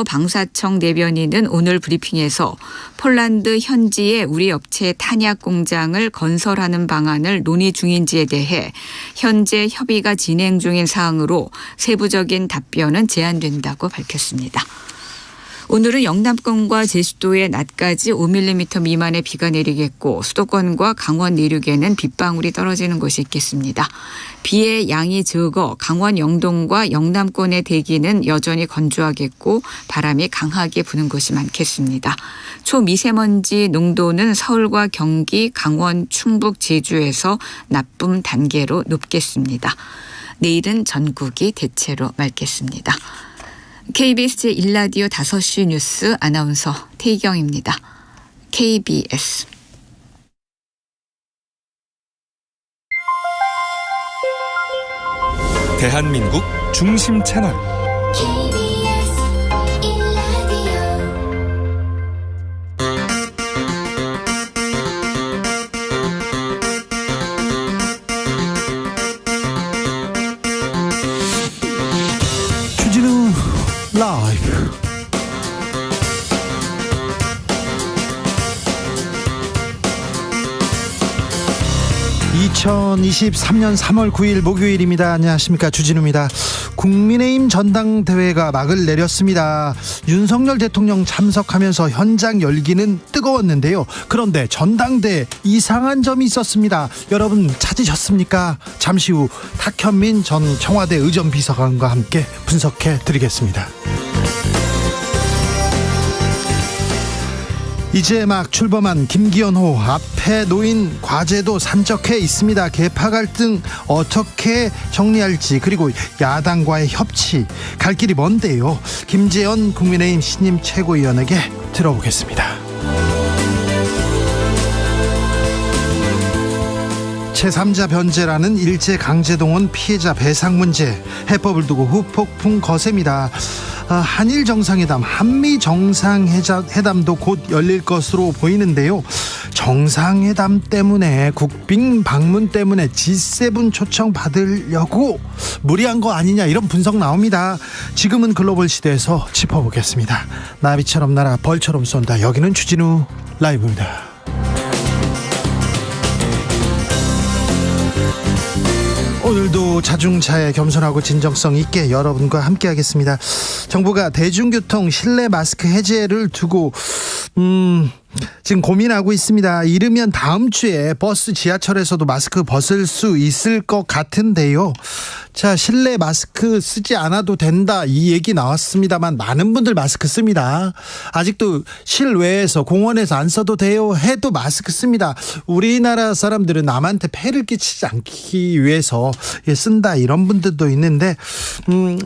방사청 대변인은 오늘 브리핑에서 폴란드 현지에 우리 업체 탄약 공장을 건설하는 방안을 논의 중인지에 대해 현재 협의가 진행 중인 사항으로 세부적인 답변은 제한된다고 밝혔습니다. 오늘은 영남권과 제주도에 낮까지 5mm 미만의 비가 내리겠고 수도권과 강원 내륙에는 빗방울이 떨어지는 곳이 있겠습니다. 비의 양이 적어 강원 영동과 영남권의 대기는 여전히 건조하겠고 바람이 강하게 부는 곳이 많겠습니다. 초미세먼지 농도는 서울과 경기, 강원, 충북, 제주에서 나쁨 단계로 높겠습니다. 내일은 전국이 대체로 맑겠습니다. KBS 제1라디오 5시 뉴스 아나운서 태희경입니다. KBS 대한민국 중심 채널 주진우 라이브. (2023년 3월 9일) 목요일입니다. 안녕하십니까, 주진우입니다. 국민의힘 전당대회가 막을 내렸습니다. 윤석열 대통령 참석하면서 현장 열기는 뜨거웠는데요. 그런데 전당대회 이상한 점이 있었습니다. 여러분 찾으셨습니까? 잠시 후 탁현민 전 청와대 의전비서관과 함께 분석해 드리겠습니다. 이제 막 출범한 김기현호, 앞에 놓인 과제도 산적해 있습니다. 계파 갈등 어떻게 정리할지, 그리고 야당과의 협치, 갈 길이 먼데요. 김재현 국민의힘 신임 최고위원에게 들어보겠습니다. 제3자 변제라는 일제강제동원 피해자 배상 문제, 해법을 두고 후폭풍 거셉니다. 한일 정상회담, 한미 정상회담도 곧 열릴 것으로 보이는데요. 정상회담 때문에, 국빈 방문 때문에 G7 초청 받으려고 무리한 거 아니냐, 이런 분석 나옵니다. 지금은 글로벌 시대에서 짚어보겠습니다. 나비처럼 날아 벌처럼 쏜다. 여기는 주진우 라이브입니다. 오늘도 자중차에 겸손하고 진정성 있게 여러분과 함께 하겠습니다. 정부가 대중교통 실내 마스크 해제를 두고 지금 고민하고 있습니다. 이르면 다음 주에 버스, 지하철에서도 마스크 벗을 수 있을 것 같은데요. 자, 실내 마스크 쓰지 않아도 된다, 이 얘기 나왔습니다만 많은 분들 마스크 씁니다. 아직도 실외에서, 공원에서 안 써도 돼요 해도 마스크 씁니다. 우리나라 사람들은 남한테 폐를 끼치지 않기 위해서 쓴다, 이런 분들도 있는데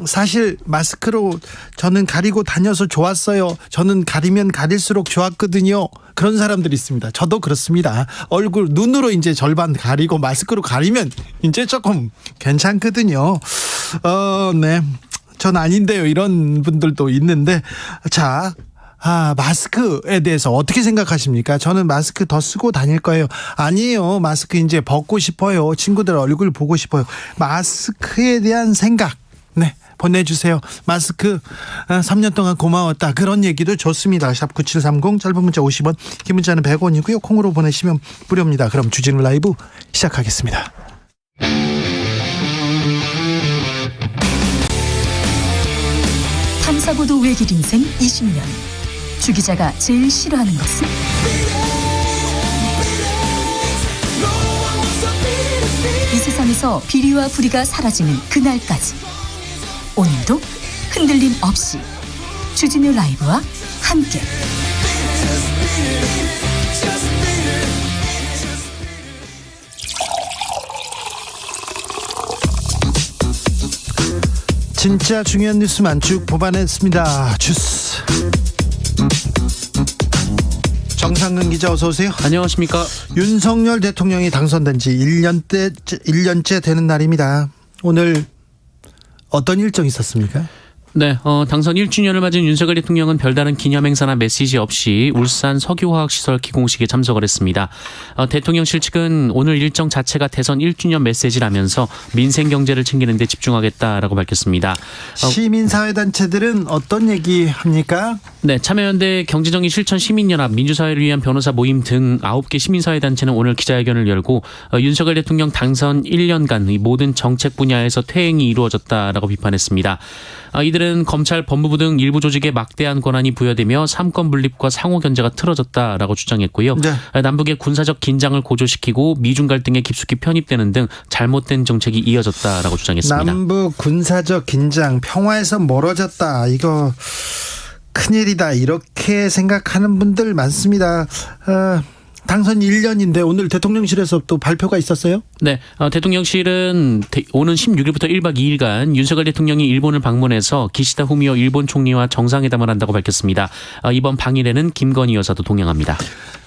사실 마스크로 저는 가리고 다녀서 좋았어요. 저는 가리면 가릴수록 좋았거든요. 그런 사람들이 있습니다. 저도 그렇습니다. 얼굴, 눈으로 이제 절반 가리고 마스크로 가리면 이제 조금 괜찮거든요. 네. 전 아닌데요, 이런 분들도 있는데. 자, 마스크에 대해서 어떻게 생각하십니까? 저는 마스크 더 쓰고 다닐 거예요. 아니에요. 마스크 이제 벗고 싶어요. 친구들 얼굴 보고 싶어요. 마스크에 대한 생각, 네, 보내주세요. 마스크 3년 동안 고마웠다, 그런 얘기도 좋습니다. 샵 9730, 짧은 문자 50원, 긴 문자는 100원이고요. 콩으로 보내시면 무료입니다. 그럼 주진우 라이브 시작하겠습니다. 탐사보도 외길 인생 20년. 주 기자가 제일 싫어하는 것은? 이 세상에서 비리와 부리가 사라지는 그날까지, 오늘도 흔들림 없이 주진우 라이브와 함께 진짜 중요한 뉴스만 쭉 뽑아냈습니다. 주스 정상근 기자, 어서 오세요. 안녕하십니까. 윤석열 대통령이 당선된 지 1년째 되는 날입니다. 오늘 어떤 일정이 있었습니까? 네, 당선 1주년을 맞은 윤석열 대통령은 별다른 기념행사나 메시지 없이 울산 석유화학시설 기공식에 참석을 했습니다. 대통령실 측은 오늘 일정 자체가 대선 1주년 메시지라면서 민생 경제를 챙기는 데 집중하겠다라고 밝혔습니다. 시민사회단체들은 어떤 얘기 합니까? 네, 참여연대 경제정의 실천 시민연합 민주사회를 위한 변호사 모임 등 9개 시민사회단체는 오늘 기자회견을 열고 윤석열 대통령 당선 1년간 이 모든 정책 분야에서 퇴행이 이루어졌다라고 비판했습니다. 이들은 검찰, 법무부 등 일부 조직에 막대한 권한이 부여되며 삼권 분립과 상호 견제가 틀어졌다라고 주장했고요. 네. 남북의 군사적 긴장을 고조시키고 미중 갈등에 깊숙이 편입되는 등 잘못된 정책이 이어졌다라고 주장했습니다. 남북 군사적 긴장, 평화에서 멀어졌다. 이거 큰일이다. 이렇게 생각하는 분들 많습니다. 당선 1년인데 오늘 대통령실에서 또 발표가 있었어요? 네, 대통령실은 오는 16일부터 1박 2일간 윤석열 대통령이 일본을 방문해서 기시다 후미오 일본 총리와 정상회담을 한다고 밝혔습니다. 이번 방일에는 김건희 여사도 동행합니다.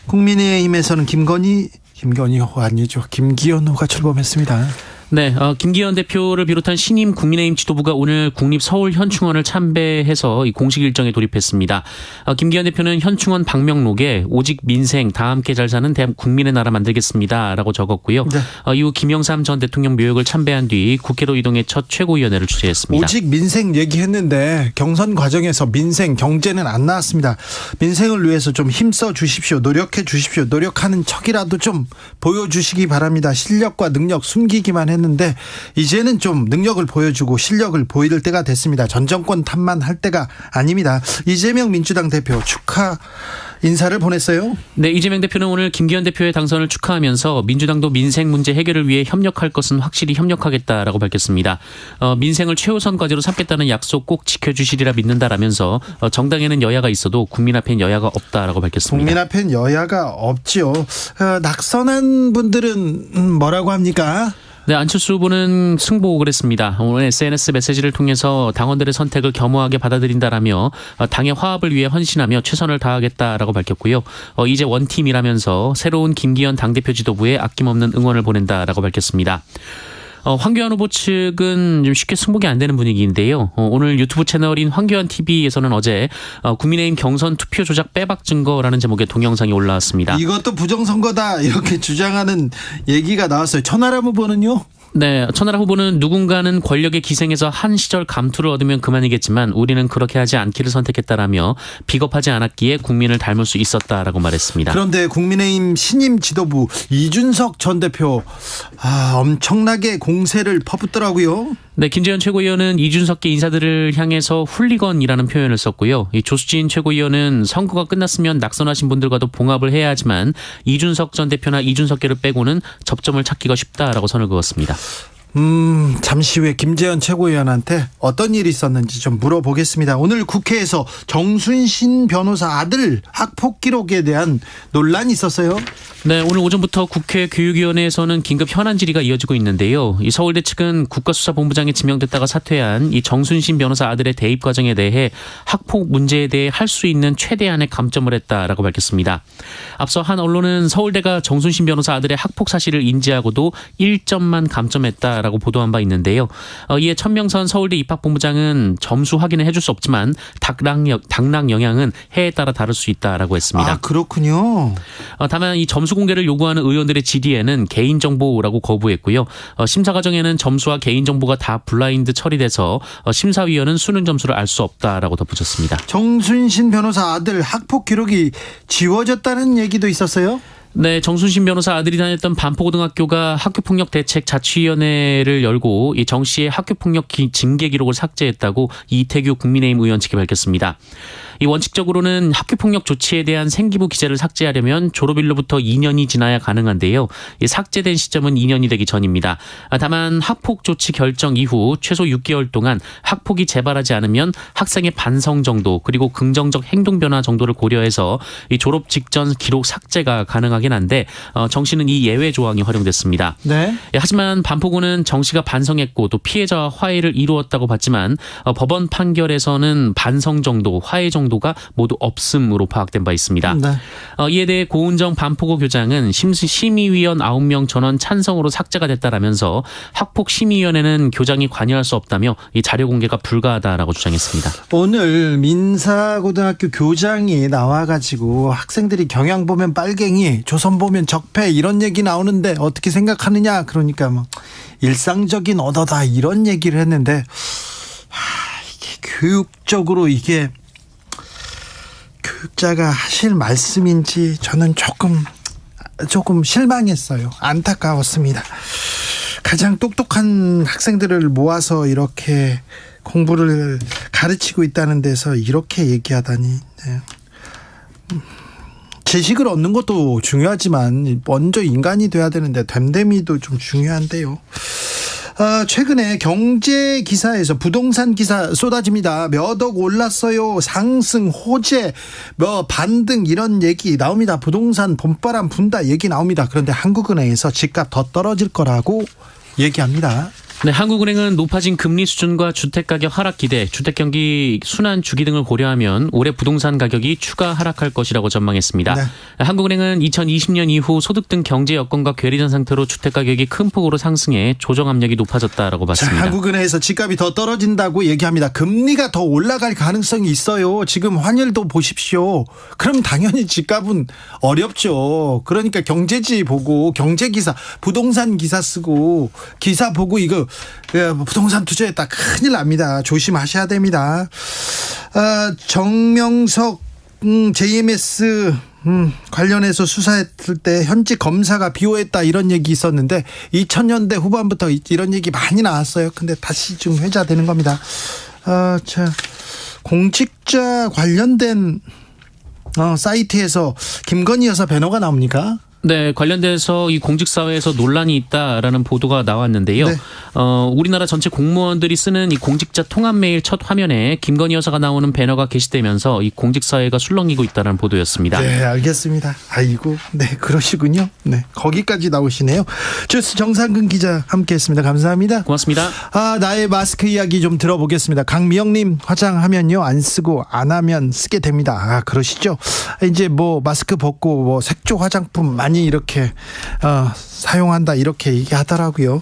국민의힘에서는 김기현 후가 출범했습니다. 네, 김기현 대표를 비롯한 신임 국민의힘 지도부가 오늘 국립 서울현충원을 참배해서 이 공식 일정에 돌입했습니다. 김기현 대표는 현충원 방명록에 오직 민생 다 함께 잘 사는 국민의 나라 만들겠습니다라고 적었고요. 네. 이후 김영삼 전 대통령 묘역을 참배한 뒤 국회로 이동해 첫 최고위원회를 주재했습니다. 오직 민생 얘기했는데 경선 과정에서 민생 경제는 안 나왔습니다. 민생을 위해서 좀 힘써 주십시오. 노력해 주십시오. 노력하는 척이라도 좀 보여주시기 바랍니다. 실력과 능력 숨기기만 했는데 이제는 좀 능력을 보여주고 실력을 보일 때가 됐습니다. 전 정권 탓만 할 때가 아닙니다. 이재명 민주당 대표 축하 인사를 보냈어요. 네, 이재명 대표는 오늘 김기현 대표의 당선을 축하하면서 민주당도 민생 문제 해결을 위해 협력할 것은 확실히 협력하겠다라고 밝혔습니다. 민생을 최우선 과제로 삼겠다는 약속 꼭 지켜주시리라 믿는다라면서 정당에는 여야가 있어도 국민 앞엔 여야가 없다라고 밝혔습니다. 국민 앞엔 여야가 없지요. 낙선한 분들은 뭐라고 합니까? 네, 안철수 후보는 승복을 했습니다. 오늘 SNS 메시지를 통해서 당원들의 선택을 겸허하게 받아들인다라며 당의 화합을 위해 헌신하며 최선을 다하겠다라고 밝혔고요. 이제 원팀이라면서 새로운 김기현 당대표 지도부에 아낌없는 응원을 보낸다라고 밝혔습니다. 황교안 후보 측은 좀 쉽게 승복이 안 되는 분위기인데요. 오늘 유튜브 채널인 황교안 TV에서는 어제 국민의힘 경선 투표 조작 빼박 증거라는 제목의 동영상이 올라왔습니다. 이것도 부정선거다 이렇게 주장하는 얘기가 나왔어요. 천하람 후보는요? 네, 천하람 후보는 누군가는 권력의 기생에서 한 시절 감투를 얻으면 그만이겠지만 우리는 그렇게 하지 않기를 선택했다라며 비겁하지 않았기에 국민을 닮을 수 있었다라고 말했습니다. 그런데 국민의힘 신임 지도부 이준석 전 대표 엄청나게 공세를 퍼붓더라고요. 네, 김재현 최고위원은 이준석계 인사들을 향해서 훌리건이라는 표현을 썼고요. 이 조수진 최고위원은 선거가 끝났으면 낙선하신 분들과도 봉합을 해야 하지만 이준석 전 대표나 이준석계를 빼고는 접점을 찾기가 쉽다라고 선을 그었습니다. 잠시 후에 김재현 최고위원한테 어떤 일이 있었는지 좀 물어보겠습니다. 오늘 국회에서 정순신 변호사 아들 학폭 기록에 대한 논란이 있었어요. 네, 오늘 오전부터 국회 교육위원회에서는 긴급 현안 질의가 이어지고 있는데요. 이 서울대 측은 국가수사본부장에 지명됐다가 사퇴한 이 정순신 변호사 아들의 대입 과정에 대해 학폭 문제에 대해 할 수 있는 최대한의 감점을 했다라고 밝혔습니다. 앞서 한 언론은 서울대가 정순신 변호사 아들의 학폭 사실을 인지하고도 1점만 감점했다라고 보도한 바 있는데요. 이에 천명선 서울대 입학본부장은 점수 확인을 해줄 수 없지만 당락 영향은 해에 따라 다를 수 있다라고 했습니다. 아, 그렇군요. 다만 이 점수 공개를 요구하는 의원들의 질의에는 개인정보라고 거부했고요. 심사 과정에는 점수와 개인정보가 다 블라인드 처리돼서 심사위원은 수능 점수를 알 수 없다라고 덧붙였습니다. 정순신 변호사 아들 학폭 기록이 지워졌다는 얘기도 있었어요? 네, 정순신 변호사 아들이 다녔던 반포고등학교가 학교폭력 대책 자치위원회를 열고 이 정 씨의 학교폭력 징계 기록을 삭제했다고 이태규 국민의힘 의원 측이 밝혔습니다. 이 원칙적으로는 학교폭력 조치에 대한 생기부 기재를 삭제하려면 졸업일로부터 2년이 지나야 가능한데요. 이 삭제된 시점은 2년이 되기 전입니다. 다만 학폭 조치 결정 이후 최소 6개월 동안 학폭이 재발하지 않으면 학생의 반성 정도 그리고 긍정적 행동 변화 정도를 고려해서 이 졸업 직전 기록 삭제가 가능하긴 한데 정 씨는 이 예외 조항이 활용됐습니다. 네. 하지만 반포고는 정 씨가 반성했고 또 피해자와 화해를 이루었다고 봤지만 법원 판결에서는 반성 정도, 화해 정도 정도가 모두 없음으로 파악된 바 있습니다. 네. 이에 대해 고은정 반포고 교장은 심의위원 9명 전원 찬성으로 삭제가 됐다라면서 학폭심의위원회는 교장이 관여할 수 없다며 이 자료 공개가 불가하다라고 주장했습니다. 오늘 민사고등학교 교장이 나와가지고 학생들이 경향 보면 빨갱이, 조선 보면 적폐 이런 얘기 나오는데 어떻게 생각하느냐, 그러니까 뭐 일상적인 언어다 이런 얘기를 했는데 이게 교육적으로 이게 교육자가 하실 말씀인지 저는 조금 실망했어요. 안타까웠습니다. 가장 똑똑한 학생들을 모아서 이렇게 공부를 가르치고 있다는 데서 이렇게 얘기하다니. 네. 지식을 얻는 것도 중요하지만 먼저 인간이 돼야 되는데 됨됨이도 좀 중요한데요. 최근에 경제 기사에서 부동산 기사 쏟아집니다. 몇 억 올랐어요. 상승, 호재, 반등 이런 얘기 나옵니다. 부동산 봄바람 분다 얘기 나옵니다. 그런데 한국은행에서 집값 더 떨어질 거라고 얘기합니다. 네, 한국은행은 높아진 금리 수준과 주택가격 하락 기대, 주택경기 순환 주기 등을 고려하면 올해 부동산 가격이 추가 하락할 것이라고 전망했습니다. 네. 한국은행은 2020년 이후 소득 등 경제 여건과 괴리된 상태로 주택가격이 큰 폭으로 상승해 조정 압력이 높아졌다라고 봤습니다. 한국은행에서 집값이 더 떨어진다고 얘기합니다. 금리가 더 올라갈 가능성이 있어요. 지금 환율도 보십시오. 그럼 당연히 집값은 어렵죠. 그러니까 경제지 보고 경제기사, 부동산 기사 쓰고 기사 보고 이거 부동산 투자했다 큰일 납니다. 조심하셔야 됩니다. 정명석 JMS 관련해서 수사했을 때 현직 검사가 비호했다 이런 얘기 있었는데 2000년대 후반부터 이런 얘기 많이 나왔어요. 근데 다시 지금 회자되는 겁니다. 공직자 관련된 사이트에서 김건희 여사 배너가 나옵니까? 네, 관련돼서 이 공직사회에서 논란이 있다라는 보도가 나왔는데요. 네. 우리나라 전체 공무원들이 쓰는 이 공직자 통합 메일 첫 화면에 김건희 여사가 나오는 배너가 게시되면서 이 공직사회가 술렁이고 있다는 보도였습니다. 네, 알겠습니다. 아이고, 네, 그러시군요. 네, 거기까지 나오시네요. 주스 정상근 기자 함께했습니다. 감사합니다. 고맙습니다. 나의 마스크 이야기 좀 들어보겠습니다. 강미영님, 화장하면요 안 쓰고 안 하면 쓰게 됩니다. 그러시죠? 이제 뭐 마스크 벗고 뭐 색조 화장품 많이 이렇게 사용한다 이렇게 얘기하더라고요.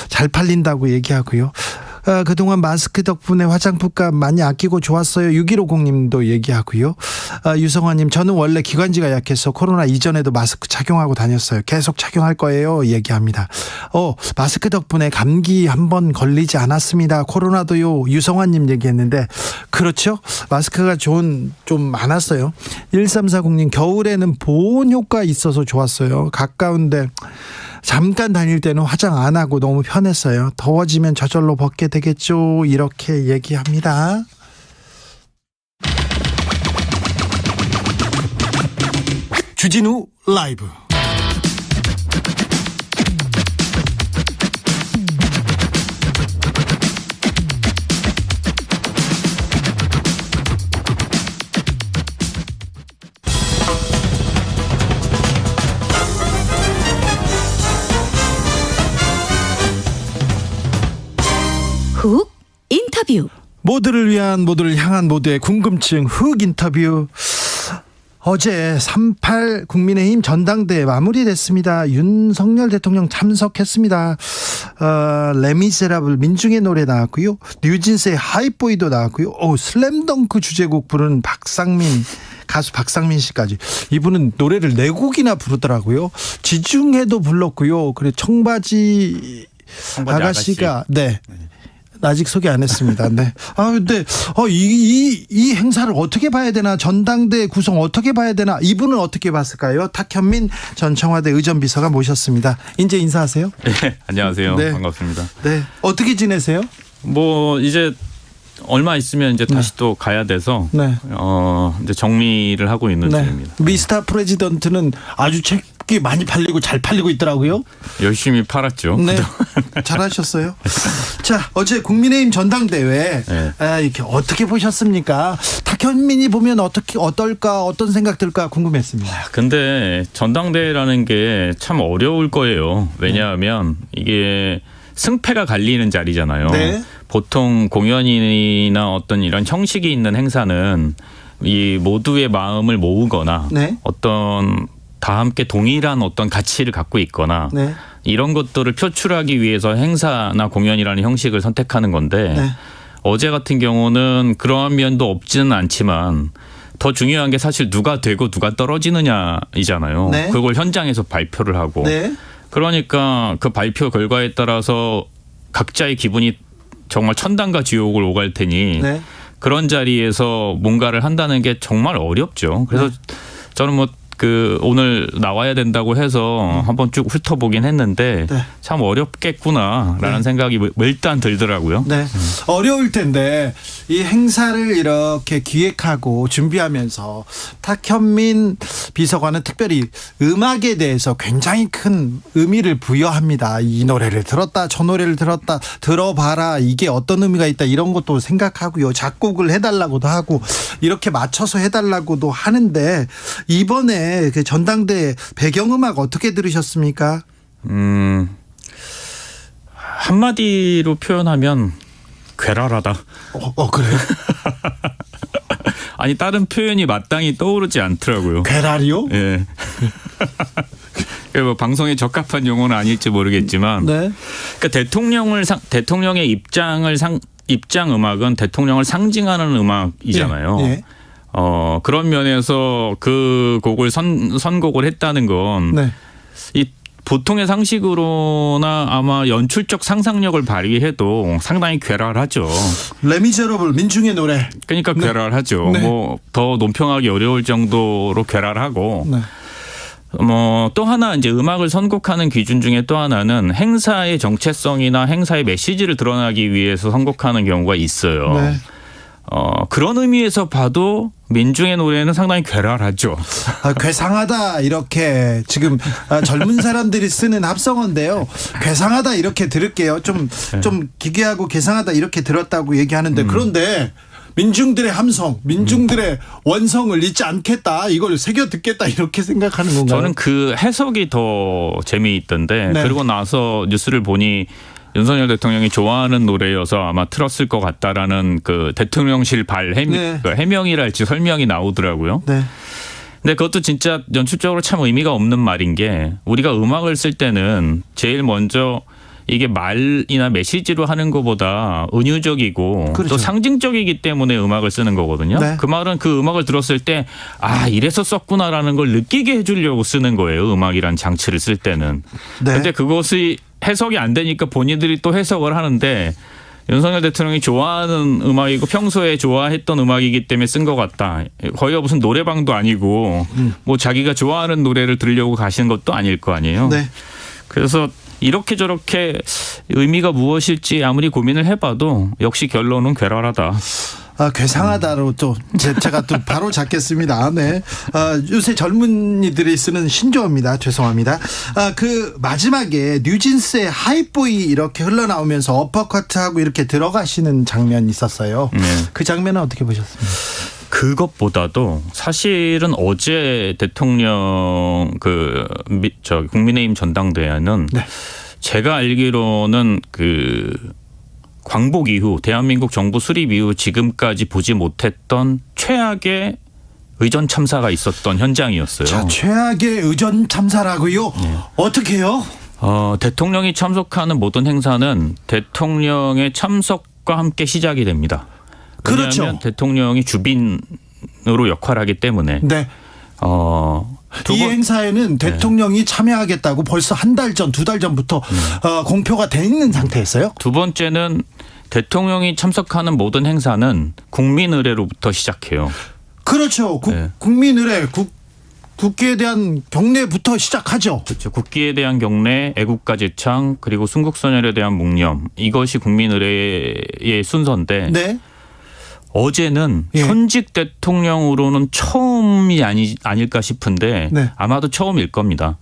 잘 팔린다고 얘기하고요. 그동안 마스크 덕분에 화장품값 많이 아끼고 좋았어요. 6150님도 얘기하고요. 유성환님, 저는 원래 기관지가 약해서 코로나 이전에도 마스크 착용하고 다녔어요. 계속 착용할 거예요. 얘기합니다. 마스크 덕분에 감기 한번 걸리지 않았습니다. 코로나도요. 유성환님 얘기했는데 그렇죠. 마스크가 좀 많았어요. 1340님, 겨울에는 보온 효과 있어서 좋았어요. 가까운데 잠깐 다닐 때는 화장 안 하고 너무 편했어요. 더워지면 저절로 벗게 되겠죠. 이렇게 얘기합니다. 주진우 라이브. 훅 인터뷰. 모두를 위한, 모두를 향한 모두의 궁금증 훅 인터뷰. 어제 38 국민의힘 전당대회 마무리됐습니다. 윤석열 대통령 참석했습니다. 레미제라블 민중의 노래 나왔고요. 뉴진스의 하이보이도 나왔고요. 슬램덩크 주제곡 부르는 가수 박상민 씨까지. 이분은 노래를 4곡이나 부르더라고요. 지중해도 불렀고요. 그리고 청바지 아가씨가 네. 아직 소개 안 했습니다. 네. 근데 이 행사를 어떻게 봐야 되나? 전당대 구성 어떻게 봐야 되나? 이분은 어떻게 봤을까요? 탁현민 전 청와대 의전비서가 모셨습니다. 이제 인사하세요. 네, 안녕하세요. 네. 반갑습니다. 네. 어떻게 지내세요? 뭐 이제 얼마 있으면 이제 다시 또 가야 돼서 네. 이제 정리를 하고 있는 중입니다. 미스터 프레지던트는 아주 책이 많이 팔리고 잘 팔리고 있더라고요. 열심히 팔았죠. 네. 잘하셨어요. 자, 어제 국민의힘 전당대회 네. 이렇게 어떻게 보셨습니까? 탁현민이 보면 어떨까, 어떤 생각 들까 궁금했습니다. 근데 전당대회라는 게 참 어려울 거예요. 왜냐하면 이게 승패가 갈리는 자리잖아요. 네. 보통 공연이나 어떤 이런 형식이 있는 행사는 이 모두의 마음을 모으거나 네. 어떤 다 함께 동일한 어떤 가치를 갖고 있거나 네. 이런 것들을 표출하기 위해서 행사나 공연이라는 형식을 선택하는 건데 네. 어제 같은 경우는 그러한 면도 없지는 않지만 더 중요한 게 사실 누가 되고 누가 떨어지느냐이잖아요. 네. 그걸 현장에서 발표를 하고 네. 그러니까 그 발표 결과에 따라서 각자의 기분이 정말 천당과 지옥을 오갈 테니 네. 그런 자리에서 뭔가를 한다는 게 정말 어렵죠. 그래서 저는 뭐 오늘 나와야 된다고 해서 한번 쭉 훑어보긴 했는데 네. 참 어렵겠구나라는 네. 생각이 일단 들더라고요. 네. 어려울 텐데 이 행사를 이렇게 기획하고 준비하면서 탁현민 비서관은 특별히 음악에 대해서 굉장히 큰 의미를 부여합니다. 이 노래를 들었다, 저 노래를 들었다, 들어봐라, 이게 어떤 의미가 있다, 이런 것도 생각하고요. 작곡을 해달라고도 하고 이렇게 맞춰서 해달라고도 하는데 이번에 그 전당대 배경음악 어떻게 들으셨습니까? 한마디로 표현하면 괴랄하다. 그래요? 아니 다른 표현이 마땅히 떠오르지 않더라고요. 괴랄이요? 예. 뭐 방송에 적합한 용어는 아닐지 모르겠지만, 네. 그러니까 대통령의 입장 음악은 대통령을 상징하는 음악이잖아요. 네. 네. 그런 면에서 그 곡을 선곡을 했다는 건 네. 이 보통의 상식으로나 아마 연출적 상상력을 발휘해도 상당히 괴랄하죠. 레미제러블 민중의 노래. 그러니까 괴랄하죠. 네. 뭐 더 논평하기 어려울 정도로 괴랄하고. 네. 또 하나 이제 음악을 선곡하는 기준 중에 또 하나는 행사의 정체성이나 행사의 메시지를 드러나기 위해서 선곡하는 경우가 있어요. 네. 그런 의미에서 봐도 민중의 노래는 상당히 괴랄하죠. 괴상하다 이렇게 지금 젊은 사람들이 쓰는 합성어인데요. 괴상하다 이렇게 들을게요. 좀 기괴하고 괴상하다 이렇게 들었다고 얘기하는데 그런데 민중들의 함성, 민중들의 원성을 잊지 않겠다, 이걸 새겨 듣겠다 이렇게 생각하는 건가요? 저는 그 해석이 더 재미있던데 네. 그리고 나서 뉴스를 보니 윤석열 대통령이 좋아하는 노래여서 아마 틀었을 것 같다라는 그 대통령실 네. 해명이랄지 설명이 나오더라고요. 네. 근데 그것도 진짜 연출적으로 참 의미가 없는 말인 게 우리가 음악을 쓸 때는 제일 먼저 이게 말이나 메시지로 하는 것보다 은유적이고 그렇죠. 또 상징적이기 때문에 음악을 쓰는 거거든요. 네. 그 말은 그 음악을 들었을 때 이래서 썼구나라는 걸 느끼게 해주려고 쓰는 거예요. 음악이란 장치를 쓸 때는. 네. 근데 그것이 해석이 안 되니까 본인들이 또 해석을 하는데 윤석열 대통령이 좋아하는 음악이고 평소에 좋아했던 음악이기 때문에 쓴 것 같다. 거기가 무슨 노래방도 아니고 뭐 자기가 좋아하는 노래를 들으려고 가시는 것도 아닐 거 아니에요. 네. 그래서 이렇게 저렇게 의미가 무엇일지 아무리 고민을 해봐도 역시 결론은 괴랄하다. 괴상하다로 또 제가 또 바로 잡겠습니다. 네. 요새 젊은이들이 쓰는 신조어입니다. 죄송합니다. 그 마지막에 뉴진스의 하이보이 이렇게 흘러나오면서 어퍼커트하고 이렇게 들어가시는 장면이 있었어요. 네. 그 장면은 어떻게 보셨습니까? 그것보다도 사실은 어제 대통령 국민의힘 전당대회는 네. 제가 알기로는 광복 이후 대한민국 정부 수립 이후 지금까지 보지 못했던 최악의 의전 참사가 있었던 현장이었어요. 자, 최악의 의전 참사라고요? 네. 어떻게요? 대통령이 참석하는 모든 행사는 대통령의 참석과 함께 시작이 됩니다. 왜냐하면 그렇죠. 대통령이 주빈으로 역할하기 때문에. 네. 이 행사에는 대통령이 참여하겠다고 벌써 한 달 전, 두 달 전부터 공표가 돼 있는 상태였어요. 두 번째는 대통령이 참석하는 모든 행사는 국민의례로부터 시작해요. 그렇죠. 네. 국민의례, 국기에 대한 경례부터 시작하죠. 그렇죠. 국기에 대한 경례, 애국가 제창, 그리고 순국선열에 대한 묵념. 이것이 국민의례의 순서인데 네. 어제는 예. 현직 대통령으로는 처음이 아닐까 싶은데 네. 아마도 처음일 겁니다.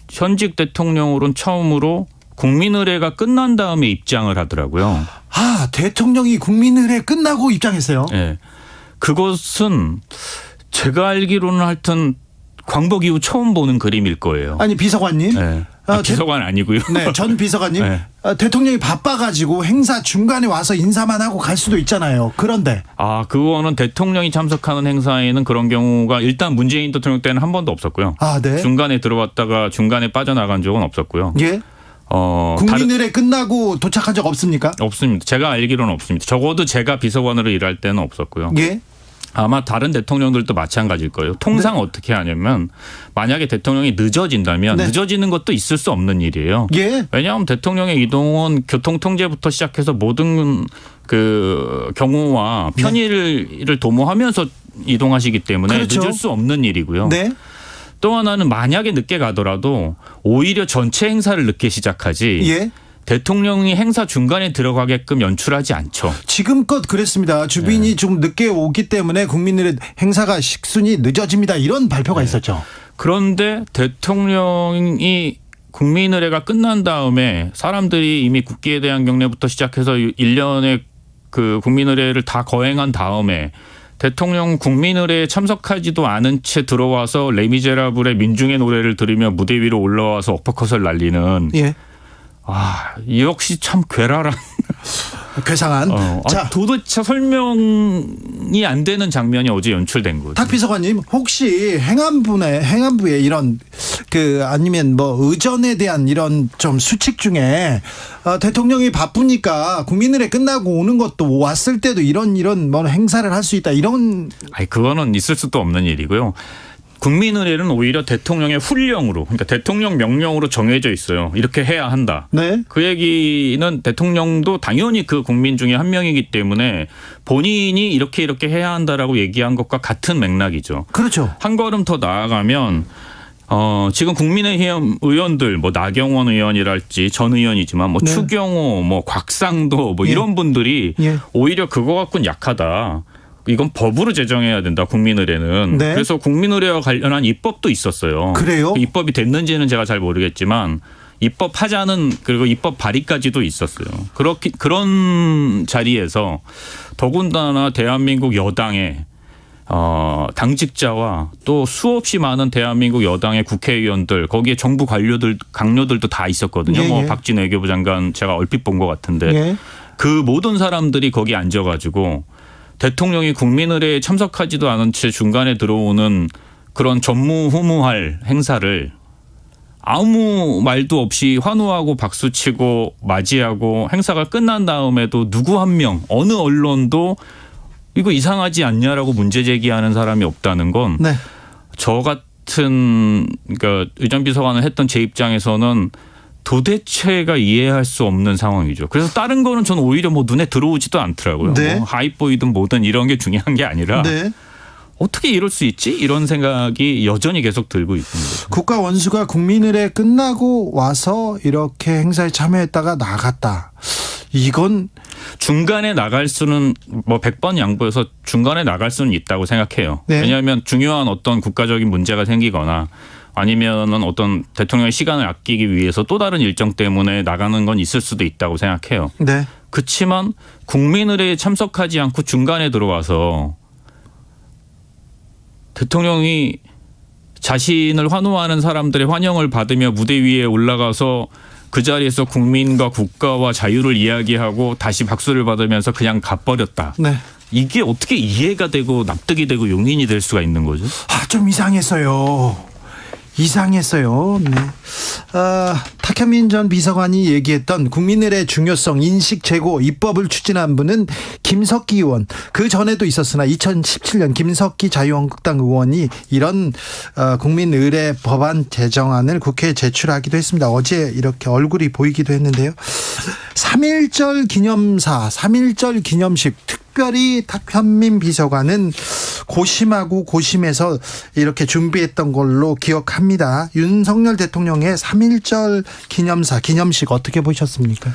현직 대통령으로는 처음으로 국민의례가 끝난 다음에 입장을 하더라고요. 대통령이 국민의례 끝나고 입장했어요. 네. 그것은 제가 알기로는 하여튼 광복 이후 처음 보는 그림일 거예요. 아니 비서관님, 네. 비서관 아니고요. 네, 전 비서관님. 네. 대통령이 바빠가지고 행사 중간에 와서 인사만 하고 갈 수도 있잖아요. 그런데. 그거는 대통령이 참석하는 행사에는 그런 경우가 일단 문재인 대통령 때는 한 번도 없었고요. 네. 중간에 들어왔다가 중간에 빠져나간 적은 없었고요. 예. 국민의례 끝나고 도착한 적 없습니까? 없습니다. 제가 알기로는 없습니다. 적어도 제가 비서관으로 일할 때는 없었고요. 예. 아마 다른 대통령들도 마찬가지일 거예요. 통상 어떻게 하냐면 만약에 대통령이 늦어진다면 늦어지는 것도 있을 수 없는 일이에요. 예. 왜냐하면 대통령의 이동은 교통통제부터 시작해서 모든 그 경우와 편의를 도모하면서 이동하시기 때문에 그렇죠. 늦을 수 없는 일이고요. 네. 또 하나는 만약에 늦게 가더라도 오히려 전체 행사를 늦게 시작하지 예. 대통령이 행사 중간에 들어가게끔 연출하지 않죠. 지금껏 그랬습니다. 주빈이 좀 늦게 오기 때문에 국민들의 행사가 식순이 늦어집니다. 이런 발표가 있었죠. 그런데 대통령이 국민의례가 끝난 다음에 사람들이 이미 국기에 대한 경례부터 시작해서 1년의 그 국민의례를 다 거행한 다음에 대통령 국민의례에 참석하지도 않은 채 들어와서 레미제라블의 민중의 노래를 들으며 무대 위로 올라와서 어퍼컷을 날리는 예. 역시 참 괴랄한 괴상한. 자, 도대체 설명이 안 되는 장면이 어제 연출된 거죠. 탁 비서관님 혹시 행안부에 이런 아니면 뭐 의전에 대한 이런 좀 수칙 중에 대통령이 바쁘니까 국민의례 끝나고 오는 것도 왔을 때도 이런 뭐 행사를 할 수 있다 이런. 그거는 있을 수도 없는 일이고요. 국민의례는 오히려 대통령의 훈령으로, 그러니까 대통령 명령으로 정해져 있어요. 이렇게 해야 한다. 네. 그 얘기는 대통령도 당연히 그 국민 중에 한 명이기 때문에 본인이 이렇게 해야 한다라고 얘기한 것과 같은 맥락이죠. 그렇죠. 한 걸음 더 나아가면 지금 국민의힘 의원들 뭐 나경원 의원이랄지 전 의원이지만 뭐 추경호, 뭐 곽상도 뭐 이런 분들이 오히려 그거 갖고는 약하다. 이건 법으로 제정해야 된다. 국민의례는. 네. 그래서 국민의례와 관련한 입법도 있었어요. 그래요? 입법이 됐는지는 제가 잘 모르겠지만 입법하자는 그리고 입법 발의까지도 있었어요. 그런 자리에서 더군다나 대한민국 여당의 당직자와 또 수없이 많은 대한민국 여당의 국회의원들 거기에 정부 강요들도 다 있었거든요. 뭐 박진 외교부 장관 제가 얼핏 본 것 같은데 그 모든 사람들이 거기 앉아가지고 대통령이 국민의례에 참석하지도 않은 채 중간에 들어오는 그런 전무후무할 행사를 아무 말도 없이 환호하고 박수치고 맞이하고 행사가 끝난 다음에도 누구 한 명 어느 언론도 이거 이상하지 않냐라고 문제 제기하는 사람이 없다는 건 저 같은 그러니까 의전 비서관을 했던 제 입장에서는 도대체가 이해할 수 없는 상황이죠. 그래서 다른 거는 저는 오히려 뭐 눈에 들어오지도 않더라고요. 뭐 하이보이든 뭐든 이런 게 중요한 게 아니라 어떻게 이럴 수 있지? 이런 생각이 여전히 계속 들고 있습니다. 국가 원수가 국민의례 끝나고 와서 이렇게 행사에 참여했다가 나갔다. 이건 중간에 나갈 수는 뭐 100번 양보해서 중간에 나갈 수는 있다고 생각해요. 왜냐하면 중요한 어떤 국가적인 문제가 생기거나 아니면은 어떤 대통령의 시간을 아끼기 위해서 또 다른 일정 때문에 나가는 건 있을 수도 있다고 생각해요. 그렇지만 국민의례에 참석하지 않고 중간에 들어와서 대통령이 자신을 환호하는 사람들의 환영을 받으며 무대 위에 올라가서 그 자리에서 국민과 국가와 자유를 이야기하고 다시 박수를 받으면서 그냥 가버렸다. 이게 어떻게 이해가 되고 납득이 되고 용인이 될 수가 있는 거죠? 좀 이상했어요. 탁현민 전 비서관이 얘기했던 국민의례 중요성 인식 제고 입법을 추진한 분은 김석기 의원. 그 전에도 있었으나 2017년 김석기 자유한국당 의원이 이런 국민의례 법안 제정안을 국회에 제출하기도 했습니다. 어제 이렇게 얼굴이 보이기도 했는데요. 3.1절 기념사, 3.1절 기념식 특별히 탁현민 비서관은 고심하고 고심해서 이렇게 준비했던 걸로 기억합니다. 윤석열 대통령의 3.1절 기념사, 기념식 어떻게 보셨습니까?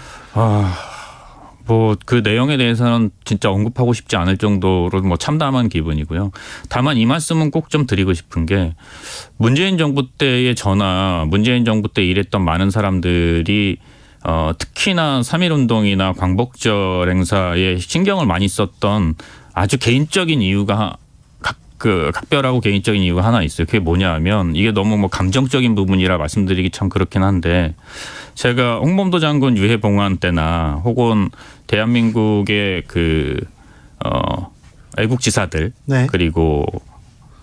뭐 그 내용에 대해서는 진짜 언급하고 싶지 않을 정도로 뭐 참담한 기분이고요. 다만 이 말씀은 꼭 좀 드리고 싶은 게 문재인 정부 때의 저나 문재인 정부 때 일했던 많은 사람들이 특히나 3.1운동이나 광복절 행사에 신경을 많이 썼던 아주 개인적인 이유가 각별하고 개인적인 이유가 하나 있어요. 그게 뭐냐하면 이게 너무 뭐 감정적인 부분이라 말씀드리기 참 그렇긴 한데 제가 홍범도 장군 유해 봉환 때나 혹은 대한민국의 애국지사들 네. 그리고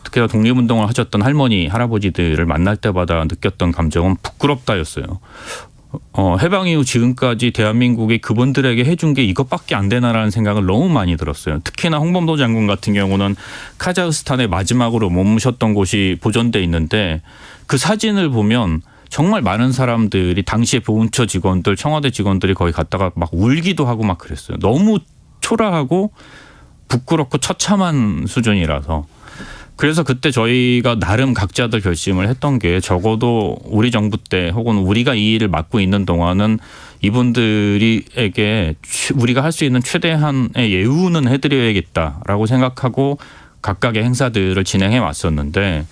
특히나 독립운동을 하셨던 할머니 할아버지들을 만날 때마다 느꼈던 감정은 부끄럽다였어요. 해방 이후 지금까지 대한민국이 그분들에게 해준 게 이것밖에 안 되나라는 생각을 너무 많이 들었어요. 특히나 홍범도 장군 같은 경우는 카자흐스탄에 마지막으로 머무셨던 곳이 보존돼 있는데 그 사진을 보면 정말 많은 사람들이 당시에 보훈처 직원들, 청와대 직원들이 거기 갔다가 막 울기도 하고 막 그랬어요. 너무 초라하고 부끄럽고 처참한 수준이라서. 그래서 그때 저희가 나름 각자들 결심을 했던 게 적어도 우리 정부 때 혹은 우리가 이 일을 맡고 있는 동안은 이분들에게 우리가 할 수 있는 최대한의 예우는 해드려야겠다라고 생각하고 각각의 행사들을 진행해 왔었는데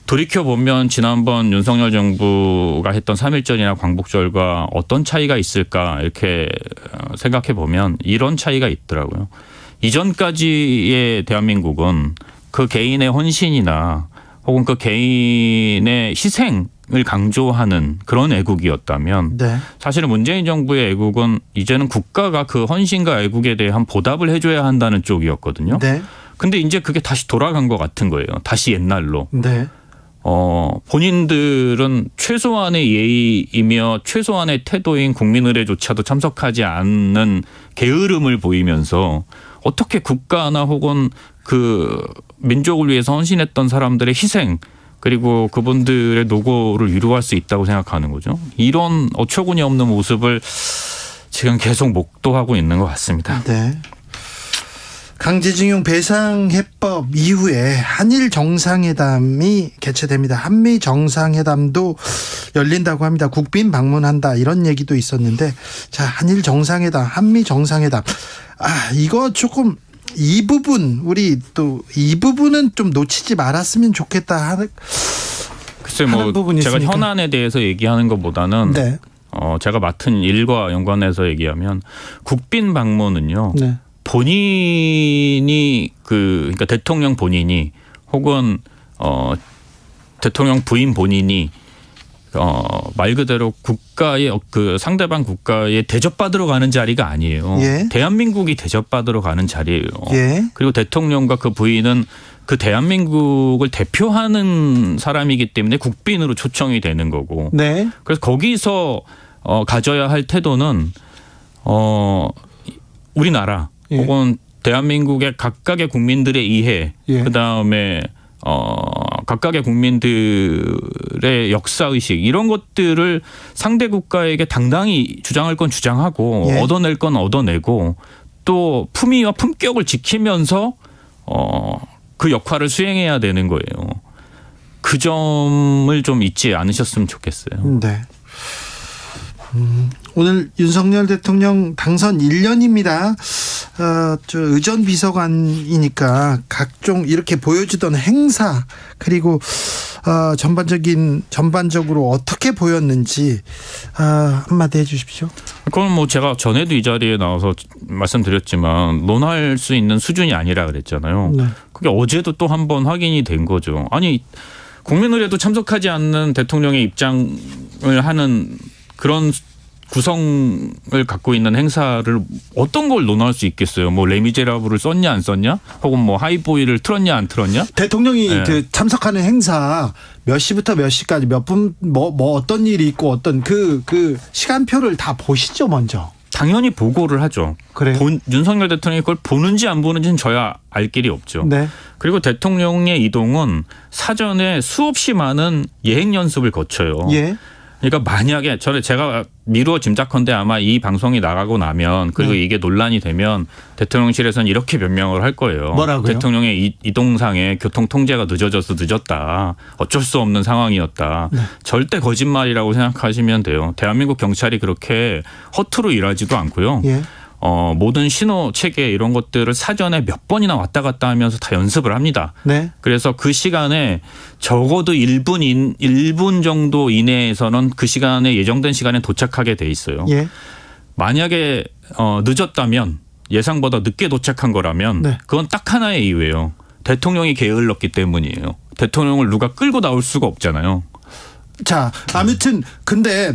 돌이켜보면 지난번 윤석열 정부가 했던 3.1절이나 광복절과 어떤 차이가 있을까 이렇게 생각해 보면 이런 차이가 있더라고요. 이전까지의 대한민국은 그 개인의 헌신이나 혹은 그 개인의 희생을 강조하는 그런 애국이었다면 네. 사실은 문재인 정부의 애국은 이제는 국가가 그 헌신과 애국에 대한 보답을 해줘야 한다는 쪽이었거든요. 네. 근데 이제 그게 다시 돌아간 것 같은 거예요. 다시 옛날로. 네. 본인들은 최소한의 예의이며 최소한의 태도인 국민의례조차도 참석하지 않는 게으름을 보이면서 어떻게 국가나 혹은 그 민족을 위해서 헌신했던 사람들의 희생 그리고 그분들의 노고를 위로할 수 있다고 생각하는 거죠. 이런 어처구니 없는 모습을 지금 계속 목도하고 있는 것 같습니다. 네. 강제징용 배상해법 이후에 한일 정상회담이 개최됩니다. 한미 정상회담도 열린다고 합니다. 국빈 방문한다 이런 얘기도 있었는데 자 한일 정상회담, 한미 정상회담 이거 조금 이 부분 우리 또 이 부분은 좀 놓치지 말았으면 좋겠다 하는 글쎄 뭐 부분이 제가 있으니까. 현안에 대해서 얘기하는 것보다는 네. 제가 맡은 일과 연관해서 얘기하면 국빈 방문은요. 네. 본인이 그러니까 대통령 본인이 혹은 대통령 부인 본인이 말 그대로 국가의 그 상대방 국가에 대접받으러 가는 자리가 아니에요. 예. 대한민국이 대접받으러 가는 자리예요. 예. 그리고 대통령과 그 부인은 그 대한민국을 대표하는 사람이기 때문에 국빈으로 초청이 되는 거고. 네. 그래서 거기서 가져야 할 태도는 우리나라 예. 혹은 대한민국의 각각의 국민들의 이해, 예. 그다음에 각각의 국민들의 역사의식 이런 것들을 상대 국가에게 당당히 주장할 건 주장하고 예. 얻어낼 건 얻어내고 또 품위와 품격을 지키면서 그 역할을 수행해야 되는 거예요. 그 점을 좀 잊지 않으셨으면 좋겠어요. 네. 오늘 윤석열 대통령 당선 1년입니다. 저 의전 비서관이니까 각종 이렇게 보여주던 행사 그리고 전반적으로 어떻게 보였는지 한마디 해주십시오. 그건 뭐 제가 전에도 이 자리에 나와서 말씀드렸지만 논할 수 있는 수준이 아니라 그랬잖아요. 네. 그게 어제도 또 한 번 확인이 된 거죠. 아니 국민의례도 참석하지 않는 대통령의 입장을 하는 그런 구성을 갖고 있는 행사를 어떤 걸 논할 수 있겠어요? 뭐 레미제라블을 썼냐 안 썼냐? 혹은 뭐 하이보이를 틀었냐 안 틀었냐? 대통령이 네. 그 참석하는 행사 몇 시부터 몇 시까지 몇 분 뭐 어떤 일이 있고 어떤 그 시간표를 다 보시죠 먼저. 당연히 보고를 하죠. 그래요? 윤석열 대통령이 그걸 보는지 안 보는지는 저야 알 길이 없죠. 네. 그리고 대통령의 이동은 사전에 수없이 많은 예행 연습을 거쳐요. 예. 그러니까 만약에 제가 미루어 짐작컨대 아마 이 방송이 나가고 나면 그리고 네. 이게 논란이 되면 대통령실에서는 이렇게 변명을 할 거예요. 뭐라고요? 대통령의 이동상에 교통 통제가 늦어져서 늦었다. 어쩔 수 없는 상황이었다. 네. 절대 거짓말이라고 생각하시면 돼요. 대한민국 경찰이 그렇게 허투루 일하지도 않고요. 예. 모든 신호 체계 이런 것들을 사전에 몇 번이나 왔다 갔다 하면서 다 연습을 합니다. 네. 그래서 그 시간에 적어도 1분 정도 이내에서는 그 시간에 예정된 시간에 도착하게 돼 있어요. 예. 만약에 늦었다면 예상보다 늦게 도착한 거라면 네. 그건 딱 하나의 이유예요. 대통령이 게을렀기 때문이에요. 대통령을 누가 끌고 나올 수가 없잖아요. 자, 아무튼 근데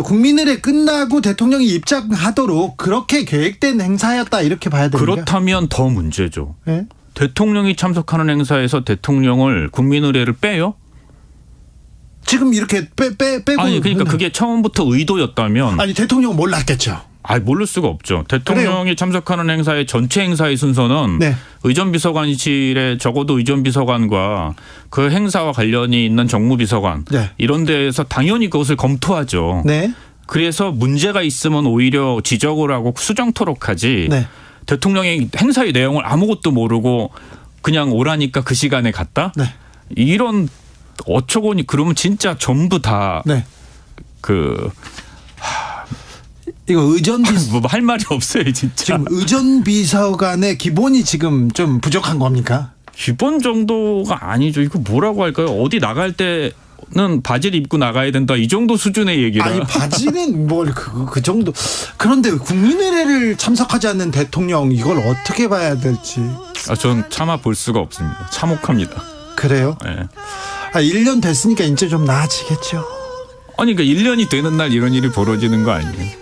국민의례 끝나고 대통령이 입장하도록 그렇게 계획된 행사였다 이렇게 봐야 됩니까? 그렇다면 더 문제죠. 네? 대통령이 참석하는 행사에서 대통령을 국민의례를 빼요? 지금 이렇게 빼고 아니 그러니까 그게 처음부터 의도였다면 아니 대통령 몰랐겠죠. 모를 수가 없죠. 대통령이 참석하는 행사의 전체 행사의 순서는 네. 의전비서관실에 적어도 의전비서관과 그 행사와 관련이 있는 정무비서관 네. 이런 데에서 당연히 그것을 검토하죠. 네. 그래서 문제가 있으면 오히려 지적을 하고 수정토록 하지 네. 대통령이 행사의 내용을 아무것도 모르고 그냥 오라니까 그 시간에 갔다? 네. 이런 어처구니 그러면 진짜 전부 다 네. 그 이거 뭐 할 말이 없어요, 진짜. 지금 의전비서관의 기본이 지금 좀 부족한 겁니까? 기본 정도가 아니죠. 이거 뭐라고 할까요? 어디 나갈 때는 바지를 입고 나가야 된다. 이 정도 수준의 얘기라. 아니 바지는 뭘 그 정도. 그런데 국민의례를 참석하지 않는 대통령 이걸 어떻게 봐야 될지. 전 참아 볼 수가 없습니다. 참혹합니다. 그래요? 네. 1년 됐으니까 이제 좀 나아지겠죠. 아니 그러니까 1년이 되는 날 이런 일이 벌어지는 거 아니에요?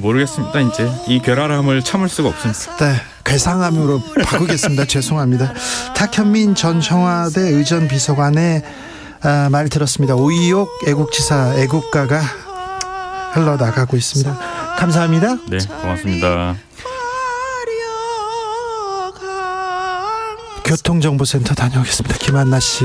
모르겠습니다. 이제 이 괴랄함을 참을 수가 없습니다. 네, 괴상함으로 바꾸겠습니다. 죄송합니다. 탁현민 전 청와대 의전비서관의 말 들었습니다. 오이옥 애국지사 애국가가 흘러나가고 있습니다. 감사합니다. 네, 고맙습니다. 교통정보센터 다녀오겠습니다. 김한나 씨.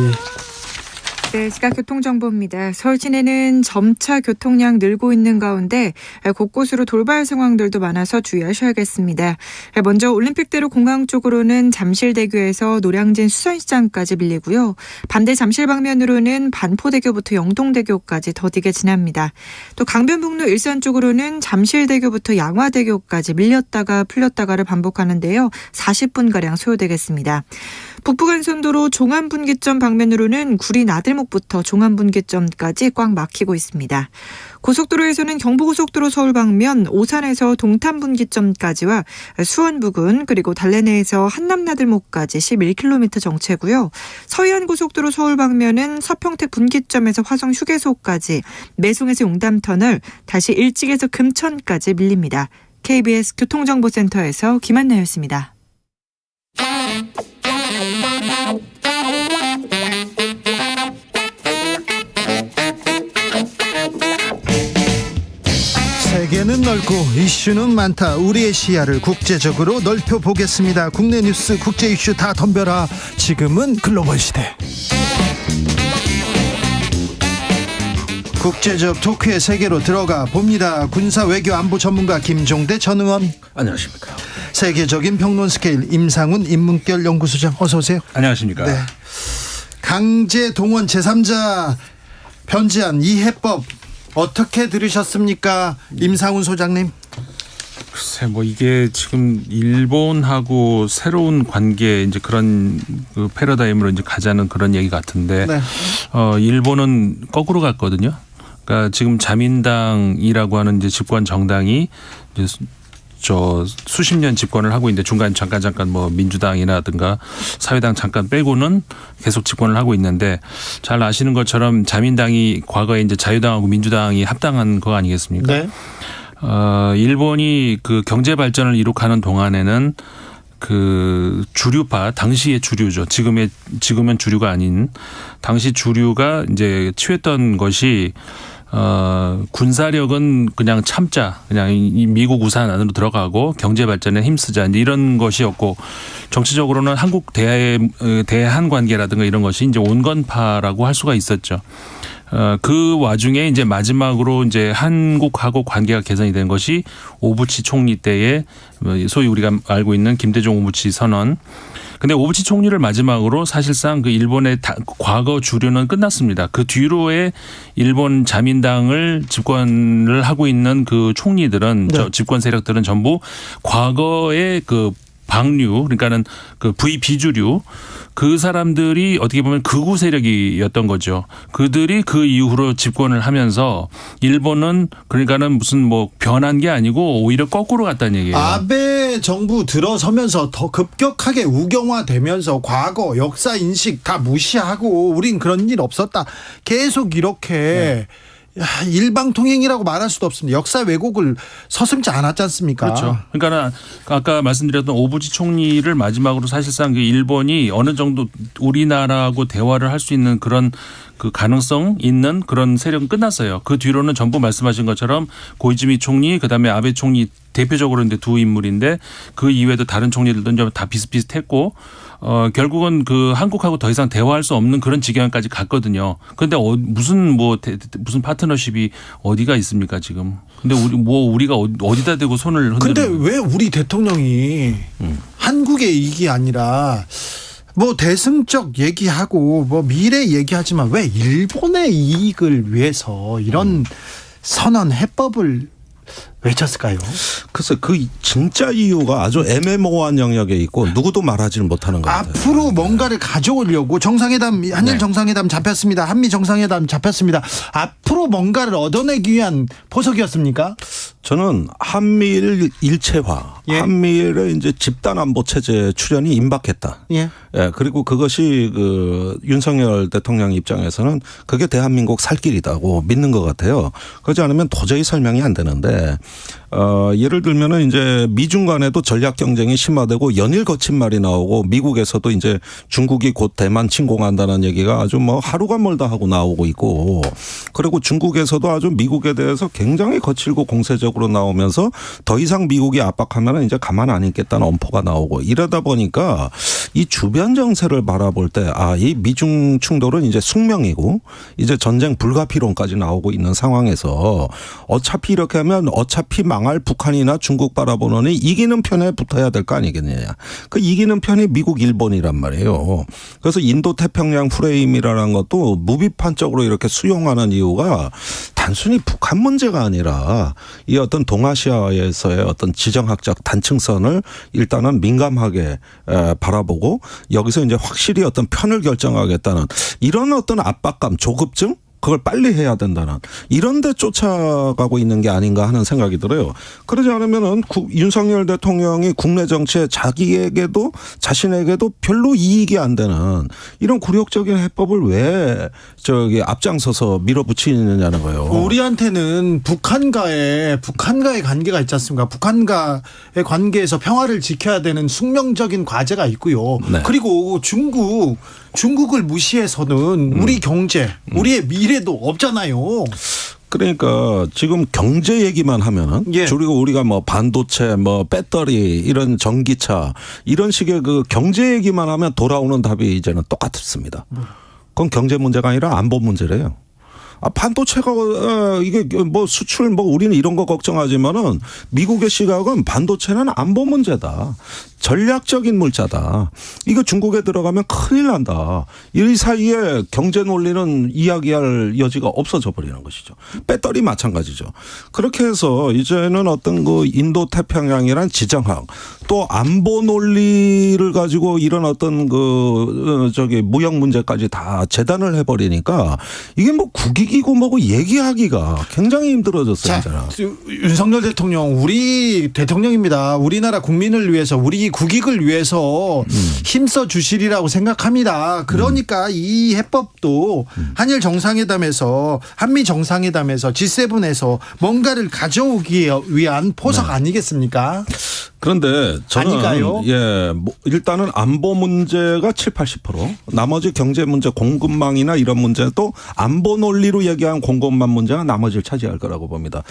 네, 시각 교통정보입니다. 서울 시내는 점차 교통량 늘고 있는 가운데 곳곳으로 돌발 상황들도 많아서 주의하셔야겠습니다. 먼저 올림픽대로 공항 쪽으로는 잠실대교에서 노량진 수산시장까지 밀리고요. 반대 잠실 방면으로는 반포대교부터 영동대교까지 더디게 지납니다. 또 강변북로 일산 쪽으로는 잠실대교부터 양화대교까지 밀렸다가 풀렸다가를 반복하는데요. 40분가량 소요되겠습니다. 북부간선도로 종암분기점 방면으로는 구리 나들목부터 종암분기점까지 꽉 막히고 있습니다. 고속도로에서는 경부고속도로 서울 방면 오산에서 동탄분기점까지와 수원 부근 그리고 달래내에서 한남나들목까지 11km 정체고요. 서해안고속도로 서울 방면은 서평택 분기점에서 화성 휴게소까지 매송에서 용담터널 다시 일찍에서 금천까지 밀립니다. KBS 교통정보센터에서 김한나였습니다. 세계는 넓고 이슈는 많다. 우리의 시야를 국제적으로 넓혀보겠습니다. 국내 뉴스 국제 이슈 다 덤벼라. 지금은 글로벌 시대. 국제적 토크의 세계로 들어가 봅니다. 군사 외교 안보 전문가 김종대 전 의원. 안녕하십니까. 세계적인 평론 스케일 임상훈 인문결 연구소장 어서 오세요. 안녕하십니까. 네. 강제 동원 제3자 변제안 이 해법 어떻게 들으셨습니까, 임상훈 소장님? 글쎄, 이게 지금 일본하고 새로운 관계 이제 그런 그 패러다임으로 이제 가자는 그런 얘기 같은데, 네. 일본은 거꾸로 갔거든요. 그러니까 지금 자민당이라고 하는 이제 집권 정당이 이제 수십 년 집권을 하고 있는데 중간 잠깐 민주당이라든가 사회당 잠깐 빼고는 계속 집권을 하고 있는데, 잘 아시는 것처럼 자민당이 과거에 이제 자유당하고 민주당이 합당한 거 아니겠습니까? 네. 일본이 그 경제 발전을 이룩하는 동안에는 그 주류파, 당시의 주류죠. 지금은 주류가 아닌 당시 주류가 이제 취했던 것이 군사력은 그냥 참자, 그냥 이 미국 우산 안으로 들어가고 경제 발전에 힘쓰자, 이런 것이었고, 정치적으로는 한국 대한 관계라든가 이런 것이 이제 온건파라고 할 수가 있었죠. 그 와중에 이제 마지막으로 이제 한국하고 관계가 개선이 된 것이 오부치 총리 때에 소위 우리가 알고 있는 김대중 오부치 선언. 근데 오부치 총리를 마지막으로 사실상 그 일본의 과거 주류는 끝났습니다. 그 뒤로의 일본 자민당을 집권을 하고 있는 그 총리들은, 네. 집권 세력들은 전부 과거의 그 방류 그러니까는 그 비주류 그 사람들이 어떻게 보면 극우 세력이었던 거죠. 그들이 그 이후로 집권을 하면서 일본은 그러니까는 무슨 뭐 변한 게 아니고 오히려 거꾸로 갔다는 얘기예요. 아베 정부 들어서면서 더 급격하게 우경화되면서 과거 역사 인식 다 무시하고 우린 그런 일 없었다. 계속 이렇게 일방통행이라고 말할 수도 없습니다. 역사 왜곡을 서슴지 않았지 않습니까? 그렇죠. 그러니까 아까 말씀드렸던 오부지 총리를 마지막으로 사실상 그 일본이 어느 정도 우리나라하고 대화를 할 수 있는 그런 그 가능성 있는 그런 세력은 끝났어요. 그 뒤로는 전부 말씀하신 것처럼 고이즈미 총리 그다음에 아베 총리 대표적으로 이제 두 인물인데 그 이외에도 다른 총리들도 이제 다 비슷비슷했고 결국은 그 한국하고 더 이상 대화할 수 없는 그런 지경까지 갔거든요. 그런데 무슨 파트너십이 어디가 있습니까 지금? 근데 우리가 어디다 대고 손을 흔들는? 근데 왜 우리 대통령이 한국의 이익이 아니라 뭐 대승적 얘기하고 뭐 미래 얘기하지만 왜 일본의 이익을 위해서 이런 선언 해법을 외쳤을까요? 글쎄 그 진짜 이유가 아주 애매모호한 영역에 있고 누구도 말하지는 못하는 것 같아요. 앞으로 뭔가를 가져오려고 정상회담 한일 정상회담 잡혔습니다. 한미 정상회담 잡혔습니다. 앞으로 뭔가를 얻어내기 위한 포석이었습니까? 저는 한미일 일체화, 한미일의 이제 집단 안보 체제 출현이 임박했다. 예, 그리고 그것이 그 윤석열 대통령 입장에서는 그게 대한민국 살 길이다고 믿는 것 같아요. 그렇지 않으면 도저히 설명이 안 되는데. 예를 들면은 이제 미중 간에도 전략 경쟁이 심화되고 연일 거친 말이 나오고 미국에서도 이제 중국이 곧 대만 침공한다는 얘기가 아주 뭐 하루가 멀다 하고 나오고 있고 그리고 중국에서도 아주 미국에 대해서 굉장히 거칠고 공세적으로 나오면서 더 이상 미국이 압박하면은 이제 가만 안 있겠다는 엄포가 나오고 이러다 보니까 이 주변 정세를 바라볼 때 이 미중 충돌은 이제 숙명이고 이제 전쟁 불가피론까지 나오고 있는 상황에서 어차피 이렇게 하면 어차피 망할 북한이나 중국 바라보느니 이기는 편에 붙어야 될 거 아니겠느냐. 그 이기는 편이 미국, 일본이란 말이에요. 그래서 인도 태평양 프레임이라는 것도 무비판적으로 이렇게 수용하는 이유가 단순히 북한 문제가 아니라 이 어떤 동아시아에서의 어떤 지정학적 단층선을 일단은 민감하게 바라보고 여기서 이제 확실히 어떤 편을 결정하겠다는 이런 어떤 압박감, 조급증 그걸 빨리 해야 된다는 이런 데 쫓아가고 있는 게 아닌가 하는 생각이 들어요. 그러지 않으면은 윤석열 대통령이 국내 정치에 자기에게도 자신에게도 별로 이익이 안 되는 이런 굴욕적인 해법을 왜 앞장서서 밀어붙이느냐는 거예요. 우리한테는 북한과의 관계가 있지 않습니까? 북한과의 관계에서 평화를 지켜야 되는 숙명적인 과제가 있고요. 네. 그리고 중국을 무시해서는 우리 경제, 우리의 미래도 없잖아요. 그러니까 지금 경제 얘기만 하면은 그리고 우리가 뭐 반도체, 뭐 배터리 이런 전기차 이런 식의 그 경제 얘기만 하면 돌아오는 답이 이제는 똑같습니다. 그건 경제 문제가 아니라 안보 문제래요. 반도체가 이게 뭐 수출 뭐 우리는 이런 거 걱정하지만은 미국의 시각은 반도체는 안보 문제다. 전략적인 물자다. 이거 중국에 들어가면 큰일 난다. 이 사이에 경제 논리는 이야기할 여지가 없어져 버리는 것이죠. 배터리 마찬가지죠. 그렇게 해서 이제는 어떤 그 인도 태평양이란 지정학 또 안보 논리를 가지고 이런 어떤 무역 문제까지 다 재단을 해버리니까 이게 뭐 국익이고 뭐고 얘기하기가 굉장히 힘들어졌어요. 자, 윤석열 대통령 우리 대통령입니다. 우리나라 국민을 위해서 우리 국익을 위해서 힘써 주시리라고 생각합니다. 그러니까 이 해법도 한일 정상회담에서 한미 정상회담에서 G7에서 뭔가를 가져오기 위한 포석 아니겠습니까? 그런데 저는 일단은 안보 문제가 70-80% 나머지 경제 문제 공급망이나 이런 문제도 안보 논리로 얘기한 공급망 문제가 나머지를 차지할 거라고 봅니다.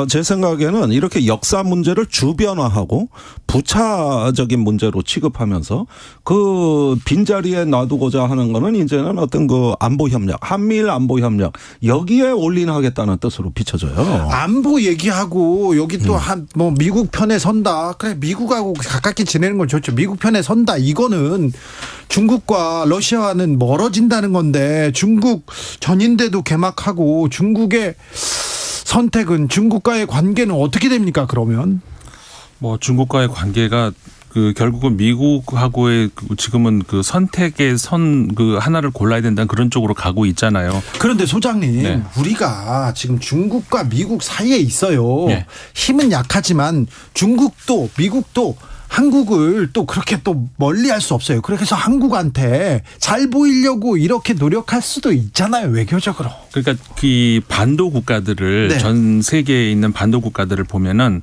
제 생각에는 이렇게 역사 문제를 주변화하고 부차적인 문제로 취급하면서 그 빈자리에 놔두고자 하는 거는 이제는 어떤 그 안보 협력, 한미일 안보 협력 여기에 올인하겠다는 뜻으로 비춰져요. 안보 얘기하고 여기 또 뭐 미국 편에 선다. 그래 미국하고 가깝게 지내는 건 좋죠. 미국 편에 선다. 이거는 중국과 러시아와는 멀어진다는 건데 중국 전인대도 개막하고 중국의 선택은 중국과의 관계는 어떻게 됩니까? 그러면 뭐 중국과의 관계가 그 결국은 미국하고의 지금은 그 선택의 선 그 하나를 골라야 된다는 그런 쪽으로 가고 있잖아요. 그런데 소장님, 네. 우리가 지금 중국과 미국 사이에 있어요. 네. 힘은 약하지만 중국도 미국도 한국을 또 그렇게 또 멀리할 수 없어요. 그래서 한국한테 잘 보이려고 이렇게 노력할 수도 있잖아요, 외교적으로. 그러니까 그 반도 국가들을 네. 전 세계에 있는 반도 국가들을 보면은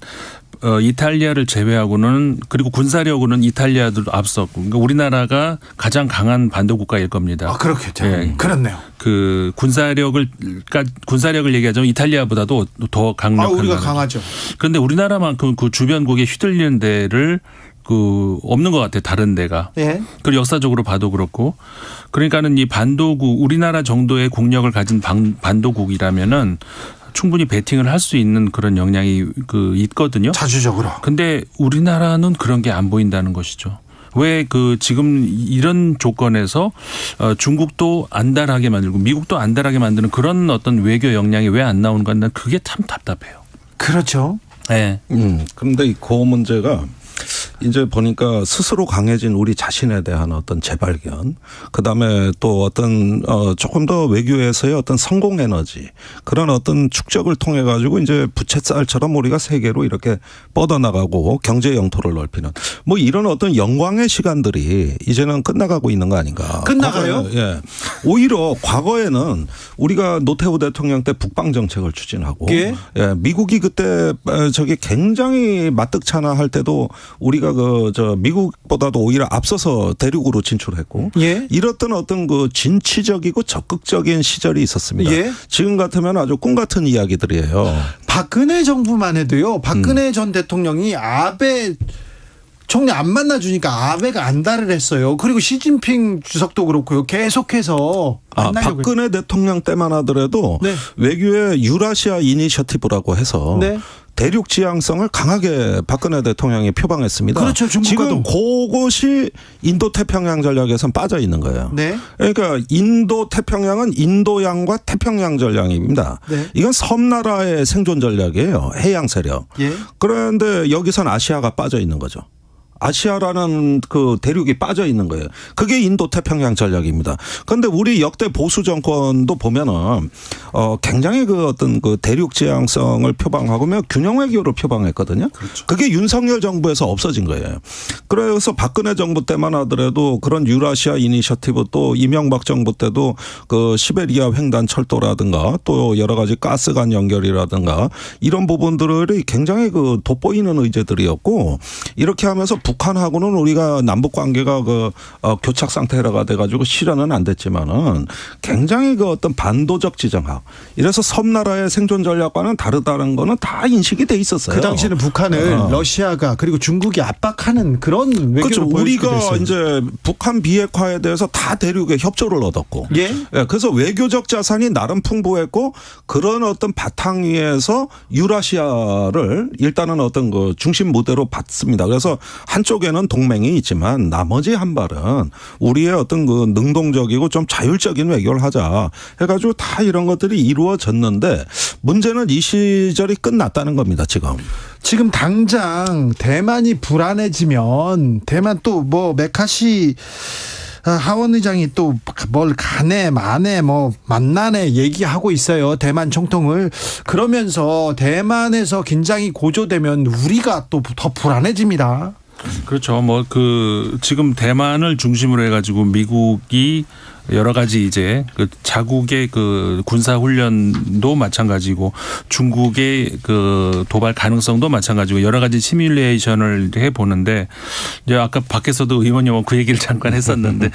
이탈리아를 제외하고는 그리고 군사력으로는 이탈리아도 앞섰고 그러니까 우리나라가 가장 강한 반도 국가일 겁니다. 아, 그렇겠죠. 예. 그렇네요. 그 군사력을 얘기하자면 이탈리아보다도 더 강력한. 우리가 나라죠. 강하죠. 그런데 우리나라만큼 그 주변국에 휘둘리는 데를 그 없는 것 같아요. 다른 데가. 예. 그리고 역사적으로 봐도 그렇고. 그러니까는 이 반도국 우리나라 정도의 국력을 가진 반도국이라면은 충분히 배팅을 할 수 있는 그런 역량이 그 있거든요. 자주적으로. 근데 우리나라는 그런 게 안 보인다는 것이죠. 왜 그 지금 이런 조건에서 중국도 안달하게 만들고 미국도 안달하게 만드는 그런 어떤 외교 역량이 왜 안 나오는가? 난 그게 참 답답해요. 그렇죠. 네. 그런데 그 문제가 이제 보니까 스스로 강해진 우리 자신에 대한 어떤 재발견, 그다음에 또 어떤 조금 더 외교에서의 어떤 성공 에너지, 그런 어떤 축적을 통해 가지고 이제 부채살처럼 우리가 세계로 이렇게 뻗어나가고 경제 영토를 넓히는 뭐 이런 어떤 영광의 시간들이 이제는 끝나가고 있는 거 아닌가. 끝나가요? 예. 오히려 과거에는 우리가 노태우 대통령 때 북방 정책을 추진하고 예. 예, 미국이 그때 저기 굉장히 마뜩찮아 때도 우리가 미국보다도 오히려 앞서서 대륙으로 진출했고 예. 이렇던 어떤 그 진취적이고 적극적인 시절이 있었습니다. 예. 지금 같으면 아주 꿈 같은 이야기들이에요. 박근혜 정부만 해도요. 박근혜 전 대통령이 아베 총리 안 만나주니까 아베가 안달을 했어요. 그리고 시진핑 주석도 그렇고요. 계속해서 만나려고 박근혜 대통령 때만 하더라도 네. 외교의 유라시아 이니셔티브라고 해서 네. 대륙 지향성을 강하게 박근혜 대통령이 표방했습니다. 그렇죠. 중국과도. 지금 그것이 인도 태평양 전략에선 빠져 있는 거예요. 네. 그러니까 인도 태평양은 인도양과 태평양 전략입니다. 네. 이건 섬나라의 생존 전략이에요. 해양 세력. 예. 그런데 여기선 아시아가 빠져 있는 거죠. 아시아라는 그 대륙이 빠져 있는 거예요. 그게 인도 태평양 전략입니다. 그런데 우리 역대 보수 정권도 보면은 굉장히 그 어떤 그 대륙 지향성을 표방하고면 균형 외교를 표방했거든요. 그렇죠. 그게 윤석열 정부에서 없어진 거예요. 그래서 박근혜 정부 때만 하더라도 그런 유라시아 이니셔티브 또 이명박 정부 때도 그 시베리아 횡단 철도라든가 또 여러 가지 가스관 연결이라든가 이런 부분들이 굉장히 그 돋보이는 의제들이었고 이렇게 하면서 북한하고는 우리가 남북 관계가 그 교착 상태가 돼가지고 실현은 안 됐지만은 굉장히 그 어떤 반도적 지정학. 이래서 섬나라의 생존 전략과는 다르다는 거는 다 인식이 돼 있었어요. 그 당시에는 북한을 러시아가 그리고 중국이 압박하는 그런 외교를 그렇죠. 보여주게 우리가 됐어요. 이제 북한 비핵화에 대해서 다 대륙의 협조를 얻었고. 예. 예, 그래서 외교적 자산이 나름 풍부했고 그런 어떤 바탕 위에서 유라시아를 일단은 어떤 그 중심 무대로 봤습니다. 그래서 한쪽에는 동맹이 있지만 나머지 한 발은 우리의 어떤 그 능동적이고 좀 자율적인 외교를 하자 해가지고 다 이런 것들이 이루어졌는데 문제는 이 시절이 끝났다는 겁니다. 지금 당장 대만이 불안해지면 대만 또 뭐 메카시 하원 의장이 또 뭘 가네 마네 뭐 만나네 얘기하고 있어요. 대만 총통을. 그러면서 대만에서 긴장이 고조되면 우리가 또 더 불안해집니다. 그렇죠. 뭐 그 지금 대만을 중심으로 해가지고 미국이 여러 가지 이제 그 자국의 그 군사 훈련도 마찬가지고 중국의 그 도발 가능성도 마찬가지고 여러 가지 시뮬레이션을 해 보는데 이제 아까 밖에서도 의원님 그 얘기를 잠깐 했었는데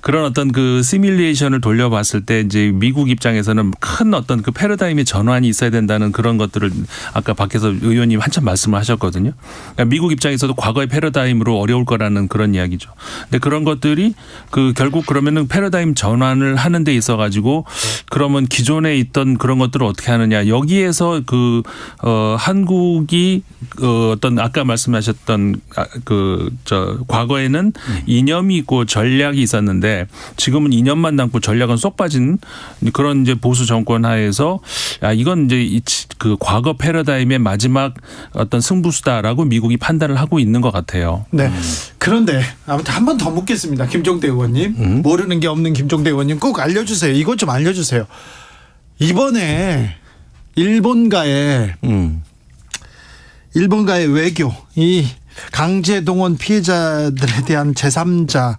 그런 어떤 그 시뮬레이션을 돌려봤을 때 이제 미국 입장에서는 큰 어떤 그 패러다임의 전환이 있어야 된다는 그런 것들을 아까 밖에서 의원님 한참 말씀을 하셨거든요. 그러니까 미국 입장에서도 과거의 패러다임으로 어려울 거라는 그런 이야기죠. 근데 그런 것들이 그 결국 그러면은 패러다임 패러다임 전환을 하는 데 있어 가지고 그러면 기존에 있던 그런 것들을 어떻게 하느냐. 여기에서 한국이 어떤 아까 말씀하셨던 과거에는 이념이 있고 전략이 있었는데 지금은 이념만 남고 전략은 쏙 빠진 그런 이제 보수 정권 하에서 이건 이제 그 과거 패러다임의 마지막 어떤 승부수다라고 미국이 판단을 하고 있는 것 같아요. 네. 그런데 아무튼 한 번 더 묻겠습니다. 김종대 의원님. 모르는 게 없는 김종대 의원님 꼭 알려주세요. 이것 좀 알려주세요. 이번에 일본과의 외교, 이 강제동원 피해자들에 대한 제3자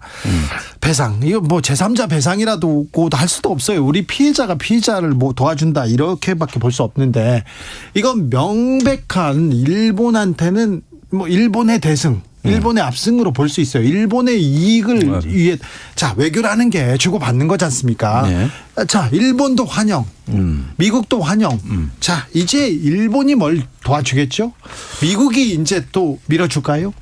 배상, 이거 뭐 제3자 배상이라도 할 수도 없어요. 우리 피해자가 피해자를 뭐 도와준다 이렇게밖에 볼 수 없는데 이건 명백한 일본한테는 뭐 일본의 대승, 일본의 압승으로 볼 수 있어요. 일본의 이익을 위해 자 외교라는 게 주고받는 거지 않습니까? 네. 자 일본도 환영, 미국도 환영. 자 이제 일본이 뭘 도와주겠죠? 미국이 이제 또 밀어줄까요?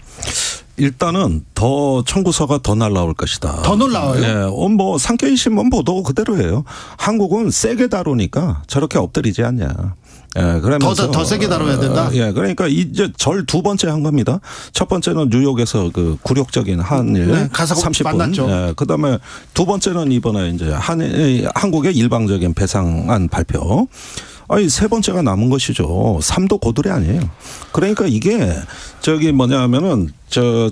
일단은 더 청구서가 더 날라올 것이다. 더 날라와요? 예, 뭐 산케이 신문 보도 그대로예요. 한국은 세게 다루니까 저렇게 엎드리지 않냐. 예, 그러면서 더 세게 다뤄야 된다. 예, 그러니까 이제 절 두 번째 한 겁니다. 첫 번째는 뉴욕에서 그 굴욕적인 한일 가서 30분. 만났죠. 예, 그다음에 두 번째는 이번에 이제 한국의 일방적인 배상안 발표. 아니 세 번째가 남은 것이죠. 3도 고들이 아니에요. 그러니까 이게 뭐냐면은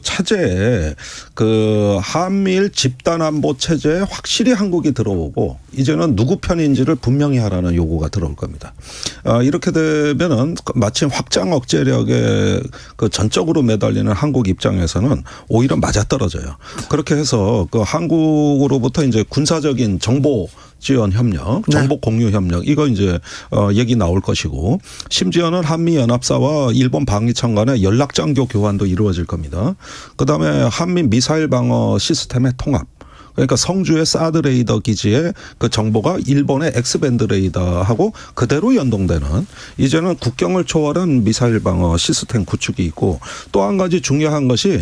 차제에 그 한미일 집단안보 체제에 확실히 한국이 들어오고 이제는 누구 편인지를 분명히 하라는 요구가 들어올 겁니다. 이렇게 되면은 마침 확장 억제력에 그 전적으로 매달리는 한국 입장에서는 오히려 맞아떨어져요. 그렇게 해서 그 한국으로부터 이제 군사적인 정보 지원 협력, 정보 공유 협력 이거 이제 얘기 나올 것이고 심지어는 한미 연합사와 일본 방위청 간의 연락 장교 교환도 이루어질 겁니다. 그다음에 한미 미사일 방어 시스템의 통합. 그러니까 성주의 사드 레이더 기지의 그 정보가 일본의 엑스밴드 레이더하고 그대로 연동되는 이제는 국경을 초월한 미사일 방어 시스템 구축이 있고 또 한 가지 중요한 것이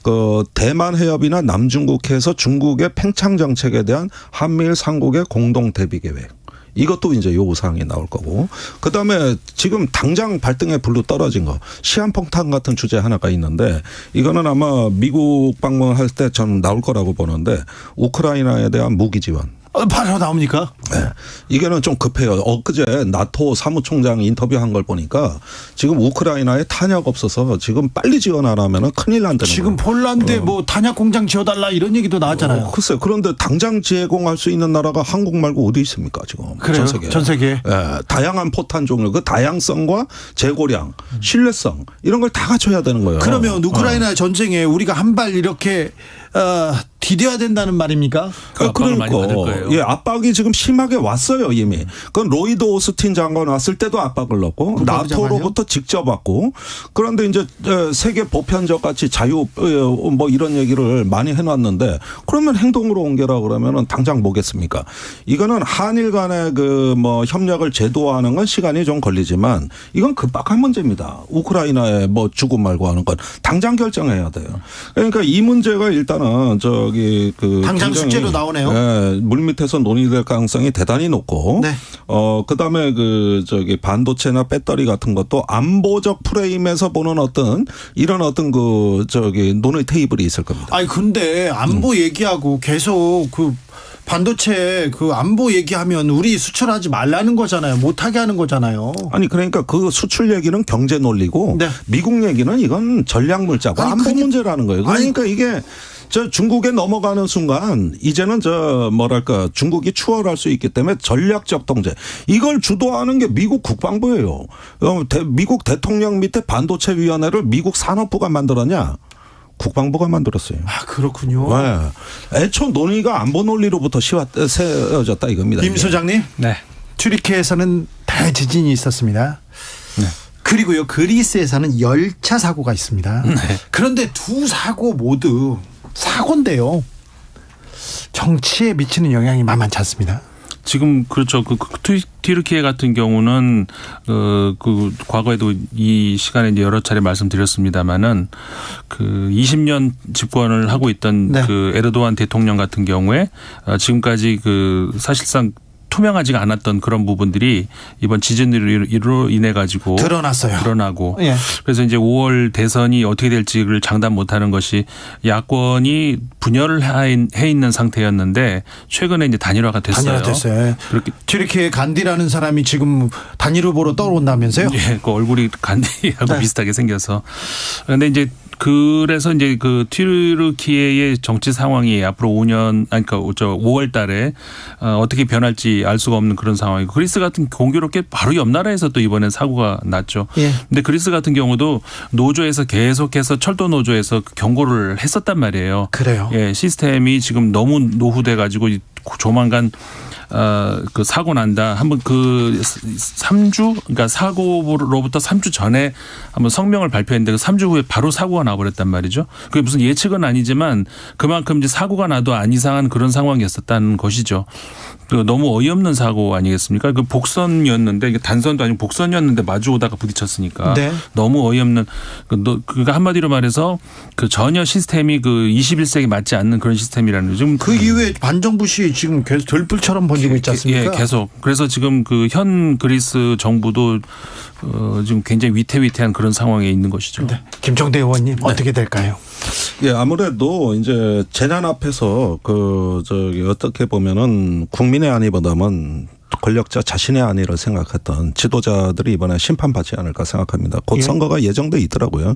그 대만 해협이나 남중국해에서 중국의 팽창 정책에 대한 한미일 삼국의 공동 대비 계획. 이것도 이제 요구사항이 나올 거고 그다음에 지금 당장 발등에 불로 떨어진 거 시한폭탄 같은 주제 하나가 있는데 이거는 아마 미국 방문할 때 전 나올 거라고 보는데 우크라이나에 대한 무기 지원. 바로 나옵니까? 네. 이게는 좀 급해요. 엊그제 나토 사무총장 인터뷰한 걸 보니까 지금 우크라이나에 탄약 없어서 지금 빨리 지원 안 하면 큰일 난다는 지금 거예요. 폴란드에 뭐 탄약 공장 지어달라 이런 얘기도 나왔잖아요. 글쎄요. 그런데 당장 제공할 수 있는 나라가 한국 말고 어디 있습니까 지금. 그래요? 전 세계에. 네. 다양한 포탄 종류 그 다양성과 재고량 신뢰성 이런 걸 다 갖춰야 되는 거예요. 그러면 우크라이나 전쟁에 우리가 한 발 이렇게 디뎌야 된다는 말입니까? 그 압박을 많이 받을 거예요. 예, 압박이 지금 심하게 왔어요 이미. 그건 로이드 오스틴 장관 왔을 때도 압박을 넣고 나토로부터 직접 왔고 그런데 이제 세계 보편적 가치 자유 뭐 이런 얘기를 많이 해놨는데 그러면 행동으로 옮겨라 그러면은 당장 뭐겠습니까? 이거는 한일 간의 그 뭐 협력을 제도화하는 건 시간이 좀 걸리지만 이건 급박한 문제입니다. 우크라이나에 뭐 주고 말고 하는 건 당장 결정해야 돼요. 그러니까 이 문제가 일단은 그 당장 숙제로 나오네요. 네, 물밑에서 논의될 가능성이 대단히 높고, 네. 그다음에 반도체나 배터리 같은 것도 안보적 프레임에서 보는 이런 논의 테이블이 있을 겁니다. 아니 근데 안보 얘기하고 계속 그 반도체 그 안보 얘기하면 우리 수출하지 말라는 거잖아요. 못하게 하는 거잖아요. 아니 그러니까 그 수출 얘기는 경제 논리고 네. 미국 얘기는 이건 전략 물자고 안보 문제라는 거예요. 그러니까 이게 중국에 넘어가는 순간 이제는 중국이 추월할 수 있기 때문에 전략적 통제 이걸 주도하는 게 미국 국방부예요. 미국 대통령 밑에 반도체 위원회를 미국 산업부가 만들었냐? 국방부가 만들었어요. 아 그렇군요. 네. 애초 논의가 안보 논리로부터 세워졌다 이겁니다. 임 소장님. 네. 튀르키예에서는 대지진이 있었습니다. 네. 그리고요 그리스에서는 열차 사고가 있습니다. 네. 그런데 두 사고 모두 사고인데요. 정치에 미치는 영향이 만만치 않습니다. 지금 그렇죠. 그 튀르키예 같은 경우는 그 과거에도 이 시간에 이제 여러 차례 말씀드렸습니다만은 그 20년 집권을 하고 있던 네. 그 에르도안 대통령 같은 경우에 지금까지 그 사실상 투명하지가 않았던 그런 부분들이 이번 지진으로 인해 가지고 드러나고 예. 그래서 이제 5월 대선이 어떻게 될지를 장담 못하는 것이 야권이 분열을 해 있는 상태였는데 최근에 이제 단일화가 됐어요. 그렇게 튀르키예 간디라는 사람이 지금 단일 후보로 떠오른다면서요? 예, 그 얼굴이 간디하고 네. 비슷하게 생겨서 그런데 이제 그래서 이제 그 튀르키예의 정치 상황이 앞으로 5월 달에 어떻게 변할지 알 수가 없는 그런 상황이고 그리스 같은 공교롭게 바로 옆 나라에서 또 이번엔 사고가 났죠. 예. 근데 그리스 같은 경우도 노조에서 계속해서 철도 노조에서 경고를 했었단 말이에요. 그래요. 예, 시스템이 지금 너무 노후돼 가지고 조만간 그 사고 난다. 한번 그 3주 그러니까 사고로부터 3주 전에 한번 성명을 발표했는데 그 3주 후에 바로 사고가 나버렸단 말이죠. 그게 무슨 예측은 아니지만 그만큼 이제 사고가 나도 안 이상한 그런 상황이었었다는 것이죠. 너무 어이없는 사고 아니겠습니까? 그 복선이었는데 이게 단선도 아니고 복선이었는데 마주오다가 부딪혔으니까 네. 너무 어이없는 그러니까 한마디로 말해서 그 전혀 시스템이 그 21세기 맞지 않는 그런 시스템이라는 지금 그 이후에 반정부 시 지금 계속 들불처럼 번지고 있지 않습니까? 예, 계속. 그래서 지금 그 현 그리스 정부도 지금 굉장히 위태위태한 그런 상황에 있는 것이죠. 네. 김종대 의원님 어떻게 될까요? 예, 아무래도 이제 재난 앞에서 어떻게 보면은 국민의 안위보다는 권력자 자신의 안위를 생각했던 지도자들이 이번에 심판받지 않을까 생각합니다. 곧 선거가 예정돼 있더라고요.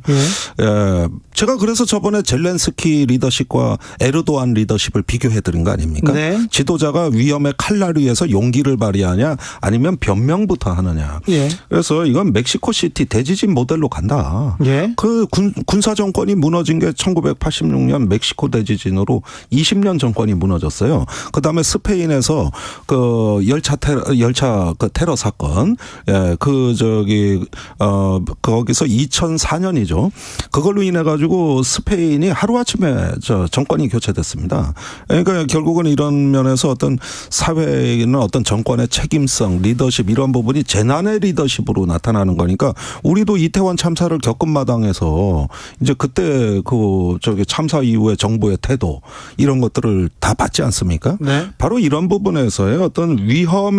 예, 제가 그래서 저번에 젤렌스키 리더십과 에르도안 리더십을 비교해드린 거 아닙니까? 네. 지도자가 위험의 칼날 위에서 용기를 발휘하냐 아니면 변명부터 하느냐. 예. 그래서 이건 멕시코시티 대지진 모델로 간다. 예. 그 군사 정권이 무너진 게 1986년 멕시코 대지진으로 20년 정권이 무너졌어요. 그다음에 스페인에서 그 열차 그 테러 사건, 예, 거기서 2004년이죠. 그걸로 인해 가지고 스페인이 하루아침에 정권이 교체됐습니다. 그러니까 결국은 이런 면에서 어떤 사회에 있는 어떤 정권의 책임성, 리더십 이런 부분이 재난의 리더십으로 나타나는 거니까 우리도 이태원 참사를 겪은 마당에서 이제 그때 참사 이후의 정부의 태도 이런 것들을 다 봤지 않습니까? 네. 바로 이런 부분에서의 어떤 위험의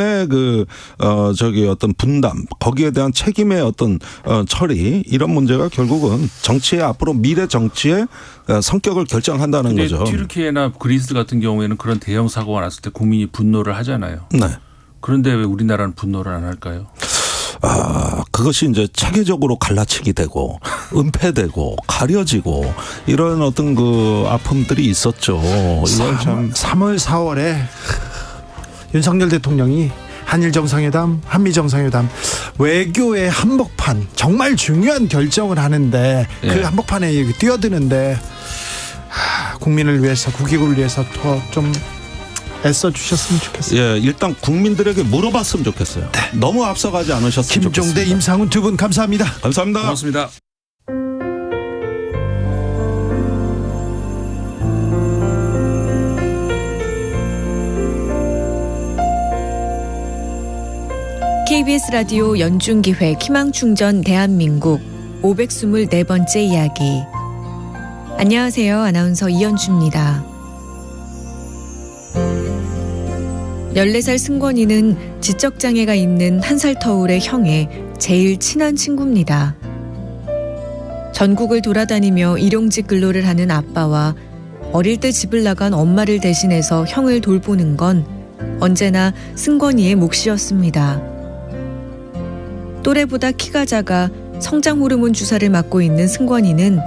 어떤 분담, 거기에 대한 책임의 어떤 처리 이런 문제가 결국은 정치의 앞으로 미래 정치의 성격을 결정한다는 거죠. 튀르키예나 그리스 같은 경우에는 그런 대형 사고가 났을 때 국민이 분노를 하잖아요. 네. 그런데 왜 우리나라는 분노를 안 할까요? 그것이 이제 체계적으로 갈라치기 되고 은폐되고 가려지고 이런 어떤 그 아픔들이 있었죠. 이걸 참 3월 4월에 윤석열 대통령이 한일 정상회담, 한미 정상회담, 외교의 한복판 정말 중요한 결정을 하는데 그 한복판에 뛰어드는데 국민을 위해서 국익을 위해서 더 좀 애써 주셨으면 좋겠어요. 예, 일단 국민들에게 물어봤으면 좋겠어요. 네. 너무 앞서가지 않으셨으면 좋겠습니다. 김종대, 임상훈 두 분 감사합니다. 감사합니다. 고맙습니다. KBS 라디오 연중기획 희망충전 대한민국 524번째 이야기. 안녕하세요. 아나운서 이현주입니다. 14살 승권이는 지적장애가 있는 1살 터울의 형의 제일 친한 친구입니다. 전국을 돌아다니며 일용직 근로를 하는 아빠와 어릴 때 집을 나간 엄마를 대신해서 형을 돌보는 건 언제나 승권이의 몫이었습니다. 또래보다 키가 작아 성장 호르몬 주사를 맞고 있는 승권이는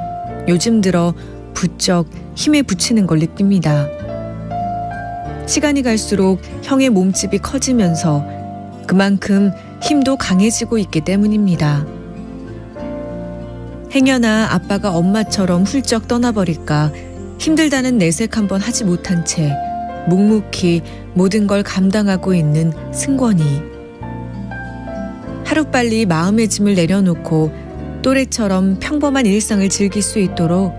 요즘 들어 부쩍 힘에 부치는 걸 느낍니다. 시간이 갈수록 형의 몸집이 커지면서 그만큼 힘도 강해지고 있기 때문입니다. 행여나 아빠가 엄마처럼 훌쩍 떠나버릴까 힘들다는 내색 한번 하지 못한 채 묵묵히 모든 걸 감당하고 있는 승권이. 하루빨리 마음의 짐을 내려놓고 또래처럼 평범한 일상을 즐길 수 있도록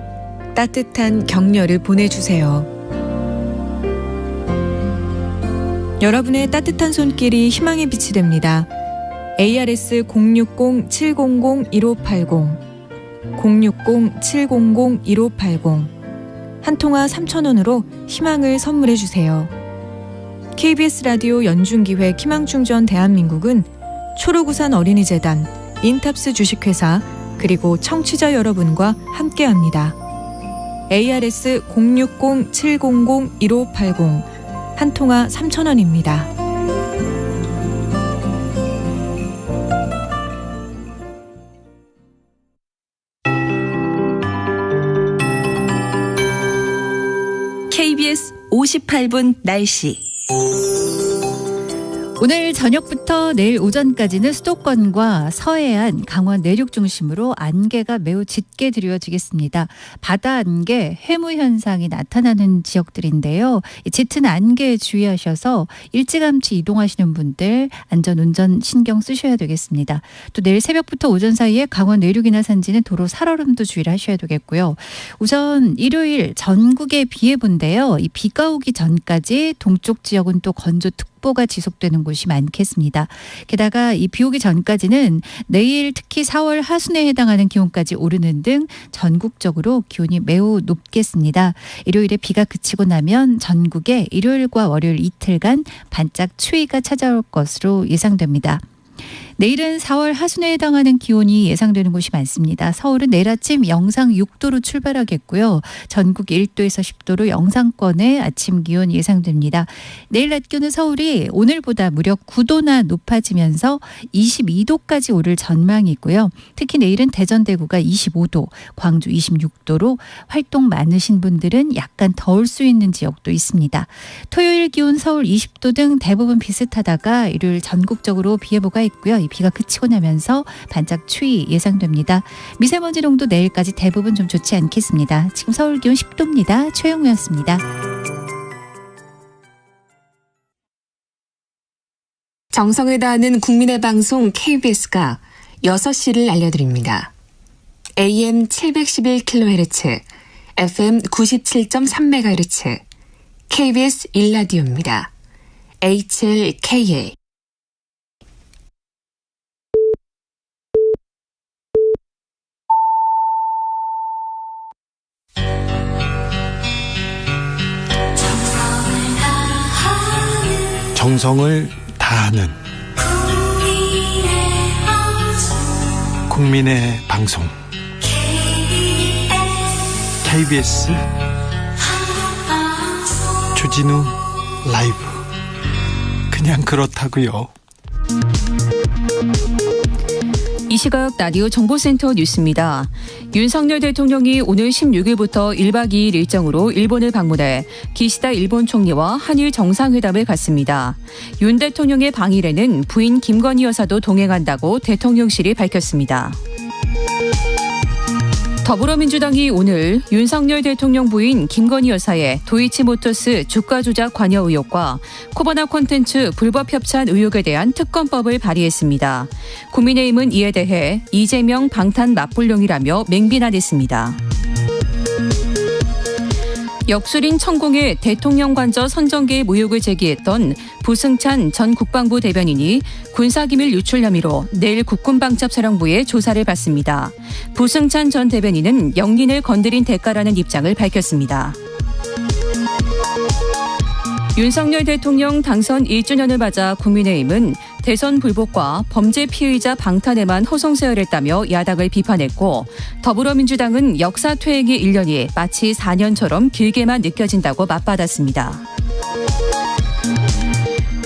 따뜻한 격려를 보내주세요. 여러분의 따뜻한 손길이 희망의 빛이 됩니다. ARS 060-700-1580 060-700-1580 한 통화 3,000원으로 희망을 선물해 주세요. KBS 라디오 연중기획 희망충전 대한민국은 초록우산 어린이재단, 인탑스 주식회사 그리고 청취자 여러분과 함께합니다. ARS 060-700-1580 한 통화 3,000원입니다. KBS 58분 날씨. 오늘 저녁부터 내일 오전까지는 수도권과 서해안, 강원 내륙 중심으로 안개가 매우 짙게 드리워지겠습니다. 바다 안개, 해무 현상이 나타나는 지역들인데요. 이 짙은 안개에 주의하셔서 일찌감치 이동하시는 분들 안전운전 신경 쓰셔야 되겠습니다. 또 내일 새벽부터 오전 사이에 강원 내륙이나 산지는 도로 살얼음도 주의를 하셔야 되겠고요. 우선 일요일 전국에 비 예보인데요. 이 비가 오기 전까지 동쪽 지역은 또 건조특보가 지속되는 곳이 많겠습니다. 게다가 이 비 오기 전까지는 내일 특히 4월 하순에 해당하는 기온까지 오르는 등 전국적으로 기온이 매우 높겠습니다. 일요일에 비가 그치고 나면 전국에 일요일과 월요일 이틀간 반짝 추위가 찾아올 것으로 예상됩니다. 내일은 4월 하순에 해당하는 기온이 예상되는 곳이 많습니다. 서울은 내일 아침 영상 6도로 출발하겠고요. 전국 1도에서 10도로 영상권의 아침 기온 예상됩니다. 내일 낮 기온은 서울이 오늘보다 무려 9도나 높아지면서 22도까지 오를 전망이 있고요. 특히 내일은 대전 대구가 25도, 광주 26도로 활동 많으신 분들은 약간 더울 수 있는 지역도 있습니다. 토요일 기온 서울 20도 등 대부분 비슷하다가 일요일 전국적으로 비 예보가 있고요. 이 비가 그치고 나면서 반짝 추위 예상됩니다. 미세먼지 농도 내일까지 대부분 좀 좋지 않겠습니다. 지금 서울 기온 10도입니다. 최영우였습니다. 정성을 다하는 국민의 방송 KBS가 6시를 알려드립니다. AM 711kHz, FM 97.3MHz, KBS 1라디오입니다. HLKA. 정성을 다하는 국민의 방송 KBS 주진우 라이브. 그냥 그렇다고요. 이 시각 라디오 정보센터 뉴스입니다. 윤석열 대통령이 오늘 16일부터 1박 2일 일정으로 일본을 방문해 기시다 일본 총리와 한일 정상회담을 갖습니다. 윤 대통령의 방일에는 부인 김건희 여사도 동행한다고 대통령실이 밝혔습니다. 더불어민주당이 오늘 윤석열 대통령 부인 김건희 여사의 도이치모터스 주가 조작 관여 의혹과 코바나 콘텐츠 불법 협찬 의혹에 대한 특검법을 발의했습니다. 국민의힘은 이에 대해 이재명 방탄 맞불용이라며 맹비난했습니다. 역술인 천공의 대통령 관저 선정계의 의혹을 제기했던 부승찬 전 국방부 대변인이 군사기밀 유출 혐의로 내일 국군방첩사령부에 조사를 받습니다. 부승찬 전 대변인은 영린을 건드린 대가라는 입장을 밝혔습니다. 윤석열 대통령 당선 1주년을 맞아 국민의힘은 대선 불복과 범죄 피의자 방탄에만 허송세월했다며 야당을 비판했고, 더불어민주당은 역사 퇴행의 1년이 마치 4년처럼 길게만 느껴진다고 맞받았습니다.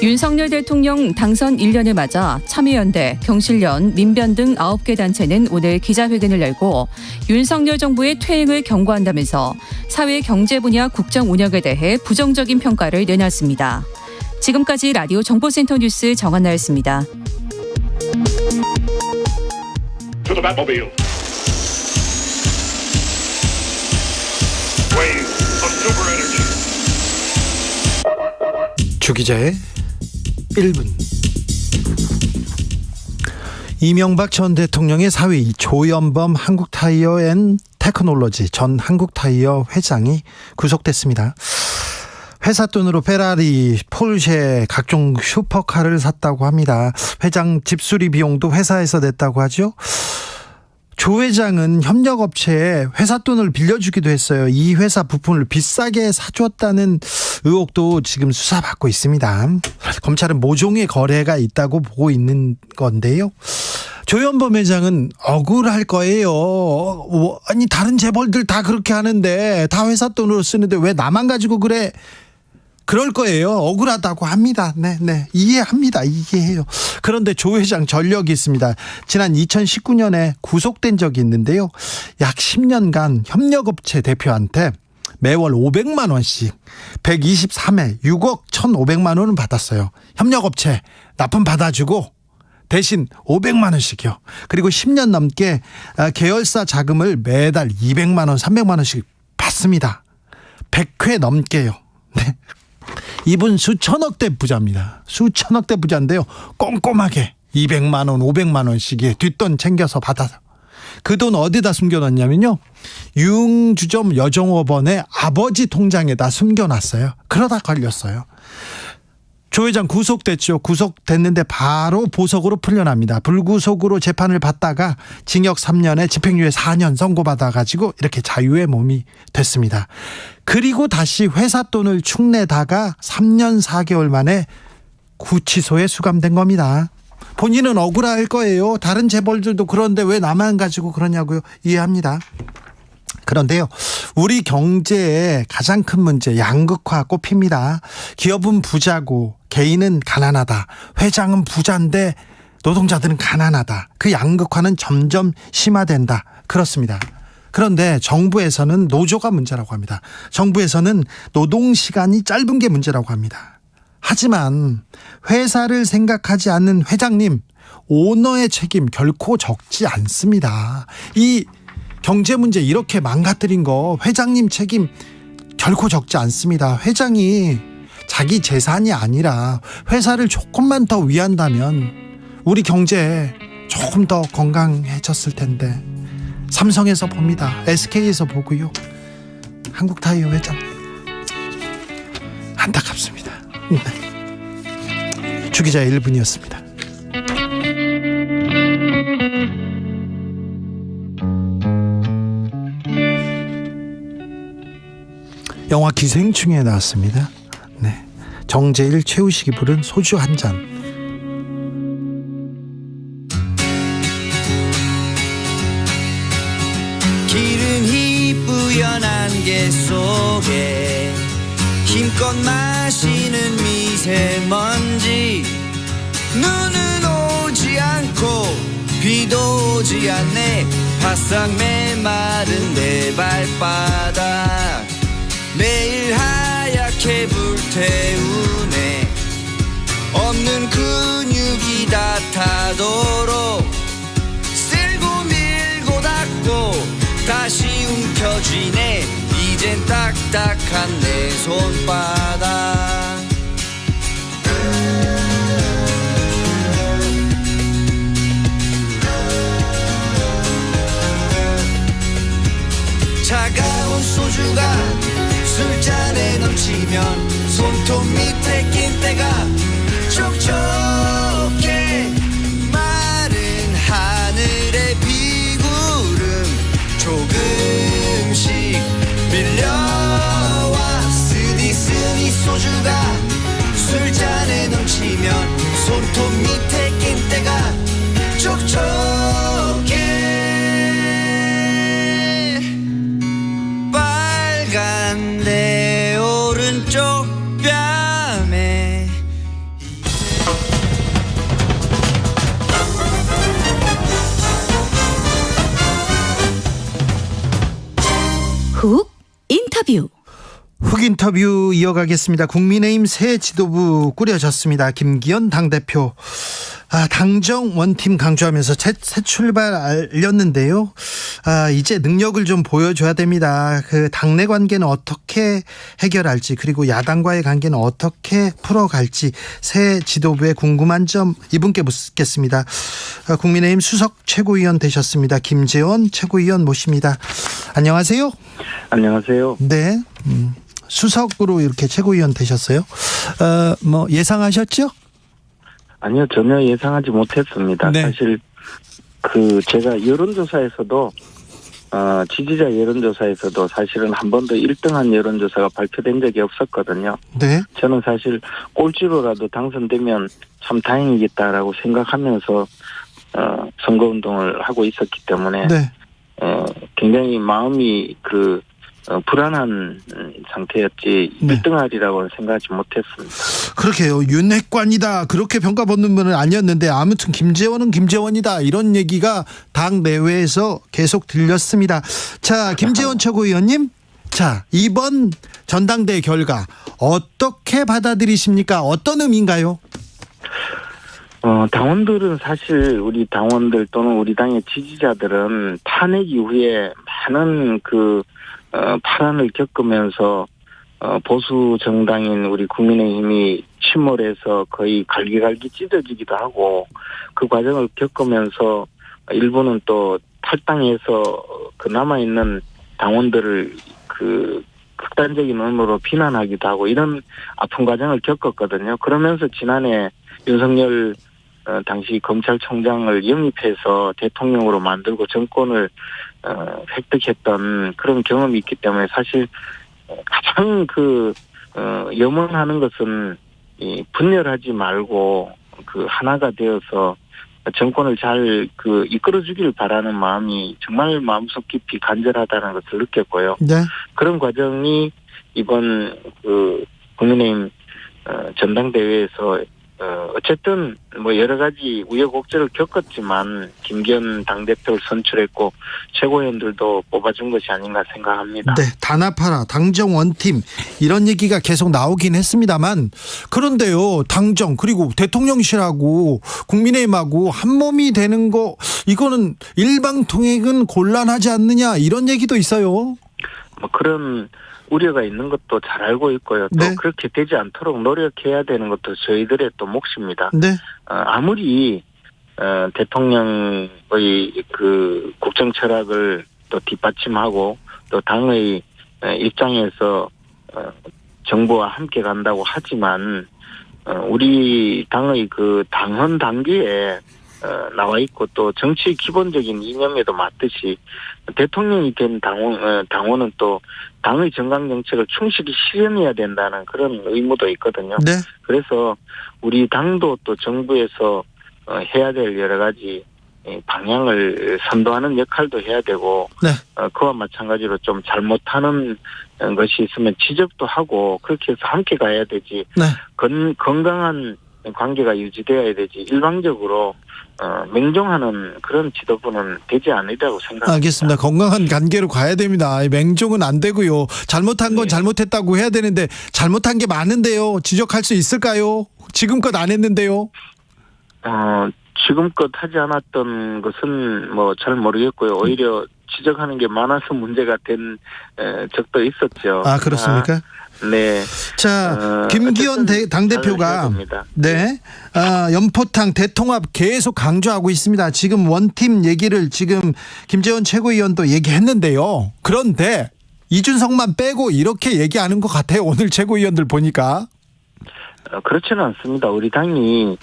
윤석열 대통령 당선 1년을 맞아 참여연대, 경실련, 민변 등 9개 단체는 오늘 기자회견을 열고 윤석열 정부의 퇴행을 경고한다면서 사회 경제 분야 국정 운영에 대해 부정적인 평가를 내놨습니다. 지금까지 라디오 정보센터 뉴스 정한나였습니다. 주 기자의 1분. 이명박 전 대통령의 사위 조연범 한국타이어앤테크놀로지 전 한국타이어 회장이 구속됐습니다. 회사 돈으로 페라리, 폴쉐, 각종 슈퍼카를 샀다고 합니다. 회장 집수리 비용도 회사에서 냈다고 하죠. 조 회장은 협력업체에 회사 돈을 빌려주기도 했어요. 이 회사 부품을 비싸게 사줬다는 의혹도 지금 수사받고 있습니다. 검찰은 모종의 거래가 있다고 보고 있는 건데요. 조현범 회장은 억울할 거예요. 아니 다른 재벌들 다 그렇게 하는데 다 회사 돈으로 쓰는데 왜 나만 가지고 그래? 그럴 거예요. 억울하다고 합니다. 네. 이해합니다. 이해해요. 그런데 조 회장 전력이 있습니다. 지난 2019년에 구속된 적이 있는데요. 약 10년간 협력업체 대표한테 매월 500만 원씩 123회 6억 1,500만 원을 받았어요. 협력업체 납품 받아주고 대신 500만 원씩이요. 그리고 10년 넘게 계열사 자금을 매달 200만 원, 300만 원씩 받습니다. 100회 넘게요. 네. 이분 수천억대 부자입니다. 수천억대 부자인데요. 꼼꼼하게 200만 원, 500만 원씩의 뒷돈 챙겨서 받아서 그 돈 어디다 숨겨놨냐면요. 유흥주점 여종업원의 아버지 통장에다 숨겨놨어요. 그러다 걸렸어요. 조 회장 구속됐죠. 구속됐는데 바로 보석으로 풀려납니다. 불구속으로 재판을 받다가 징역 3년에 집행유예 4년 선고받아가지고 이렇게 자유의 몸이 됐습니다. 그리고 다시 회사 돈을 축내다가 3년 4개월 만에 구치소에 수감된 겁니다. 본인은 억울할 거예요. 다른 재벌들도 그런데 왜 나만 가지고 그러냐고요. 이해합니다. 그런데요, 우리 경제의 가장 큰 문제 양극화 꼽힙니다. 기업은 부자고 개인은 가난하다. 회장은 부자인데 노동자들은 가난하다. 그 양극화는 점점 심화된다. 그렇습니다. 그런데 정부에서는 노조가 문제라고 합니다. 정부에서는 노동시간이 짧은 게 문제라고 합니다. 하지만 회사를 생각하지 않는 회장님, 오너의 책임 결코 적지 않습니다. 이 경제 문제 이렇게 망가뜨린 거 회장님 책임 결코 적지 않습니다. 회장이 자기 재산이 아니라 회사를 조금만 더 위한다면 우리 경제 조금 더 건강해졌을 텐데. 삼성에서 봅니다. SK에서 보고요. 한국타이어 회장 안타깝습니다. 네. 주기자의 1분이었습니다. 영화 기생충에 나왔습니다. 네, 정재일, 최우식이 부른 소주 한 잔. 기름이 뿌연 안개 속에 힘껏 마시는 미세먼지 눈은 오지 않고 비도 오지 않네 바싹 메마른 내 발바닥 매일 하얗게 불태우네 없는 근육이 다 타도록 쓸고 밀고 닦고 다시 움켜쥐네 이젠 딱딱한 내 손바닥 차가운 소주가 술잔에 넘치면 손톱 밑에 낀 때가 촉촉해 마른 하늘의 비구름 조금씩 밀려와 쓰디쓰니 소주가 술잔에 넘치면 손톱 밑에 낀 때가 촉촉해 빨간 내 오른쪽 뺨에 훅 인터뷰. 훅 인터뷰 이어가겠습니다. 국민의힘 새 지도부 꾸려졌습니다. 김기현 당대표 당정 원팀 강조하면서 새 출발 알렸는데요. 이제 능력을 좀 보여줘야 됩니다. 그 당내 관계는 어떻게 해결할지 그리고 야당과의 관계는 어떻게 풀어갈지 새 지도부의 궁금한 점 이분께 묻겠습니다. 국민의힘 수석 최고위원 되셨습니다. 김재원 최고위원 모십니다. 안녕하세요. 안녕하세요. 네. 수석으로 이렇게 최고위원 되셨어요. 뭐 예상하셨죠? 아니요, 전혀 예상하지 못했습니다. 네. 사실 제가 여론조사에서도 지지자 여론조사에서도 사실은 한 번도 1등한 여론조사가 발표된 적이 없었거든요. 네. 저는 사실 꼴찌로라도 당선되면 참 다행이겠다라고 생각하면서 선거운동을 하고 있었기 때문에 네. 굉장히 마음이 불안한 상태였지 1등하리라고는 생각하지 못했습니다. 그렇게요. 윤핵관이다 그렇게 평가받는 분은 아니었는데 아무튼 김재원은 김재원이다 이런 얘기가 당 내외에서 계속 들렸습니다. 자, 김재원 최고위원님, 자 이번 전당대회 결과 어떻게 받아들이십니까? 어떤 의미인가요? 당원들은 사실 우리 당원들 또는 우리 당의 지지자들은 탄핵 이후에 많은 파란을 겪으면서 보수 정당인 우리 국민의힘이 침몰해서 거의 갈기갈기 찢어지기도 하고 그 과정을 겪으면서 일부는 또 탈당해서 남아있는 당원들을 극단적인 언어로 비난하기도 하고 이런 아픈 과정을 겪었거든요. 그러면서 지난해 윤석열 당시 검찰총장을 영입해서 대통령으로 만들고 정권을 획득했던 그런 경험이 있기 때문에 사실 가장 염원하는 것은 분열하지 말고 하나가 되어서 정권을 잘 이끌어주길 바라는 마음이 정말 마음속 깊이 간절하다는 것을 느꼈고요. 네. 그런 과정이 이번 국민의힘 전당대회에서 어쨌든 여러 가지 우여곡절을 겪었지만 김기현 당대표를 선출했고 최고위원들도 뽑아준 것이 아닌가 생각합니다. 네, 단합하라, 당정 원팀 이런 얘기가 계속 나오긴 했습니다만 그런데요, 당정 그리고 대통령실하고 국민의힘하고 한 몸이 되는 거 이거는 일방통행은 곤란하지 않느냐 이런 얘기도 있어요. 그런 우려가 있는 것도 잘 알고 있고요. 또 네. 그렇게 되지 않도록 노력해야 되는 것도 저희들의 또 몫입니다. 네. 아무리 대통령의 국정 철학을 또 뒷받침하고 또 당의 입장에서 정부와 함께 간다고 하지만 우리 당의 당헌 당규에 나와 있고 또 정치 기본적인 이념에도 맞듯이 대통령이 된 당원은 또 당의 정강 정책을 충실히 실현해야 된다는 그런 의무도 있거든요. 네. 그래서 우리 당도 또 정부에서 해야 될 여러 가지 방향을 선도하는 역할도 해야 되고 네. 그와 마찬가지로 좀 잘못하는 것이 있으면 지적도 하고 그렇게 해서 함께 가야 되지. 네. 건강한 관계가 유지되어야 되지 일방적으로 맹종하는 그런 지도부는 되지 않으리라고 생각합니다. 알겠습니다. 건강한 관계로 가야 됩니다. 맹종은 안 되고요. 잘못한 건 잘못했다고 해야 되는데 잘못한 게 많은데요. 지적할 수 있을까요? 지금껏 안 했는데요. 지금껏 하지 않았던 것은 잘 모르겠고요. 오히려 지적하는 게 많아서 문제가 된 적도 있었죠. 아, 그렇습니까? 네. 자, 김기현 당대표가 네, 연포탕 대통합 계속 강조하고 있습니다. 지금 원팀 얘기를 지금 김재원 최고위원도 얘기했는데요. 그런데 이준석만 빼고 이렇게 얘기하는 것 같아요. 오늘 최고위원들 보니까. 그렇지는 않습니다. 우리 당이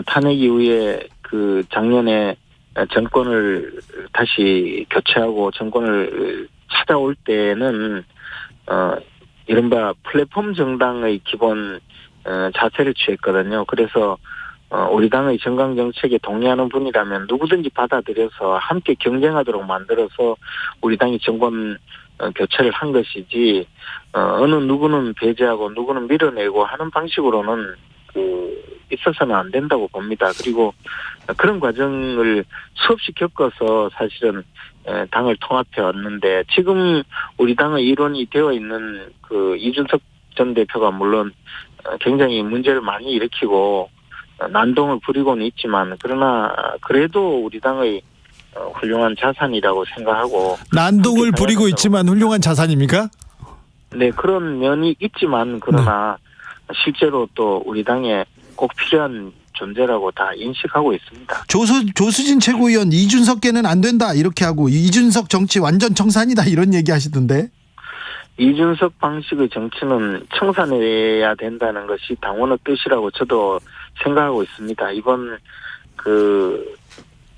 탄핵 이후에 작년에 정권을 다시 교체하고 정권을 찾아올 때는 이른바 플랫폼 정당의 기본 자세를 취했거든요. 그래서 우리 당의 정강 정책에 동의하는 분이라면 누구든지 받아들여서 함께 경쟁하도록 만들어서 우리 당이 정권 교체를 한 것이지 어느 누구는 배제하고 누구는 밀어내고 하는 방식으로는 있어서는 안 된다고 봅니다. 그리고 그런 과정을 수없이 겪어서 사실은 당을 통합해 왔는데 지금 우리 당의 일원이 되어 있는 이준석 전 대표가 물론 굉장히 문제를 많이 일으키고 난동을 부리고는 있지만 그러나 그래도 우리 당의 훌륭한 자산이라고 생각하고 난동을 부리고 있지만 훌륭한 자산입니까? 네, 그런 면이 있지만 그러나 실제로 또 우리 당에 꼭 필요한 존재라고 다 인식하고 있습니다. 조수진 최고위원 이준석께는 안 된다 이렇게 하고 이준석 정치 완전 청산이다 이런 얘기 하시던데. 이준석 방식의 정치는 청산해야 된다는 것이 당원의 뜻이라고 저도 생각하고 있습니다. 이번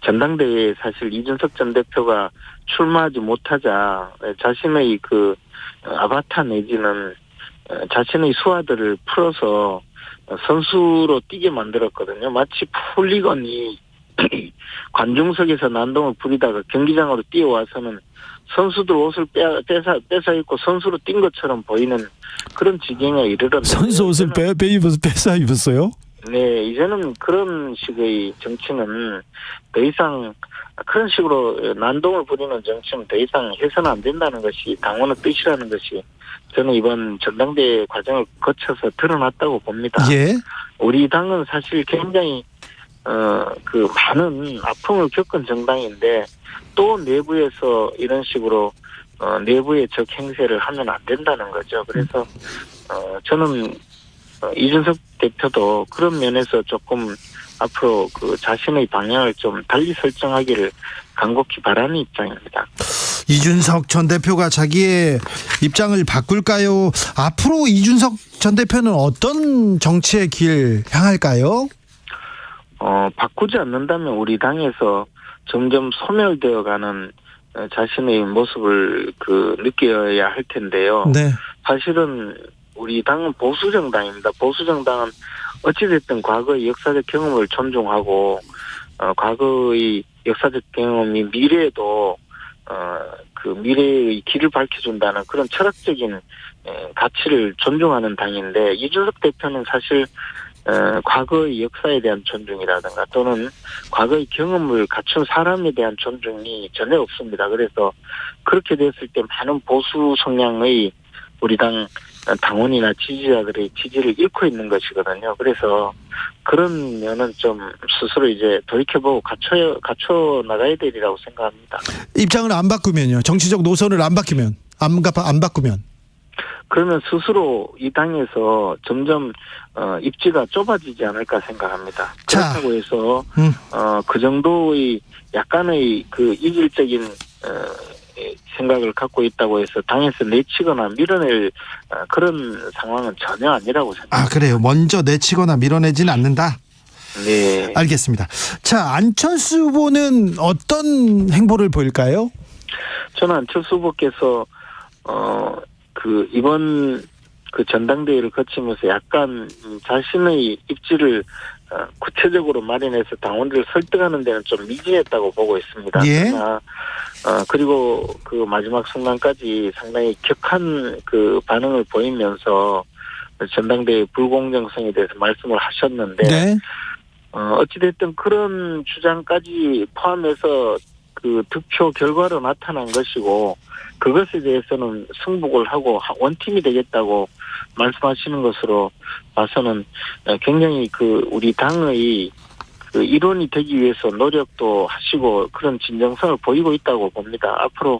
전당대회에 사실 이준석 전 대표가 출마하지 못하자 자신의 아바타 내지는 자신의 수하들을 풀어서 선수로 뛰게 만들었거든요. 마치 훌리건이 관중석에서 난동을 부리다가 경기장으로 뛰어와서는 선수들 옷을 뺏어 입고 선수로 뛴 것처럼 보이는 그런 지경에 이르렀는데 선수 옷을 뺏어 입었어요? 네, 이제는 그런 식의 정치는 더 이상 그런 식으로 난동을 부리는 정치는 더 이상 해서는 안 된다는 것이 당원의 뜻이라는 것이 저는 이번 전당대회 과정을 거쳐서 드러났다고 봅니다. 예. 우리 당은 사실 굉장히 많은 아픔을 겪은 정당인데 또 내부에서 이런 식으로 내부의 적 행세를 하면 안 된다는 거죠. 그래서 저는 이준석 대표도 그런 면에서 조금 앞으로 자신의 방향을 좀 달리 설정하기를 간곡히 바라는 입장입니다. 이준석 전 대표가 자기의 입장을 바꿀까요? 앞으로 이준석 전 대표는 어떤 정치의 길 향할까요? 바꾸지 않는다면 우리 당에서 점점 소멸되어가는 자신의 모습을 느껴야 할 텐데요. 네. 사실은 우리 당은 보수정당입니다. 보수정당은 어찌됐든 과거의 역사적 경험을 존중하고 과거의 역사적 경험이 미래에도 미래의 길을 밝혀준다는 그런 철학적인 가치를 존중하는 당인데 이준석 대표는 사실 과거의 역사에 대한 존중이라든가 또는 과거의 경험을 갖춘 사람에 대한 존중이 전혀 없습니다. 그래서 그렇게 됐을 때 많은 보수 성향의 우리 당원이나 지지자들의 지지를 잃고 있는 것이거든요. 그래서 그런 면은 좀 스스로 이제 돌이켜보고 갖춰 나가야 되리라고 생각합니다. 입장을 안 바꾸면요. 정치적 노선을 안 바꾸면. 그러면 스스로 이 당에서 점점 입지가 좁아지지 않을까 생각합니다. 그렇다고 해서 그 정도의 약간의 이질적인 생각을 갖고 있다고 해서 당에서 내치거나 밀어낼 그런 상황은 전혀 아니라고 생각합니다. 그래요. 먼저 내치거나 밀어내지는 않는다? 네. 알겠습니다. 자, 안철수 후보는 어떤 행보를 보일까요? 저는 안철수 후보께서 이번 전당대회를 거치면서 약간 자신의 입지를 구체적으로 마련해서 당원들을 설득하는 데는 좀 미진했다고 보고 있습니다. 예. 그러나 그리고 마지막 순간까지 상당히 격한 반응을 보이면서 전당대회 불공정성에 대해서 말씀을 하셨는데 네. 어찌됐든 그런 주장까지 포함해서 득표 결과로 나타난 것이고 그것에 대해서는 승복을 하고 원팀이 되겠다고 말씀하시는 것으로 봐서는 굉장히 우리 당의 일원이 되기 위해서 노력도 하시고 그런 진정성을 보이고 있다고 봅니다. 앞으로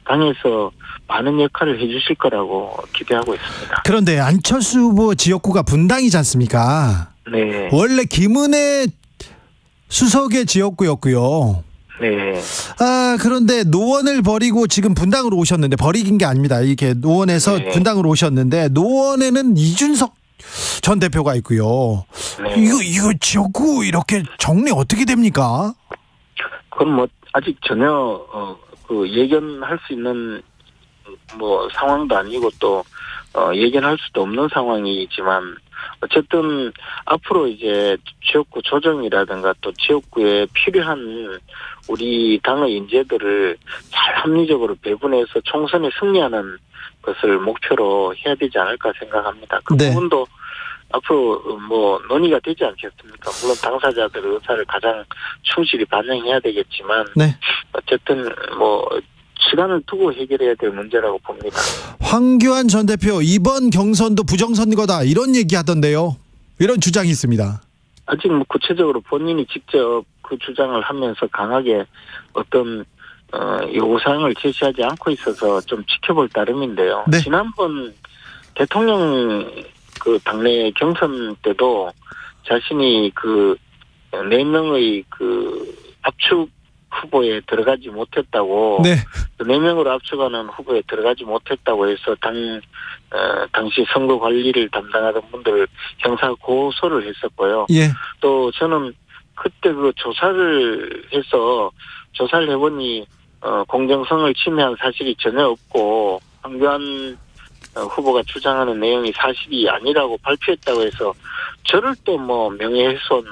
당에서 많은 역할을 해주실 거라고 기대하고 있습니다. 그런데 안철수 후보 지역구가 분당이지 않습니까? 네. 원래 김은혜 수석의 지역구였고요. 네. 그런데 노원을 버리고 지금 분당으로 오셨는데 버리긴 게 아닙니다. 이렇게 노원에서 네. 분당으로 오셨는데 노원에는 이준석 전 대표가 있고요. 네. 이거 지역구 이렇게 정리 어떻게 됩니까? 그건 아직 전혀 예견할 수 있는 상황도 아니고 또 예견할 수도 없는 상황이지만 어쨌든 앞으로 이제 지역구 조정이라든가 또 지역구에 필요한 우리 당의 인재들을 잘 합리적으로 배분해서 총선에 승리하는 것을 목표로 해야 되지 않을까 생각합니다. 그 네. 부분도 앞으로 논의가 되지 않겠습니까? 물론 당사자들의 의사를 가장 충실히 반영해야 되겠지만 네. 어쨌든 시간을 두고 해결해야 될 문제라고 봅니다. 황교안 전 대표 이번 경선도 부정선거다 이런 얘기하던데요. 이런 주장이 있습니다. 아직 구체적으로 본인이 직접 그 주장을 하면서 강하게 어떤 요구사항을 제시하지 않고 있어서 좀 지켜볼 따름인데요. 네. 지난번 대통령 당내 경선 때도 자신이 4명의 압축 후보에 들어가지 못했다고, 네. 4명으로 앞서가는 후보에 들어가지 못했다고 해서 당시 선거 관리를 담당하던 분들 형사 고소를 했었고요. 예. 또 저는 그때 그 조사를 해보니 공정성을 침해한 사실이 전혀 없고 황교안 후보가 주장하는 내용이 사실이 아니라고 발표했다고 해서 저를 또 뭐 명예훼손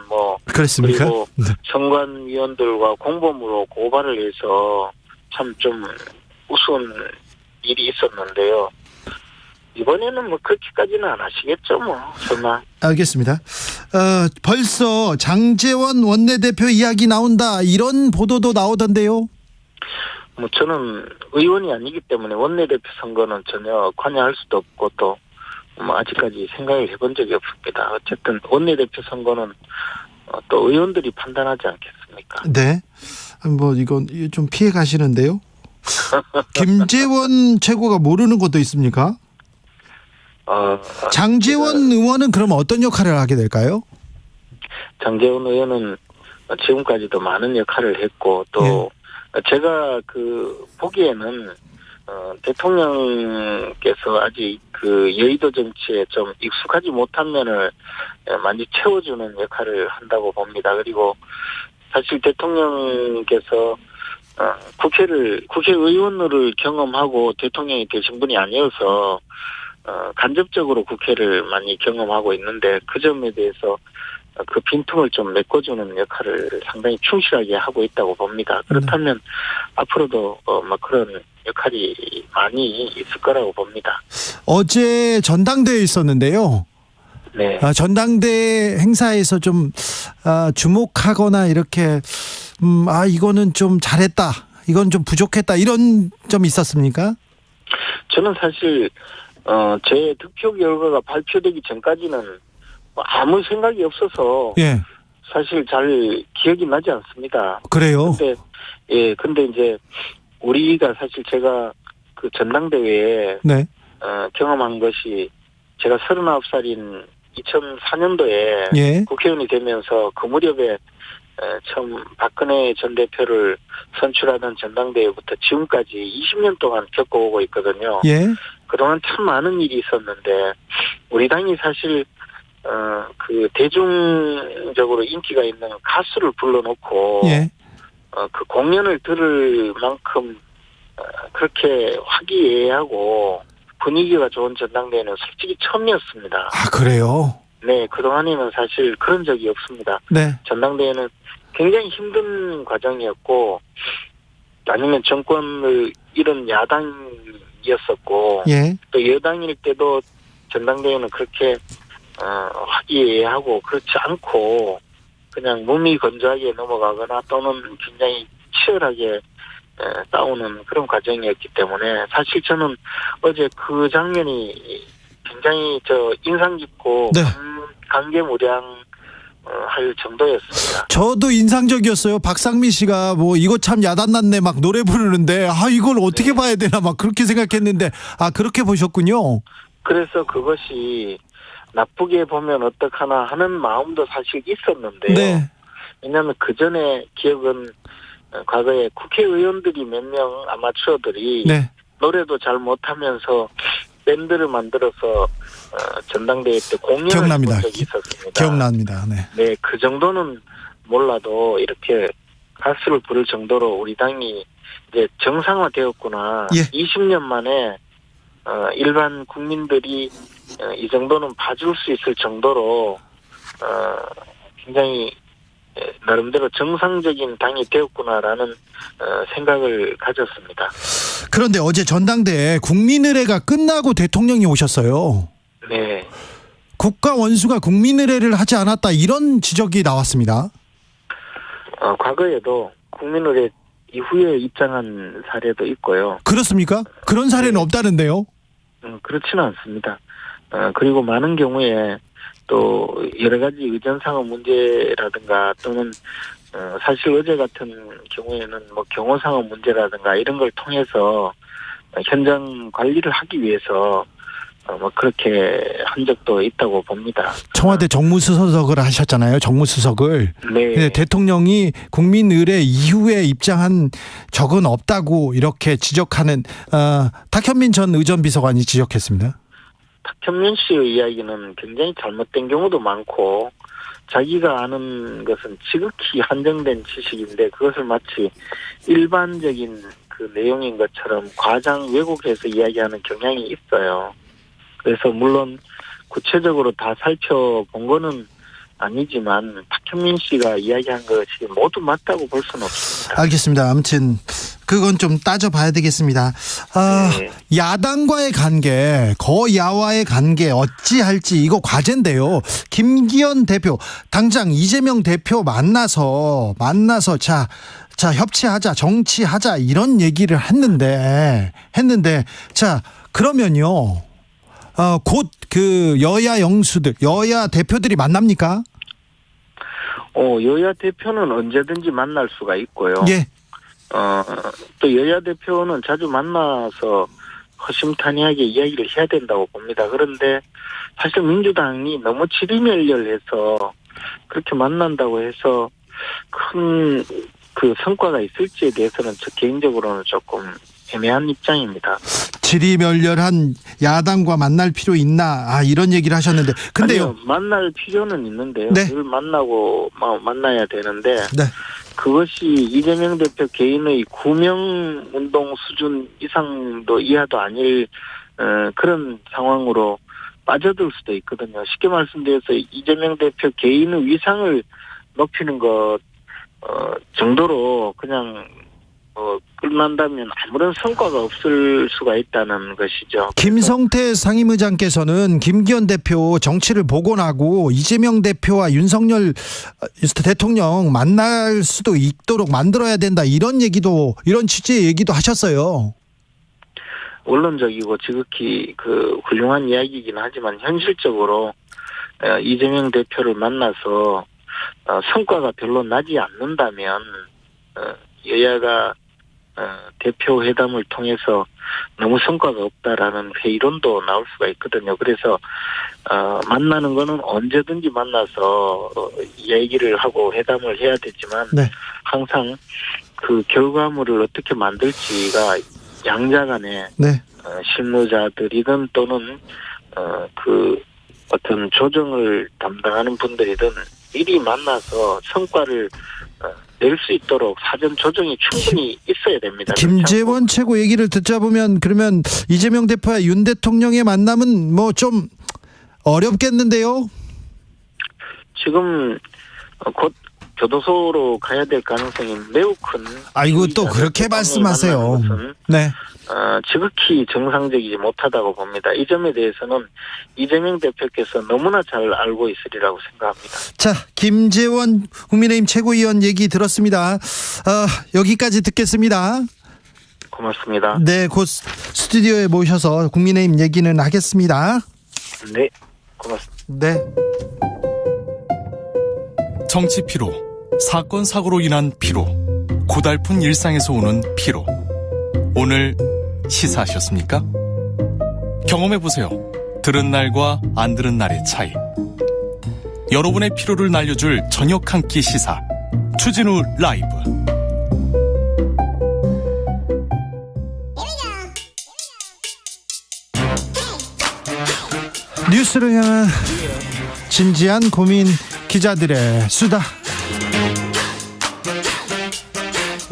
그렇습니까? 그리고 선관위원들과 공범으로 고발을 해서 참 좀 우스운 일이 있었는데요. 이번에는 뭐 그렇게까지는 안 하시겠죠, 뭐 설마. 알겠습니다. 벌써 장제원 원내대표 이야기 나온다 이런 보도도 나오던데요. 뭐 저는 의원이 아니기 때문에 원내대표 선거는 전혀 관여할 수도 없고 또 뭐 아직까지 생각을 해본 적이 없습니다. 어쨌든 원내대표 선거는 또 의원들이 판단하지 않겠습니까? 네. 뭐 이건 좀 피해 가시는데요. 김재원 최고가 모르는 것도 있습니까? 장제원 의원은 그럼 어떤 역할을 하게 될까요? 장제원 의원은 지금까지도 많은 역할을 했고 또 제가 보기에는 대통령께서 아직 그 여의도 정치에 좀 익숙하지 못한 면을 많이 채워주는 역할을 한다고 봅니다. 그리고 사실 대통령께서 국회의원을 경험하고 대통령이 되신 분이 아니어서 간접적으로 국회를 많이 경험하고 있는데 그 점에 대해서 그 빈틈을 좀 메꿔주는 역할을 상당히 충실하게 하고 있다고 봅니다. 그렇다면 앞으로도 그런 역할이 많이 있을 거라고 봅니다. 어제 전당대회 있었는데요. 네. 전당대회 행사에서 좀 주목하거나 이렇게 이거는 좀 잘했다, 이건 좀 부족했다 이런 점이 있었습니까? 저는 사실 제 득표 결과가 발표되기 전까지는 아무 생각이 없어서 사실 잘 기억이 나지 않습니다. 그래요? 근데 이제 우리가 사실 제가 그 전당대회에 경험한 것이 제가 39살인 2004년도에 국회의원이 되면서 그 무렵에 처음 박근혜 전 대표를 선출하던 전당대회부터 지금까지 20년 동안 겪어오고 있거든요. 그동안 참 많은 일이 있었는데 우리 당이 사실 그 대중적으로 인기가 있는 가수를 불러놓고 그 공연을 들을 만큼 그렇게 화기애애하고 분위기가 좋은 전당대회는 솔직히 처음이었습니다. 그래요? 네, 그동안에는 사실 그런 적이 없습니다. 전당대회는 굉장히 힘든 과정이었고 아니면 정권을 잃은 야당이었었고 또 여당일 때도 전당대회는 그렇게 화기애애하고 그렇지 않고 그냥 몸이 건조하게 넘어가거나 또는 굉장히 치열하게 싸우는 그런 과정이었기 때문에 사실 저는 어제 그 장면이 굉장히 인상 깊고 감개무량할 정도였습니다. 저도 인상적이었어요. 박상민 씨가 이거 참 야단났네 막 노래 부르는데 이걸 어떻게 봐야 되나 막 그렇게 생각했는데 그렇게 보셨군요. 그래서 그것이 나쁘게 보면 어떡하나 하는 마음도 사실 있었는데요. 왜냐하면 그 전에 기억은 과거에 국회의원들이 몇 명 아마추어들이 노래도 잘 못하면서 밴드를 만들어서 전당대회 때 공연을 한 적이 있었습니다. 기억납니다. 네, 그 정도는 몰라도 이렇게 가수를 부를 정도로 우리 당이 이제 정상화되었구나. 20년 만에 일반 국민들이 이 정도는 봐줄 수 있을 정도로 굉장히 나름대로 정상적인 당이 되었구나라는 생각을 가졌습니다. 그런데 어제 전당대회 국민의례가 끝나고 대통령이 오셨어요. 네. 국가 원수가 국민의례를 하지 않았다 이런 지적이 나왔습니다. 과거에도 국민의례 이후에 입장한 사례도 있고요. 그렇습니까? 그런 사례는 없다는데요? 그렇지는 않습니다. 그리고 많은 경우에 또 여러 가지 의전상의 문제라든가 또는 사실 어제 같은 경우에는 경호상의 문제라든가 이런 걸 통해서 현장 관리를 하기 위해서 뭐 그렇게 한 적도 있다고 봅니다. 청와대 정무수석을 하셨잖아요. 정무수석을. 네. 근데 대통령이 국민의례 이후에 입장한 적은 없다고 이렇게 지적하는 탁현민 전 의전비서관이 지적했습니다. 탁현민 씨의 이야기는 굉장히 잘못된 경우도 많고 자기가 아는 것은 지극히 한정된 지식인데 그것을 마치 일반적인 그 내용인 것처럼 과장 왜곡해서 이야기하는 경향이 있어요. 그래서 물론 구체적으로 다 살펴본 거는 아니지만 탁현민 씨가 이야기한 것이 모두 맞다고 볼 수는 없습니다. 알겠습니다. 아무튼 그건 좀 따져봐야 되겠습니다. 네. 야당과의 관계, 거야와의 관계 어찌할지 이거 과제인데요. 김기현 대표 당장 이재명 대표 만나서 자 협치하자, 정치하자 이런 얘기를 했는데 자 그러면요. 곧 그 여야 영수들, 여야 대표들이 만납니까? 여야 대표는 언제든지 만날 수가 있고요. 예. 또 여야 대표는 자주 만나서 허심탄회하게 이야기를 해야 된다고 봅니다. 그런데 사실 민주당이 너무 지리멸렬해서 그렇게 만난다고 해서 큰 그 성과가 있을지에 대해서는 저 개인적으로는 조금 애매한 입장입니다. 지리멸렬한 야당과 만날 필요 있나? 이런 얘기를 하셨는데, 근데요. 아니요, 만날 필요는 있는데요. 네. 늘 만나야 되는데, 네. 그것이 이재명 대표 개인의 구명운동 수준 이상도 이하도 아닐 그런 상황으로 빠져들 수도 있거든요. 쉽게 말씀드려서 이재명 대표 개인의 위상을 높이는 것 정도로 그냥 끝난다면 아무런 성과가 없을 수가 있다는 것이죠. 김성태 상임의장께서는 김기현 대표 정치를 복원하고 이재명 대표와 윤석열 대통령 만날 수도 있도록 만들어야 된다 이런 취지의 얘기도 하셨어요. 원론적이고 지극히 그 훌륭한 이야기이긴 하지만 현실적으로 이재명 대표를 만나서 성과가 별로 나지 않는다면 여야가 대표 회담을 통해서 너무 성과가 없다라는 회의론도 나올 수가 있거든요. 그래서 만나는 거는 언제든지 만나서 얘기를 하고 회담을 해야 되지만 네. 항상 그 결과물을 어떻게 만들지가 양자 간에 네. 실무자들이든 또는 그 어떤 조정을 담당하는 분들이든 미리 만나서 성과를 낼 수 있도록 사전 조정이 충분히 있어야 됩니다. 김재원 최고 얘기를 듣자 보면 그러면 이재명 대표와 윤 대통령의 만남은 뭐 좀 어렵겠는데요? 지금 곧 교도소로 가야 될 가능성이 매우 큰. 아이고 또 그렇게 말씀하세요. 네. 지극히 정상적이지 못하다고 봅니다. 이 점에 대해서는 이재명 대표께서 너무나 잘 알고 있으리라고 생각합니다. 자, 김재원 국민의힘 최고위원 얘기 들었습니다. 여기까지 듣겠습니다. 고맙습니다. 네, 곧 스튜디오에 모셔서 국민의힘 얘기는 하겠습니다. 네, 고맙습니다. 네. 정치 피로, 사건 사고로 인한 피로, 고달픈 일상에서 오는 피로. 오늘 시사하셨습니까? 경험해보세요. 들은 날과 안 들은 날의 차이. 여러분의 피로를 날려줄 저녁 한 끼 시사. 추진우 라이브. 뉴스를 향한 진지한 고민, 기자들의 수다.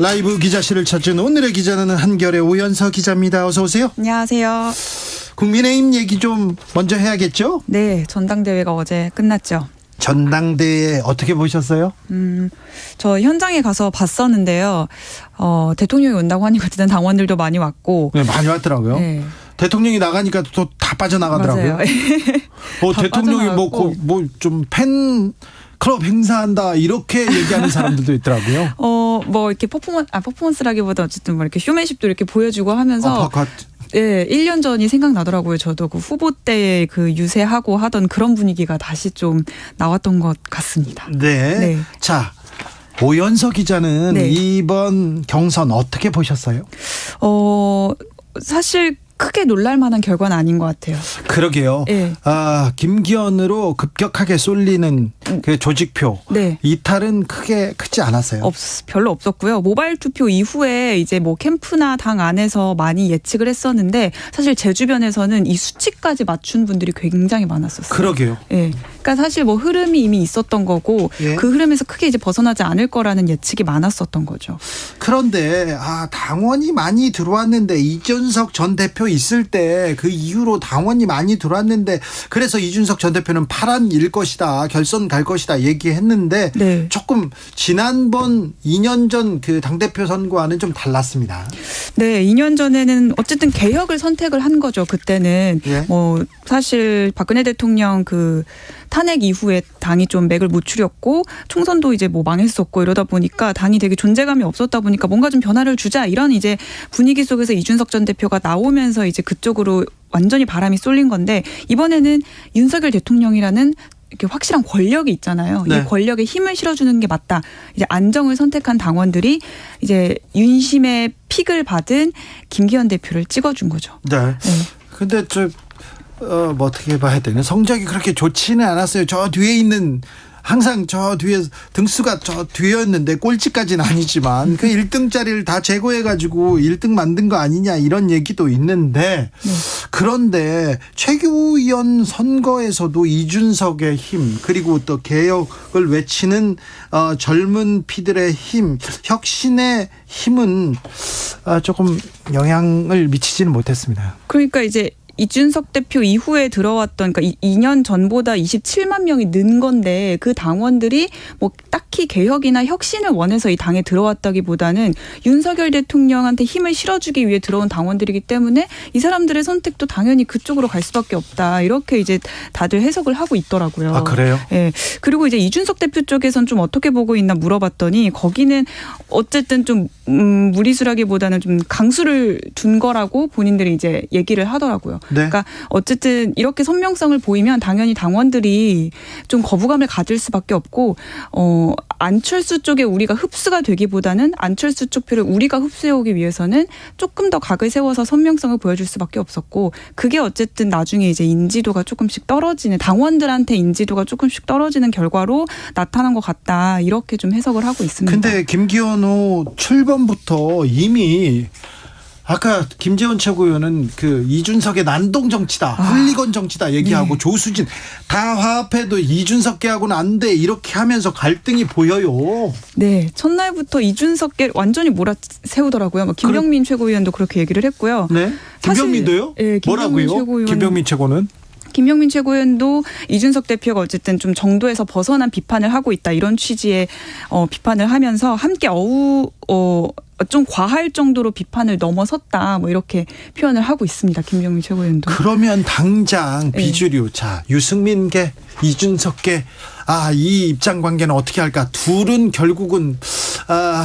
라이브 기자실을 찾은 오늘의 기자는 한결의 오연서 기자입니다. 어서 오세요. 안녕하세요. 국민의힘 얘기 좀 먼저 해야겠죠? 네, 전당대회가 어제 끝났죠. 전당대회 어떻게 보셨어요? 저 현장에 가서 봤었는데요. 대통령이 온다고 하니까 드는 당원들도 많이 왔고. 네, 많이 왔더라고요. 네. 대통령이 나가니까 또 다 빠져나가더라고요. 맞아요. 대통령이 뭐 좀 팬 클럽 행사한다 이렇게 얘기하는 사람들도 있더라고요. 뭐 이렇게 퍼포먼스라기보다 어쨌든 뭐 이렇게 쇼맨십도 이렇게 보여주고 하면서. 네, 1년 전이 생각나더라고요. 저도 그 후보 때 그 유세하고 하던 그런 분위기가 다시 좀 나왔던 것 같습니다. 네. 네. 자, 오연서 기자는 네. 이번 경선 어떻게 보셨어요? 사실 크게 놀랄만한 결과는 아닌 것 같아요. 그러게요. 네. 김기현으로 급격하게 쏠리는 그 조직표 네. 이탈은 크지 않았어요. 별로 없었고요. 모바일 투표 이후에 이제 뭐 캠프나 당 안에서 많이 예측을 했었는데 사실 제 주변에서는 이 수치까지 맞춘 분들이 굉장히 많았었어요. 그러게요. 예. 그러니까 사실 뭐 흐름이 이미 있었던 거고 예. 그 흐름에서 크게 이제 벗어나지 않을 거라는 예측이 많았었던 거죠. 그런데 당원이 많이 들어왔는데 이준석 전 대표 있을 때 그 이후로 당원이 많이 들어왔는데 그래서 이준석 전 대표는 파란일 것이다, 결선 갈 것이다 얘기했는데 네. 조금 지난번 2년 전 그 당대표 선거와는 좀 달랐습니다. 네, 2년 전에는 어쨌든 개혁을 선택을 한 거죠. 그때는 예. 뭐 사실 박근혜 대통령 그 탄핵 이후에 당이 좀 맥을 못 추렸고 총선도 이제 뭐 망했었고 이러다 보니까 당이 되게 존재감이 없었다 보니까 뭔가 좀 변화를 주자 이런 이제 분위기 속에서 이준석 전 대표가 나오면서 이제 그쪽으로 완전히 바람이 쏠린 건데 이번에는 윤석열 대통령이라는 이렇게 확실한 권력이 있잖아요. 네. 이 권력에 힘을 실어주는 게 맞다. 이제 안정을 선택한 당원들이 이제 윤심의 픽을 받은 김기현 대표를 찍어준 거죠. 네. 근데 뭐 어떻게 봐야 되나 성적이 그렇게 좋지는 않았어요. 저 뒤에 있는 항상 저 뒤에 등수가 저 뒤였는데 꼴찌까지는 아니지만 그 1등짜리를 다 제거해가지고 1등 만든 거 아니냐 이런 얘기도 있는데 그런데 최고위원 선거에서도 이준석의 힘 그리고 또 개혁을 외치는 젊은 피들의 힘 혁신의 힘은 조금 영향을 미치지는 못했습니다. 그러니까 이제 이준석 대표 이후에 들어왔던 그러니까 2년 전보다 27만 명이 는 건데 그 당원들이 뭐 딱히 개혁이나 혁신을 원해서 이 당에 들어왔다기보다는 윤석열 대통령한테 힘을 실어주기 위해 들어온 당원들이기 때문에 이 사람들의 선택도 당연히 그쪽으로 갈 수밖에 없다. 이렇게 이제 다들 해석을 하고 있더라고요. 아, 그래요? 예. 그리고 이제 이준석 대표 쪽에선 좀 어떻게 보고 있나 물어봤더니 거기는 어쨌든 좀 무리수라기보다는 좀 강수를 둔 거라고 본인들이 이제 얘기를 하더라고요. 네. 그러니까 어쨌든 이렇게 선명성을 보이면 당연히 당원들이 좀 거부감을 가질 수밖에 없고 안철수 쪽에 우리가 흡수가 되기보다는 안철수 쪽 표를 우리가 흡수해오기 위해서는 조금 더 각을 세워서 선명성을 보여줄 수밖에 없었고 그게 어쨌든 나중에 이제 인지도가 조금씩 떨어지는 당원들한테 인지도가 조금씩 떨어지는 결과로 나타난 것 같다 이렇게 좀 해석을 하고 있습니다. 근데 김기현 출범부터 이미 아까 김재원 최고위원은 그 이준석의 난동 정치다, 훌리건 정치다 얘기하고 네. 조수진 다 화합해도 이준석계하고는 안 돼 이렇게 하면서 갈등이 보여요. 네, 첫날부터 이준석계 완전히 몰아세우더라고요. 뭐 김병민 최고위원도 그렇게 얘기를 했고요. 네, 김병민도요? 네, 뭐라고요? 김병민 최고는? 김병민 최고위원도 이준석 대표가 어쨌든 좀 정도에서 벗어난 비판을 하고 있다 이런 취지의 비판을 하면서 함께 좀 과할 정도로 비판을 넘어섰다 뭐 이렇게 표현을 하고 있습니다. 김병민 최고위원도. 그러면 당장 비주류 자 유승민계 이준석계 이 입장 관계는 어떻게 할까? 둘은 결국은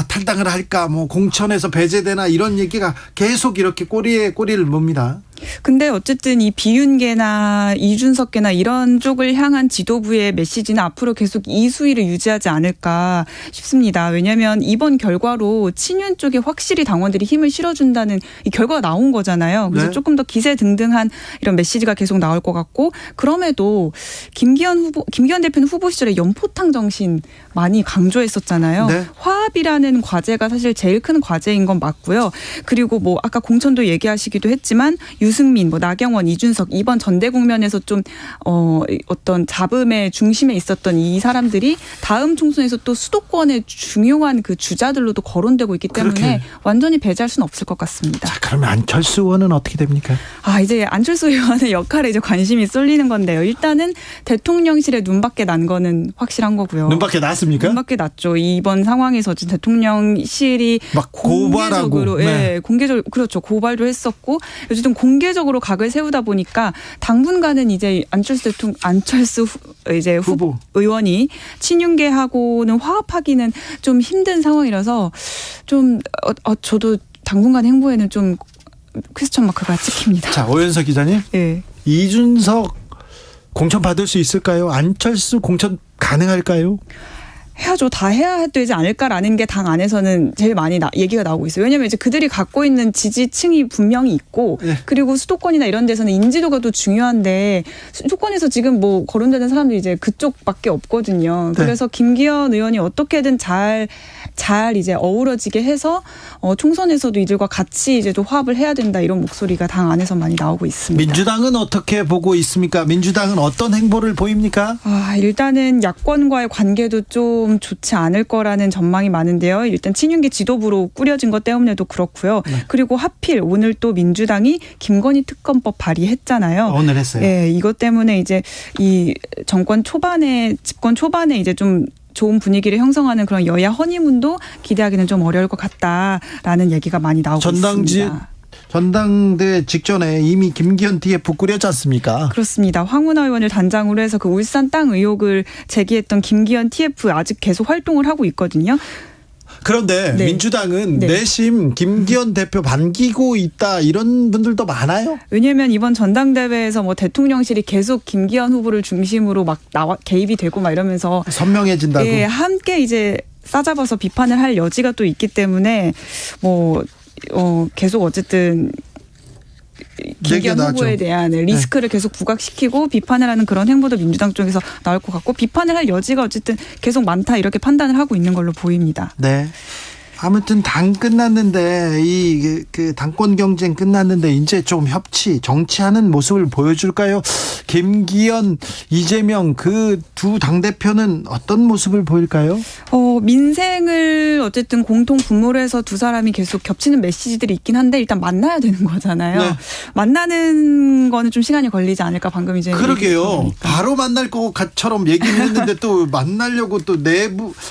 탈당을 할까? 뭐 공천에서 배제되나 이런 얘기가 계속 이렇게 꼬리에 꼬리를 뭅니다. 근데 어쨌든 이 비윤계나 이준석계나 이런 쪽을 향한 지도부의 메시지는 앞으로 계속 이 수위를 유지하지 않을까 싶습니다. 왜냐하면 이번 결과로 친윤 쪽에 확실히 당원들이 힘을 실어준다는 이 결과가 나온 거잖아요. 그래서 네. 조금 더 기세등등한 이런 메시지가 계속 나올 것 같고 그럼에도 김기현 대표는 후보 시절에 연포탕 정신 많이 강조했었잖아요. 네. 화합이라는 과제가 사실 제일 큰 과제인 건 맞고요. 그리고 뭐 아까 공천도 얘기하시기도 했지만 유승민, 뭐 나경원, 이준석 이번 전대 국면에서 좀 어떤 잡음의 중심에 있었던 이 사람들이 다음 총선에서 또 수도권의 중요한 그 주자들로도 거론되고 있기 때문에 그렇게. 완전히 배제할 수는 없을 것 같습니다. 자, 그러면 안철수 의원은 어떻게 됩니까? 이제 안철수 의원의 역할에 이제 관심이 쏠리는 건데요. 일단은 대통령실에 눈밖에 난 거는 확실한 거고요. 눈밖에 났습니까? 눈밖에 났죠. 이번 상황에서 지금 대통령실이 막 고발하고, 공개적으로, 네. 공개적으로 그렇죠. 고발도 했었고 어쨌든 공개적으로 각을 세우다 보니까 당분간은 이제 안철수 후보 의원이 친윤계하고는 화합하기는 좀 힘든 상황이라서 좀 저도 당분간 행보에는 좀 퀘스천 마크가 찍힙니다. 자, 오연석 기자님. 네. 이준석 공천 받을 수 있을까요? 안철수 공천 가능할까요? 해야죠. 다 해야 되지 않을까라는 게 당 안에서는 제일 많이 얘기가 나오고 있어요. 왜냐하면 이제 그들이 갖고 있는 지지층이 분명히 있고 그리고 수도권이나 이런 데서는 인지도가 또 중요한데 수도권에서 지금 뭐 거론되는 사람들이 이제 그쪽밖에 없거든요. 그래서 김기현 의원이 어떻게든 잘 이제 어우러지게 해서 총선에서도 이들과 같이 이제 또 화합을 해야 된다 이런 목소리가 당 안에서 많이 나오고 있습니다. 민주당은 어떻게 보고 있습니까? 민주당은 어떤 행보를 보입니까? 일단은 야권과의 관계도 좀 좋지 않을 거라는 전망이 많은데요. 일단 친윤계 지도부로 꾸려진 것 때문에도 그렇고요. 그리고 하필 오늘 또 민주당이 김건희 특검법 발의했잖아요. 오늘 했어요. 네, 이것 때문에 이제 이 집권 초반에 이제 좀 좋은 분위기를 형성하는 그런 여야 허니문도 기대하기는 좀 어려울 것 같다라는 얘기가 많이 나오고 있습니다. 전당대 직전에 이미 김기현 TF 꾸렸지 않습니까? 그렇습니다. 황운하 의원을 단장으로 해서 그 울산 땅 의혹을 제기했던 김기현 TF 아직 계속 활동을 하고 있거든요. 그런데 민주당은 내심 김기현 대표 반기고 있다 이런 분들도 많아요. 왜냐하면 이번 전당대회에서 뭐 대통령실이 계속 김기현 후보를 중심으로 막 개입이 되고 막 이러면서 선명해진다고. 예, 함께 이제 싸잡아서 비판을 할 여지가 또 있기 때문에 계속 어쨌든 김기현 후보에 대한 리스크를 계속 부각시키고 비판을 하는 그런 행보도 민주당 쪽에서 나올 것 같고 비판을 할 여지가 어쨌든 계속 많다 이렇게 판단을 하고 있는 걸로 보입니다. 네. 아무튼 당 끝났는데 그 당권 경쟁 끝났는데 이제 좀 정치하는 모습을 보여줄까요? 김기현, 이재명 그 두 당대표는 어떤 모습을 보일까요? 민생을 어쨌든 공통 분모로 해서 두 사람이 계속 겹치는 메시지들이 있긴 한데 일단 만나야 되는 거잖아요. 네. 만나는 거는 좀 시간이 걸리지 않을까 방금 이제. 그러게요. 바로 만날 것처럼 얘기를 했는데 또 만나려고 또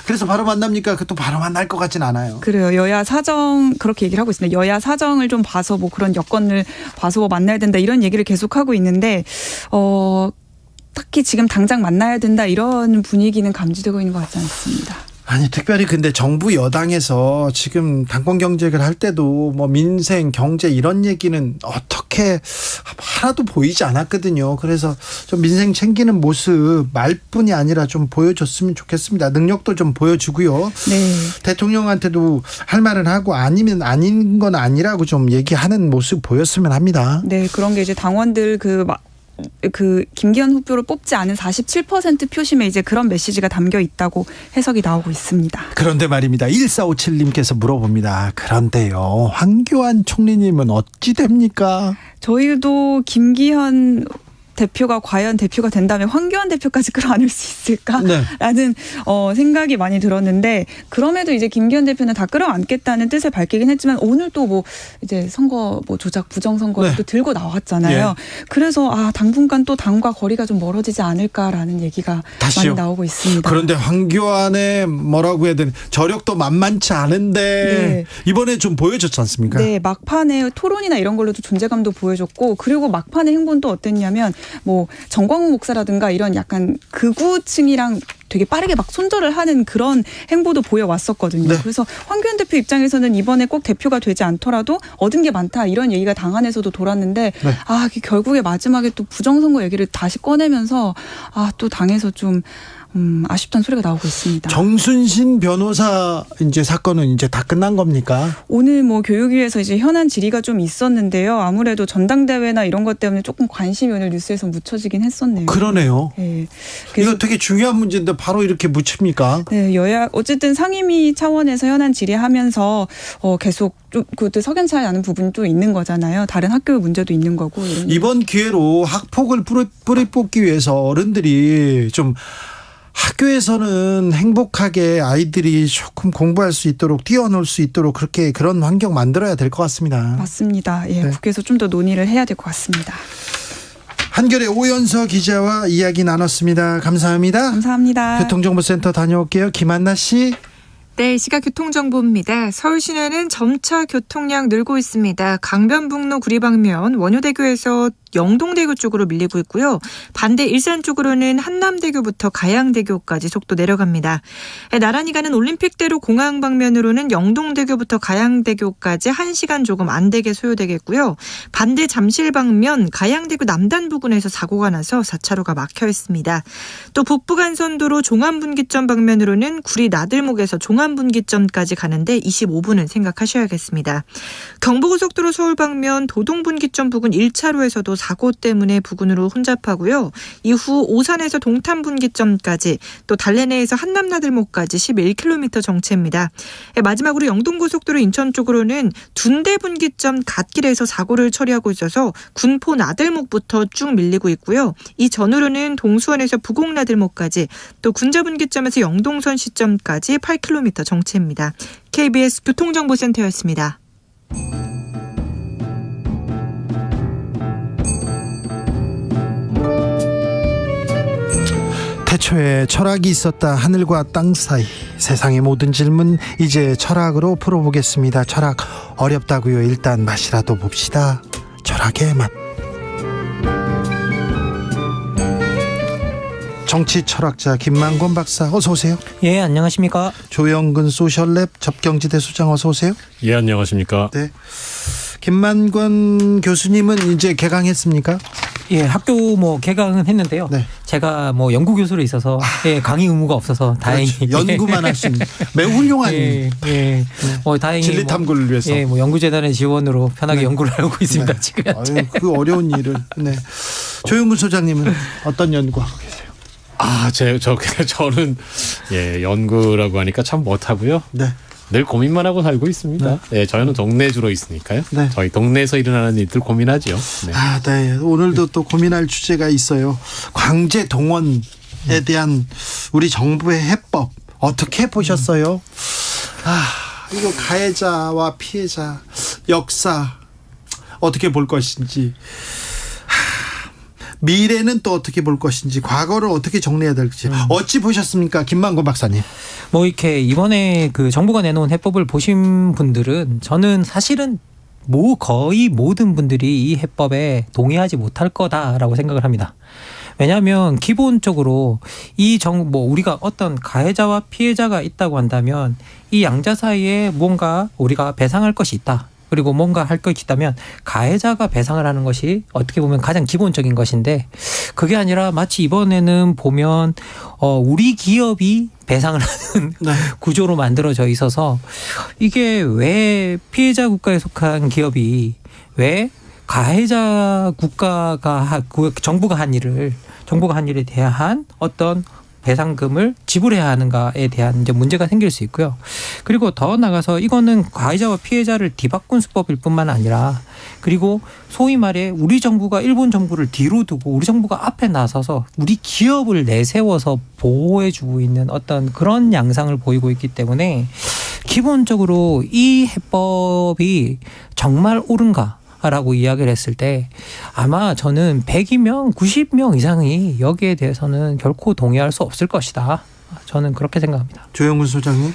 그래서 바로 만납니까? 또 바로 만날 것 같진 않아요. 그래요. 여야 사정 그렇게 얘기를 하고 있습니다. 여야 사정을 좀 봐서 뭐 그런 여건을 봐서 만나야 된다 이런 얘기를 계속 하고 있는데 딱히 지금 당장 만나야 된다 이런 분위기는 감지되고 있는 것 같지 않습니다. 아니 특별히 근데 정부 여당에서 지금 당권 경쟁을 할 때도 뭐 민생 경제 이런 얘기는 어떻게 하나도 보이지 않았거든요. 그래서 좀 민생 챙기는 모습 말뿐이 아니라 좀 보여줬으면 좋겠습니다. 능력도 좀 보여주고요. 네. 대통령한테도 할 말은 하고 아니면 아닌 건 아니라고 좀 얘기하는 모습 보였으면 합니다. 네, 그런 게 이제 당원들 그 김기현 후보를 뽑지 않은 47% 표심에 이제 그런 메시지가 담겨 있다고 해석이 나오고 있습니다. 그런데 말입니다. 1457님께서 물어봅니다. 그런데요, 황교안 총리님은 어찌 됩니까? 저희도 김기현 대표가 과연 대표가 된다면 황교안 대표까지 끌어안을 수 있을까라는 생각이 많이 들었는데 그럼에도 이제 김기현 대표는 다 끌어안겠다는 뜻을 밝히긴 했지만 오늘 또 뭐 이제 선거 뭐 조작 부정 선거를 또 들고 나왔잖아요. 그래서 당분간 또 당과 거리가 좀 멀어지지 않을까라는 얘기가 많이 나오고 있습니다. 그런데 황교안의 뭐라고 해야 되나 저력도 만만치 않은데 이번에 좀 보여줬지 않습니까? 네, 막판에 토론이나 이런 걸로도 존재감도 보여줬고 그리고 막판의 행보는 또 어땠냐면 뭐 정광훈 목사라든가 이런 약간 극우층이랑 되게 빠르게 막 손절을 하는 그런 행보도 보여왔었거든요. 그래서 황교안 대표 입장에서는 이번에 꼭 대표가 되지 않더라도 얻은 게 많다 이런 얘기가 당 안에서도 돌았는데 결국에 마지막에 또 부정선거 얘기를 다시 꺼내면서 또 당에서 좀 아쉽다는 소리가 나오고 있습니다. 정순신 변호사 이제 사건은 이제 다 끝난 겁니까? 오늘 뭐 교육위에서 이제 현안 질의가 좀 있었는데요. 아무래도 전당대회나 이런 것 때문에 조금 관심이 오늘 뉴스에서 묻혀지긴 했었네요. 그러네요. 네. 이거 되게 중요한 문제인데 바로 이렇게 묻힙니까? 네, 여야 어쨌든 상임위 차원에서 현안 질의하면서 계속 좀 그것도 석연치 않은 부분이 또 있는 거잖아요. 다른 학교 문제도 있는 거고. 이번 기회로 학폭을 뿌리 뽑기 위해서 어른들이 좀 학교에서는 행복하게 아이들이 조금 공부할 수 있도록 뛰어놀 수 있도록 그런 환경 만들어야 될 것 같습니다. 맞습니다. 예, 국회에서 좀 더 논의를 해야 될 것 같습니다. 한겨레 오연서 기자와 이야기 나눴습니다. 감사합니다. 감사합니다. 교통정보센터 다녀올게요. 김한나 씨. 네, 시각 교통정보입니다. 서울 시내는 점차 교통량 늘고 있습니다. 강변북로 구리방면 원효대교에서 영동대교 쪽으로 밀리고 있고요. 반대 일산 쪽으로는 한남대교부터 가양대교까지 속도 내려갑니다. 나란히 가는 올림픽대로 공항 방면으로는 영동대교부터 가양대교까지 1시간 조금 안 되게 소요되겠고요. 반대 잠실 방면 가양대교 남단 부근에서 사고가 나서 4차로가 막혀 있습니다. 또 북부간선도로 종암분기점 방면으로는 구리 나들목에서 종암분기점까지 가는데 25분은 생각하셔야겠습니다. 경부고속도로 서울 방면 도동분기점 부근 1차로에서도 사고 때문에 부근으로 혼잡하고요. 이후 오산에서 동탄분기점까지 또 달래내에서 한남나들목까지 11km 정체입니다. 마지막으로 영동고속도로 인천 쪽으로는 둔대분기점 갓길에서 사고를 처리하고 있어서 군포 나들목부터 쭉 밀리고 있고요. 이 전후로는 동수원에서 부곡나들목까지 또 군자분기점에서 영동선 시점까지 8km 정체입니다. KBS 교통정보센터였습니다. 태초에 철학이 있었다. 하늘과 땅 사이. 세상의 모든 질문 이제 철학으로 풀어보겠습니다. 철학 어렵다고요. 일단 맛이라도 봅시다. 철학의 맛. 정치 철학자 김만권 박사 어서 오세요. 예, 안녕하십니까. 조영근 소셜랩 접경지대 소장 어서 오세요. 예, 안녕하십니까. 네. 김만권 교수님은 이제 개강했습니까? 예, 학교 개강은 했는데요. 네. 제가 연구 교수로 있어서 강의 의무가 없어서 다행히 연구만 할 수 있는 매우 훌륭한 네. 다행히 진리 탐구를 위해서 연구재단의 지원으로 편하게 연구를 하고 있습니다. 지금 현재. 그 어려운 일을. 네. 조영근 소장님은 어떤 연구하고 계세요? 저는 연구라고 하니까 참 못하고요. 네. 늘 고민만 하고 살고 있습니다. 네, 저희는 동네주로 있으니까요. 네. 저희 동네에서 일어나는 일들 고민하죠. 네. 네. 오늘도 또 고민할 주제가 있어요. 광재 동원에 대한 우리 정부의 해법 어떻게 보셨어요? 이거 가해자와 피해자 역사 어떻게 볼 것인지. 미래는 또 어떻게 볼 것인지, 과거를 어떻게 정리해야 될지 어찌 보셨습니까, 김만권 박사님? 이렇게 이번에 그 정부가 내놓은 해법을 보신 분들은 저는 사실은 거의 모든 분들이 이 해법에 동의하지 못할 거다라고 생각을 합니다. 왜냐하면 기본적으로 우리가 어떤 가해자와 피해자가 있다고 한다면 이 양자 사이에 뭔가 우리가 배상할 것이 있다. 그리고 뭔가 할 것이 있다면 가해자가 배상을 하는 것이 어떻게 보면 가장 기본적인 것인데, 그게 아니라 마치 이번에는 보면 우리 기업이 배상을 하는 구조로 만들어져 있어서, 이게 왜 피해자 국가에 속한 기업이 왜 가해자 국가가 정부가 한 일에 대한 어떤 배상금을 지불해야 하는가에 대한 이제 문제가 생길 수 있고요. 그리고 더 나가서 이거는 가해자와 피해자를 뒤바꾼 수법일 뿐만 아니라, 그리고 소위 말해 우리 정부가 일본 정부를 뒤로 두고 우리 정부가 앞에 나서서 우리 기업을 내세워서 보호해주고 있는 어떤 그런 양상을 보이고 있기 때문에 기본적으로 이 해법이 정말 옳은가 라고 이야기를 했을 때 아마 저는 100이면 90명 이상이 여기에 대해서는 결코 동의할 수 없을 것이다. 저는 그렇게 생각합니다. 조영근 소장님.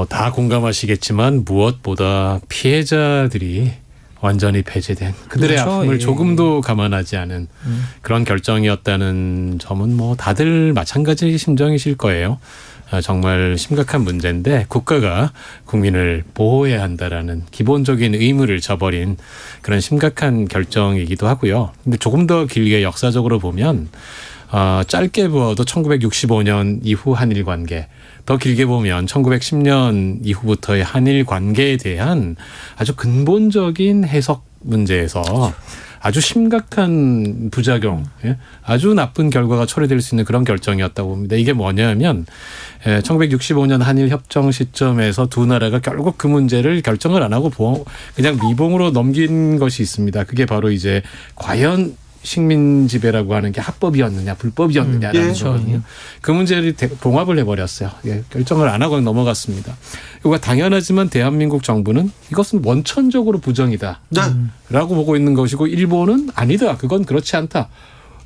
다 공감하시겠지만 무엇보다 피해자들이 완전히 배제된 그들의 아픔을 조금도 감안하지 않은 그런 결정이었다는 점은 다들 마찬가지 심정이실 거예요. 정말 심각한 문제인데 국가가 국민을 보호해야 한다라는 기본적인 의무를 저버린 그런 심각한 결정이기도 하고요. 근데 조금 더 길게 역사적으로 보면 짧게 보아도 1965년 이후 한일 관계, 더 길게 보면 1910년 이후부터의 한일 관계에 대한 아주 근본적인 해석 문제에서 아주 심각한 부작용, 아주 나쁜 결과가 초래될 수 있는 그런 결정이었다고 봅니다. 이게 뭐냐면 1965년 한일 협정 시점에서 두 나라가 결국 그 문제를 결정을 안 하고 그냥 미봉으로 넘긴 것이 있습니다. 그게 바로 이제 과연 식민 지배라고 하는 게 합법이었느냐 불법이었느냐라는 거거든요. 그 문제를 봉합을 해버렸어요. 결정을 안 하고 넘어갔습니다. 이거 당연하지만 대한민국 정부는 이것은 원천적으로 부정이다 라고 보고 있는 것이고, 일본은 아니다, 그건 그렇지 않다,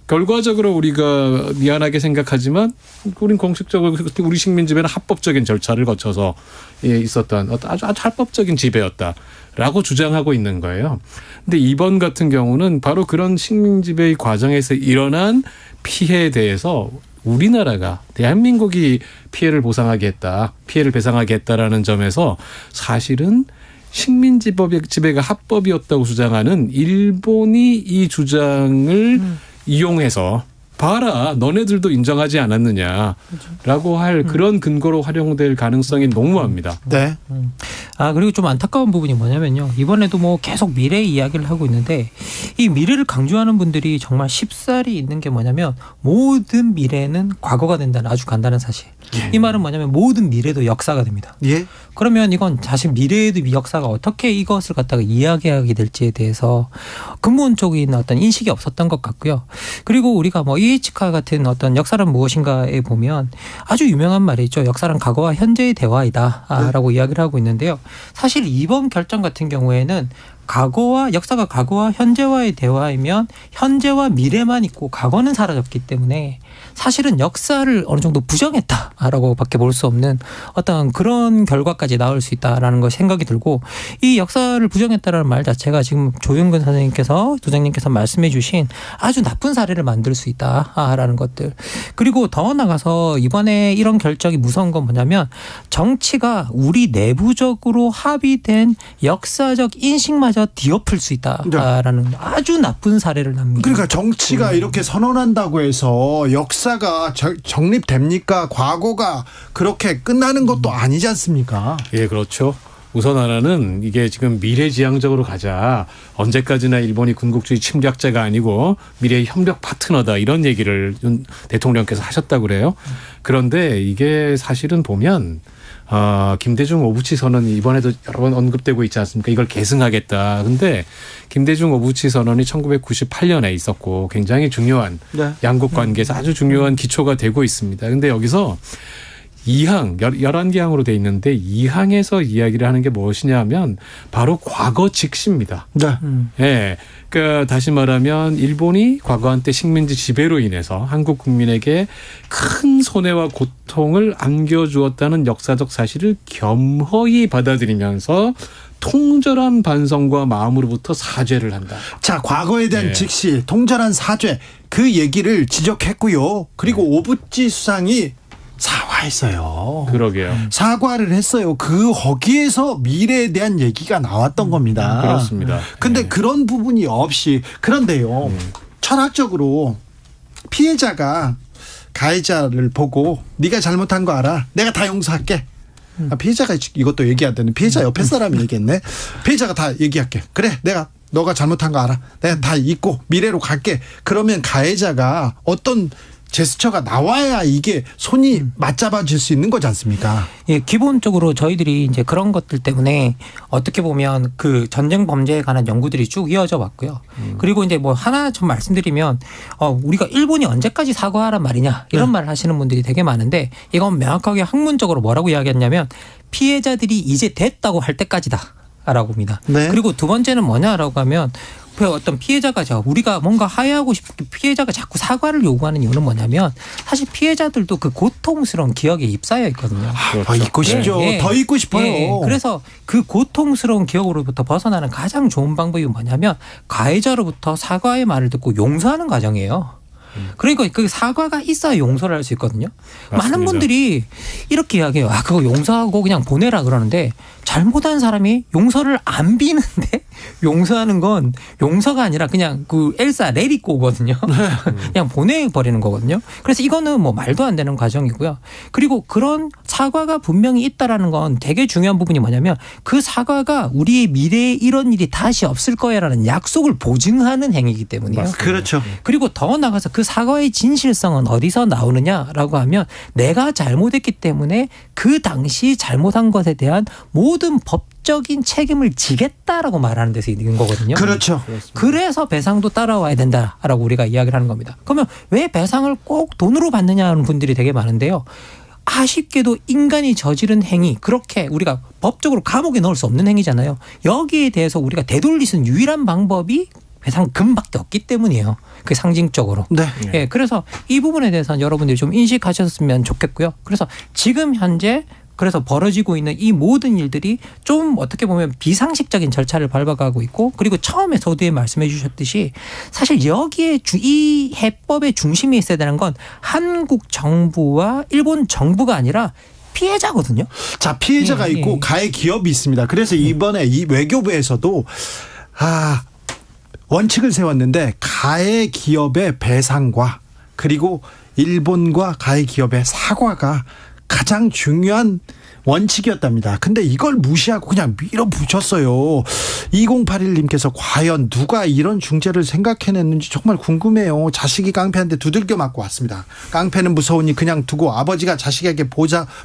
결과적으로 우리가 미안하게 생각하지만 우린 공식적으로 우리 식민지배는 합법적인 절차를 거쳐서 있었던 아주 합법적인 지배였다라고 주장하고 있는 거예요. 근데 이번 같은 경우는 바로 그런 식민지배의 과정에서 일어난 피해에 대해서 우리나라가 대한민국이 피해를 배상하게 했다라는 점에서 사실은 식민지배가 합법이었다고 주장하는 일본이 이 주장을 이용해서 봐라 너네들도 인정하지 않았느냐라고 할 그런 근거로 활용될 가능성이 농후합니다. 네. 그리고 좀 안타까운 부분이 뭐냐면요. 이번에도 뭐 계속 미래 이야기를 하고 있는데 이 미래를 강조하는 분들이 정말 쉽사리 있는 게 뭐냐면 모든 미래는 과거가 된다는 아주 간단한 사실. 이 말은 뭐냐면 모든 미래도 역사가 됩니다. 예. 그러면 이건 사실 미래에도 역사가 어떻게 이것을 갖다가 이야기하게 될지에 대해서 근본적인 어떤 인식이 없었던 것 같고요. 그리고 우리가 뭐 이에치카 같은 어떤 역사란 무엇인가에 보면 아주 유명한 말이 있죠. 역사란 과거와 현재의 대화이다라고 이야기를 하고 있는데요. 사실 이번 결정 같은 경우에는 역사가 과거와 현재와의 대화이면 현재와 미래만 있고 과거는 사라졌기 때문에 사실은 역사를 어느 정도 부정했다라고 밖에 볼 수 없는 어떤 그런 결과까지 나올 수 있다라는 것이 생각이 들고 이 역사를 부정했다라는 말 자체가 지금 조윤근 소장님께서 말씀해 주신 아주 나쁜 사례를 만들 수 있다라는 것들. 그리고 더 나가서 이번에 이런 결정이 무서운 건 뭐냐면 정치가 우리 내부적으로 합의된 역사적 인식마저 뒤엎을 수 있다라는 아주 나쁜 사례를 납니다. 그러니까 정치가 이렇게 선언한다고 해서 역사가 정립됩니까? 과거가 그렇게 끝나는 것도 아니지 않습니까? 예, 그렇죠. 우선 하나는 이게 지금 미래지향적으로 가자. 언제까지나 일본이 군국주의 침략자가 아니고 미래의 협력 파트너다. 이런 얘기를 윤 대통령께서 하셨다고 그래요. 그런데 이게 사실은 보면 김대중 오부치 선언이 이번에도 여러 번 언급되고 있지 않습니까? 이걸 계승하겠다. 근데 김대중 오부치 선언이 1998년에 있었고 굉장히 중요한 양국 관계에서 아주 중요한 기초가 되고 있습니다. 근데 여기서 2항, 11개 항으로 돼 있는데 2항에서 이야기를 하는 게 무엇이냐 하면 바로 과거 직시입니다. 네. 그러니까 다시 말하면 일본이 과거 한때 식민지 지배로 인해서 한국 국민에게 큰 손해와 고통을 안겨주었다는 역사적 사실을 겸허히 받아들이면서 통절한 반성과 마음으로부터 사죄를 한다. 자, 과거에 대한 직시, 통절한 사죄 그 얘기를 지적했고요. 그리고 오부치 수상이 사과했어요. 그러게요. 사과를 했어요. 거기에서 미래에 대한 얘기가 나왔던 겁니다. 그렇습니다. 근데 그런 부분이 없이 그런데요. 철학적으로 피해자가 가해자를 보고 네가 잘못한 거 알아. 내가 다 용서할게. 피해자가 이것도 얘기하더니 피해자 옆에 사람이 얘기했네. 피해자가 다 얘기할게. 그래, 너가 잘못한 거 알아. 내가 다 잊고 미래로 갈게. 그러면 가해자가 어떤 제스처가 나와야 이게 손이 맞잡아질 수 있는 거지 않습니까? 예, 기본적으로 저희들이 이제 그런 것들 때문에 어떻게 보면 그 전쟁 범죄에 관한 연구들이 쭉 이어져 왔고요. 그리고 이제 뭐 하나 좀 말씀드리면 우리가 일본이 언제까지 사과하란 말이냐 이런 말을 하시는 분들이 되게 많은데 이건 명확하게 학문적으로 뭐라고 이야기했냐면 피해자들이 이제 됐다고 할 때까지다. 라고 합니다. 그리고 두 번째는 뭐냐라고 하면 어떤 피해자가 우리가 뭔가 하야하고 싶은 피해자가 자꾸 사과를 요구하는 이유는 뭐냐면 사실 피해자들도 그 고통스러운 기억에 휩싸여 있거든요. 더 잊고 싶죠. 더 잊고 싶어요. 그래서 그 고통스러운 기억으로부터 벗어나는 가장 좋은 방법이 뭐냐면 가해자로부터 사과의 말을 듣고 용서하는 과정이에요. 그러니까 그 사과가 있어야 용서를 할 수 있거든요. 맞습니다. 많은 분들이 이렇게 이야기해요. 그거 용서하고 그냥 보내라 그러는데 잘못한 사람이 용서를 안 비는데 용서하는 건 용서가 아니라 그냥 그 엘사 레리꼬거든요. 그냥 보내버리는 거거든요. 그래서 이거는 뭐 말도 안 되는 과정이고요. 그리고 그런 사과가 분명히 있다라는 건 되게 중요한 부분이 뭐냐면 그 사과가 우리의 미래에 이런 일이 다시 없을 거야라는 약속을 보증하는 행위이기 때문이에요. 맞습니다. 그렇죠. 그리고 더 나가서 그 사과의 진실성은 어디서 나오느냐라고 하면 내가 잘못했기 때문에 그 당시 잘못한 것에 대한 모든 법적인 책임을 지겠다라고 말하는 데서 있는 거거든요. 그렇죠. 그래서 배상도 따라와야 된다라고 우리가 이야기를 하는 겁니다. 그러면 왜 배상을 꼭 돈으로 받느냐는 분들이 되게 많은데요. 아쉽게도 인간이 저지른 행위, 그렇게 우리가 법적으로 감옥에 넣을 수 없는 행위잖아요. 여기에 대해서 우리가 되돌릴 수 있는 유일한 방법이 배상금밖에 없기 때문이에요. 그 상징적으로. 네. 예, 그래서 이 부분에 대해서는 여러분들이 좀 인식하셨으면 좋겠고요. 그래서 지금 현재 그래서 벌어지고 있는 이 모든 일들이 좀 어떻게 보면 비상식적인 절차를 밟아가고 있고, 그리고 처음에 서두에 말씀해 주셨듯이 사실 여기에 이 해법의 중심에 있어야 되는 건 한국 정부와 일본 정부가 아니라 피해자거든요. 자, 피해자가 있고 가해 기업이 있습니다. 그래서 이번에 이 외교부에서도 원칙을 세웠는데 가해 기업의 배상과 그리고 일본과 가해 기업의 사과가 가장 중요한 원칙이었답니다. 근데 이걸 무시하고 그냥 밀어붙였어요. 2081님께서 과연 누가 이런 중재를 생각해냈는지 정말 궁금해요. 자식이 깡패한테 두들겨 맞고 왔습니다. 깡패는 무서우니 그냥 두고 아버지가 자식에게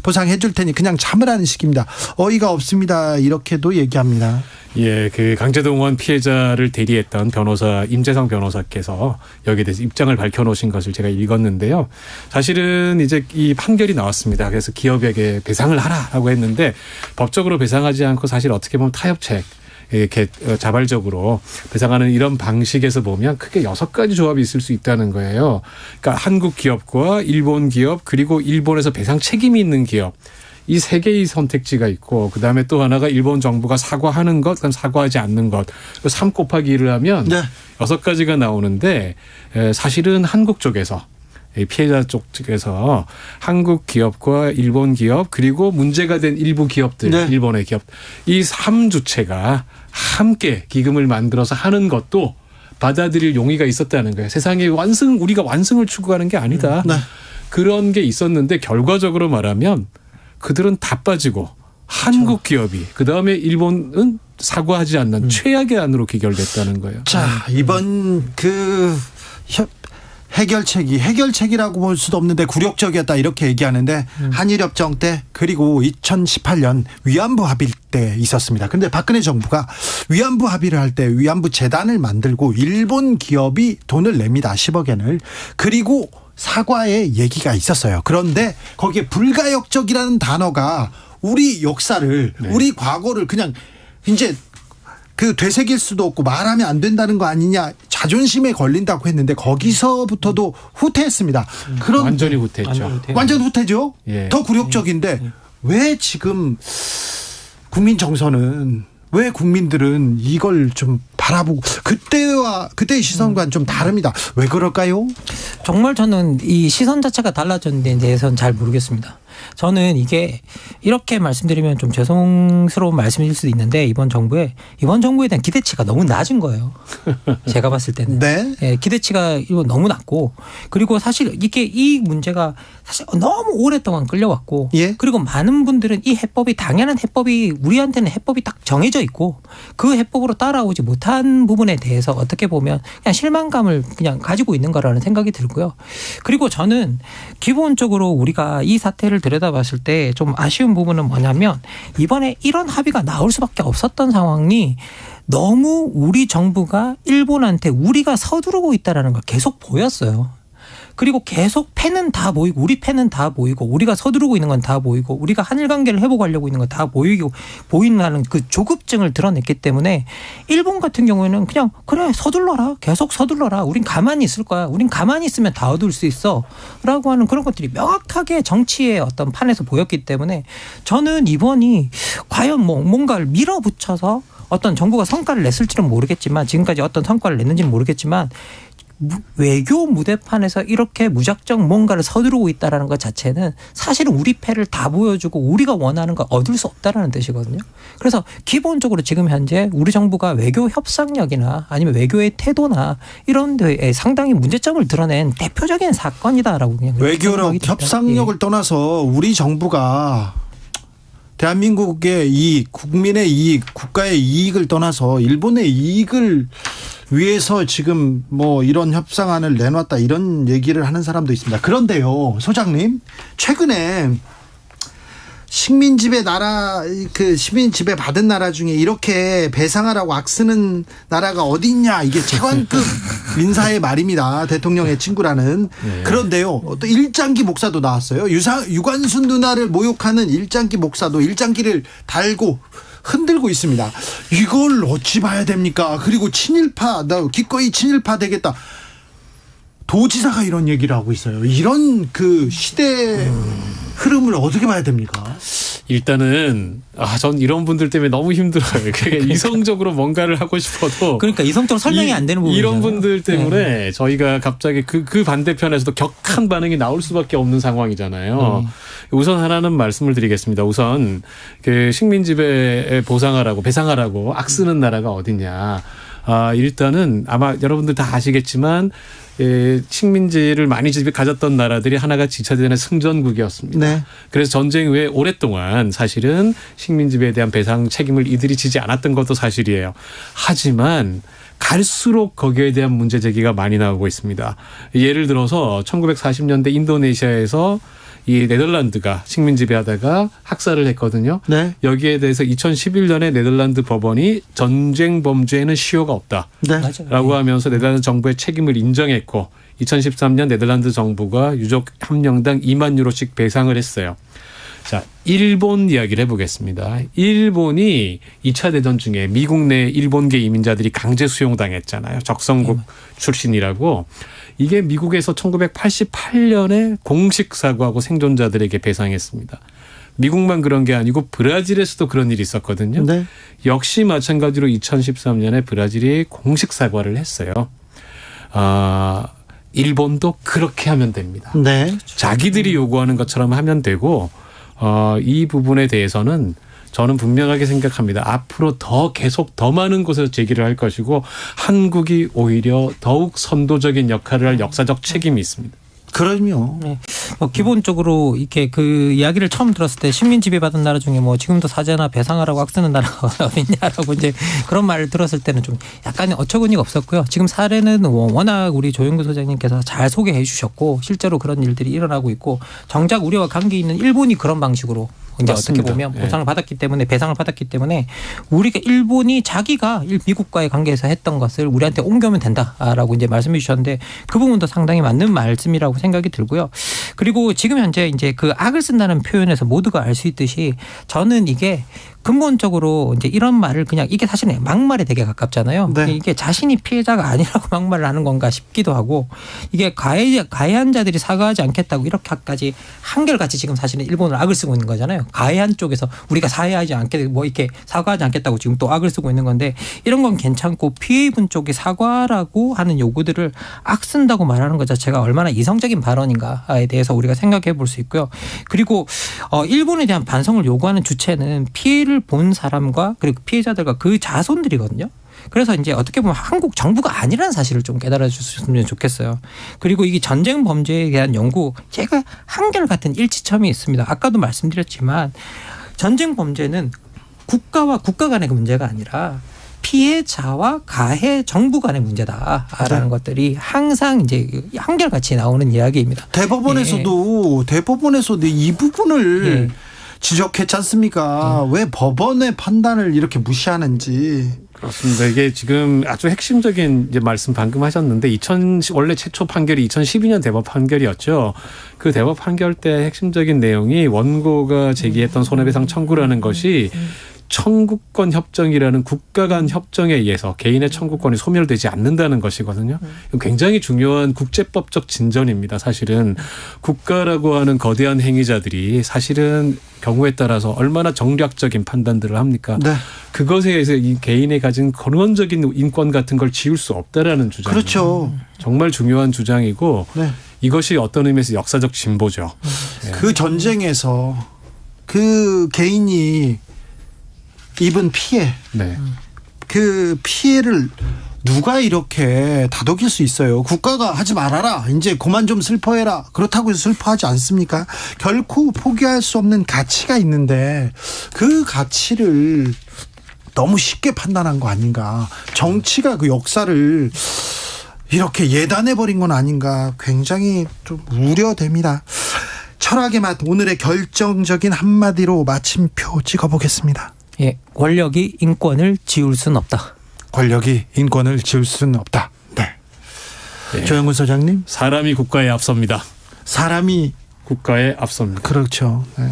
보상해 줄 테니 그냥 참으라는 식입니다. 어이가 없습니다. 이렇게도 얘기합니다. 예, 그 강제동원 피해자를 대리했던 변호사 임재성 변호사께서 여기에 대해서 입장을 밝혀놓으신 것을 제가 읽었는데요. 사실은 이제 이 판결이 나왔습니다. 그래서 기업에게 배상을 하라라고 했는데 법적으로 배상하지 않고 사실 어떻게 보면 타협책 이렇게 자발적으로 배상하는 이런 방식에서 보면 크게 6가지 조합이 있을 수 있다는 거예요. 그러니까 한국 기업과 일본 기업 그리고 일본에서 배상 책임이 있는 기업. 이 3개의 선택지가 있고 그다음에 또 하나가 일본 정부가 사과하는 것, 그다음 사과하지 않는 것. 3 곱하기 1을 하면 6가지가 나오는데 사실은 한국 쪽에서 피해자 쪽에서 한국 기업과 일본 기업 그리고 문제가 된 일부 기업들, 일본의 기업 이 3주체가 함께 기금을 만들어서 하는 것도 받아들일 용의가 있었다는 거예요. 세상에 우리가 완승을 추구하는 게 아니다. 그런 게 있었는데 결과적으로 말하면 그들은 다 빠지고 한국 기업이 그다음에 일본은 사과하지 않는 최악의 안으로 귀결됐다는 거예요. 자, 이번 그 해결책이라고 볼 수도 없는데 굴욕적이었다 이렇게 얘기하는데 한일협정 때 그리고 2018년 위안부 합의 때 있었습니다. 그런데 박근혜 정부가 위안부 합의를 할 때 위안부 재단을 만들고 일본 기업이 돈을 냅니다. 10억엔을. 그리고 사과의 얘기가 있었어요. 그런데 거기에 불가역적이라는 단어가 우리 역사를 우리 과거를 그냥 이제 그 되새길 수도 없고 말하면 안 된다는 거 아니냐, 자존심에 걸린다고 했는데 거기서부터도 후퇴했습니다. 그런 완전히 후퇴했죠. 완전 후퇴죠. 예. 더 굴욕적인데 왜 지금 국민 정서는 왜 국민들은 이걸 좀 바라보고 그때의 시선과는 좀 다릅니다. 왜 그럴까요? 정말 저는 이 시선 자체가 달라졌는 데 대해서는 잘 모르겠습니다. 저는 이게 이렇게 말씀드리면 좀 죄송스러운 말씀일 수도 있는데 이번 정부에 대한 기대치가 너무 낮은 거예요. 제가 봤을 때는. 네, 기대치가 너무 낮고, 그리고 사실 이 문제가 사실 너무 오랫동안 끌려왔고, 그리고 많은 분들은 이 해법이 당연한 해법이 우리한테는 해법이 딱 정해져 있고 그 해법으로 따라오지 못한 부분에 대해서 어떻게 보면 그냥 실망감을 그냥 가지고 있는 거라는 생각이 들고요. 그리고 저는 기본적으로 우리가 이 사태를 들여다봤을 때 좀 아쉬운 부분은 뭐냐면 이번에 이런 합의가 나올 수밖에 없었던 상황이 너무 우리 정부가 일본한테 우리가 서두르고 있다는 걸 계속 보였어요. 그리고 계속 패는 다 보이고 우리 패는 다 보이고 우리가 서두르고 있는 건 다 보이고 우리가 한일 관계를 회복하려고 있는 건 다 보인다는 그 조급증을 드러냈기 때문에 일본 같은 경우에는 그냥 그래 서둘러라, 계속 서둘러라, 우린 가만히 있을 거야, 우린 가만히 있으면 다 얻을 수 있어 라고 하는 그런 것들이 명확하게 정치의 어떤 판에서 보였기 때문에 저는 이번이 과연 뭔가를 밀어붙여서 어떤 정부가 성과를 냈을지는 모르겠지만, 지금까지 어떤 성과를 냈는지는 모르겠지만 외교 무대판에서 이렇게 무작정 뭔가를 서두르고 있다는 것 자체는 사실은 우리 패를 다 보여주고 우리가 원하는 걸 얻을 수 없다는 뜻이거든요. 그래서 기본적으로 지금 현재 우리 정부가 외교 협상력이나 아니면 외교의 태도나 이런 데에 상당히 문제점을 드러낸 대표적인 사건이다라고 그냥 외교력 협상력을 떠나서 우리 정부가 대한민국의 이익, 국민의 이익, 국가의 이익을 떠나서 일본의 이익을 위해서 지금 이런 협상안을 내놨다 이런 얘기를 하는 사람도 있습니다. 그런데요, 소장님, 최근에 식민지배 받은 나라 중에 이렇게 배상하라고 악쓰는 나라가 어디 있냐, 이게 최고급 민사의 말입니다. 대통령의 친구라는. 그런데요, 또 일장기 목사도 나왔어요. 유관순 누나를 모욕하는 일장기 목사도 일장기를 달고 흔들고 있습니다. 이걸 어찌 봐야 됩니까? 그리고 친일파, 나 기꺼이 친일파 되겠다. 도지사가 이런 얘기를 하고 있어요. 이런 그 시대 흐름을 어떻게 봐야 됩니까? 일단은 전 이런 분들 때문에 너무 힘들어요. 그러니까 이성적으로 뭔가를 하고 싶어도 그러니까 이성적으로 설명이 안 되는 부분이잖아요. 이런 분들 때문에 저희가 갑자기 그 반대편에서도 격한 반응이 나올 수밖에 없는 상황이잖아요. 우선 하나는 말씀을 드리겠습니다. 우선 그 식민지배 보상하라고 배상하라고 악쓰는 나라가 어디냐. 일단은 아마 여러분들 다 아시겠지만 식민지를 많이 가졌던 나라들이 하나가 지차되는 승전국이었습니다. 네. 그래서 전쟁 후에 오랫동안 사실은 식민지배에 대한 배상 책임을 이들이 지지 않았던 것도 사실이에요. 하지만 갈수록 거기에 대한 문제 제기가 많이 나오고 있습니다. 예를 들어서 1940년대 인도네시아에서 이 네덜란드가 식민지배하다가 학살을 했거든요. 네. 여기에 대해서 2011년에 네덜란드 법원이 전쟁 범죄에는 시효가 없다. 네. 라고 하면서 네덜란드 정부의 책임을 인정했고 2013년 네덜란드 정부가 유족 한 명당 2만 유로씩 배상을 했어요. 자, 일본 이야기를 해보겠습니다. 일본이 2차 대전 중에 미국 내 일본계 이민자들이 강제 수용당했잖아요. 적성국 출신이라고. 이게 미국에서 1988년에 공식 사과하고 생존자들에게 배상했습니다. 미국만 그런 게 아니고 브라질에서도 그런 일이 있었거든요. 네. 역시 마찬가지로 2013년에 브라질이 공식 사과를 했어요. 일본도 그렇게 하면 됩니다. 네. 자기들이 요구하는 것처럼 하면 되고 이 부분에 대해서는 저는 분명하게 생각합니다. 앞으로 계속 더 많은 곳에서 제기를 할 것이고 한국이 오히려 더욱 선도적인 역할을 할 역사적 책임이 있습니다. 그럼요. 네. 기본적으로 이렇게 그 이야기를 처음 들었을 때 식민 지배받은 나라 중에 지금도 사죄나 배상하라고 악쓰는 나라가 어딨냐라고 이제 그런 말을 들었을 때는 좀 약간 어처구니가 없었고요. 지금 사례는 워낙 우리 조영구 소장님께서 잘 소개해 주셨고 실제로 그런 일들이 일어나고 있고 정작 우리와 관계 있는 일본이 그런 방식으로 이제 맞습니다. 어떻게 보면 보상을 받았기 때문에 배상을 받았기 때문에 우리가 일본이 자기가 미국과의 관계에서 했던 것을 우리한테 옮겨오면 된다라고 이제 말씀해 주셨는데 그 부분도 상당히 맞는 말씀이라고 생각이 들고요. 그리고 지금 현재 이제 그 악을 쓴다는 표현에서 모두가 알 수 있듯이 저는 이게 근본적으로 이제 이런 말을 그냥 이게 사실은 막말에 되게 가깝잖아요. 네. 이게 자신이 피해자가 아니라고 막말을 하는 건가 싶기도 하고 이게 가해한 자들이 사과하지 않겠다고 이렇게까지 한결같이 지금 사실은 일본을 악을 쓰고 있는 거잖아요. 가해한 쪽에서 우리가 사과하지 않게 이렇게 사과하지 않겠다고 지금 또 악을 쓰고 있는 건데 이런 건 괜찮고 피해 입은 쪽이 사과라고 하는 요구들을 악 쓴다고 말하는 것 자체가 얼마나 이성적인 발언인가에 대해서 우리가 생각해 볼 수 있고요. 그리고 일본에 대한 반성을 요구하는 주체는 피해를 본 사람과 그리고 피해자들과 그 자손들이거든요. 그래서 이제 어떻게 보면 한국 정부가 아니라는 사실을 좀 깨달아 주셨으면 좋겠어요. 그리고 이게 전쟁 범죄에 대한 연구 제가 한결같은 일치점이 있습니다. 아까도 말씀드렸지만 전쟁 범죄는 국가와 국가 간의 문제가 아니라 피해자와 가해 정부 간의 문제다라는 것들이 항상 이제 한결같이 나오는 이야기입니다. 대법원에서도 이 부분을 지적했지 않습니까? 왜 법원의 판단을 이렇게 무시하는지. 그렇습니다. 이게 지금 아주 핵심적인 이제 말씀 방금 하셨는데 원래 최초 판결이 2012년 대법 판결이었죠. 그 대법 판결 때 핵심적인 내용이 원고가 제기했던 손해배상 청구라는 것이 청구권 협정이라는 국가 간 협정에 의해서 개인의 청구권이 소멸되지 않는다는 것이거든요. 굉장히 중요한 국제법적 진전입니다. 사실은 국가라고 하는 거대한 행위자들이 사실은 경우에 따라서 얼마나 정략적인 판단들을 합니까? 네. 그것에 의해서 이 개인이 가진 근원적인 인권 같은 걸 지울 수 없다라는 주장입니다. 그렇죠. 정말 중요한 주장이고 네. 이것이 어떤 의미에서 역사적 진보죠. 그 전쟁에서 그 개인이 입은 피해, 그 피해를 누가 이렇게 다독일 수 있어요? 국가가 하지 말아라. 이제 그만 좀 슬퍼해라. 그렇다고 해서 슬퍼하지 않습니까? 결코 포기할 수 없는 가치가 있는데 그 가치를 너무 쉽게 판단한 거 아닌가. 정치가 그 역사를 이렇게 예단해버린 건 아닌가. 굉장히 좀 우려됩니다. 철학의 맛, 오늘의 결정적인 한마디로 마침표 찍어보겠습니다. 권력이 인권을 지울 수는 없다. 권력이 인권을 지울 수는 없다. 네. 조영구 소장님. 사람이 국가에 앞섭니다. 사람이 국가에 앞섭니다. 그렇죠. 네.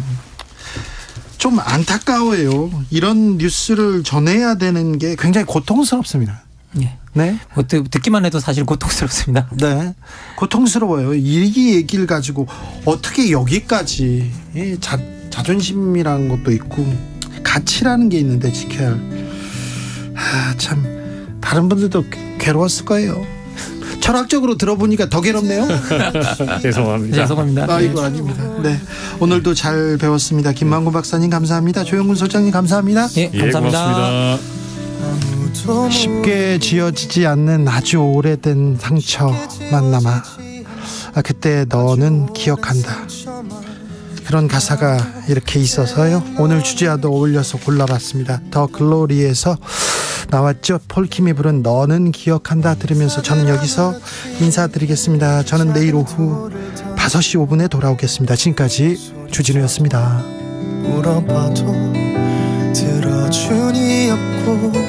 좀 안타까워요. 이런 뉴스를 전해야 되는 게 굉장히 고통스럽습니다. 예. 네. 뭐 듣기만 해도 사실 고통스럽습니다. 네. 고통스러워요. 이 얘기를 가지고 어떻게 여기까지 자존심이라는 것도 있고 가치라는 게 있는데 지켜야 할. 참 다른 분들도 괴로웠을 거예요. 철학적으로 들어보니까 더 괴롭네요. 죄송합니다. 아이고 아닙니다. 네. 오늘도 잘 배웠습니다. 김만구 박사님 감사합니다. 조영근 소장님 감사합니다. 예, 감사합니다. 쉽게 지어지지 않는 아주 오래된 상처만 남아 그때 너는 기억한다. 그런 가사가 이렇게 있어서요. 오늘 주제와도 어울려서 골라봤습니다. 더 글로리에서 나왔죠. 폴킴이 부른 너는 기억한다 들으면서 저는 여기서 인사드리겠습니다. 저는 내일 오후 5시 5분에 돌아오겠습니다. 지금까지 주진우였습니다. 물어봐도 들어주니 없고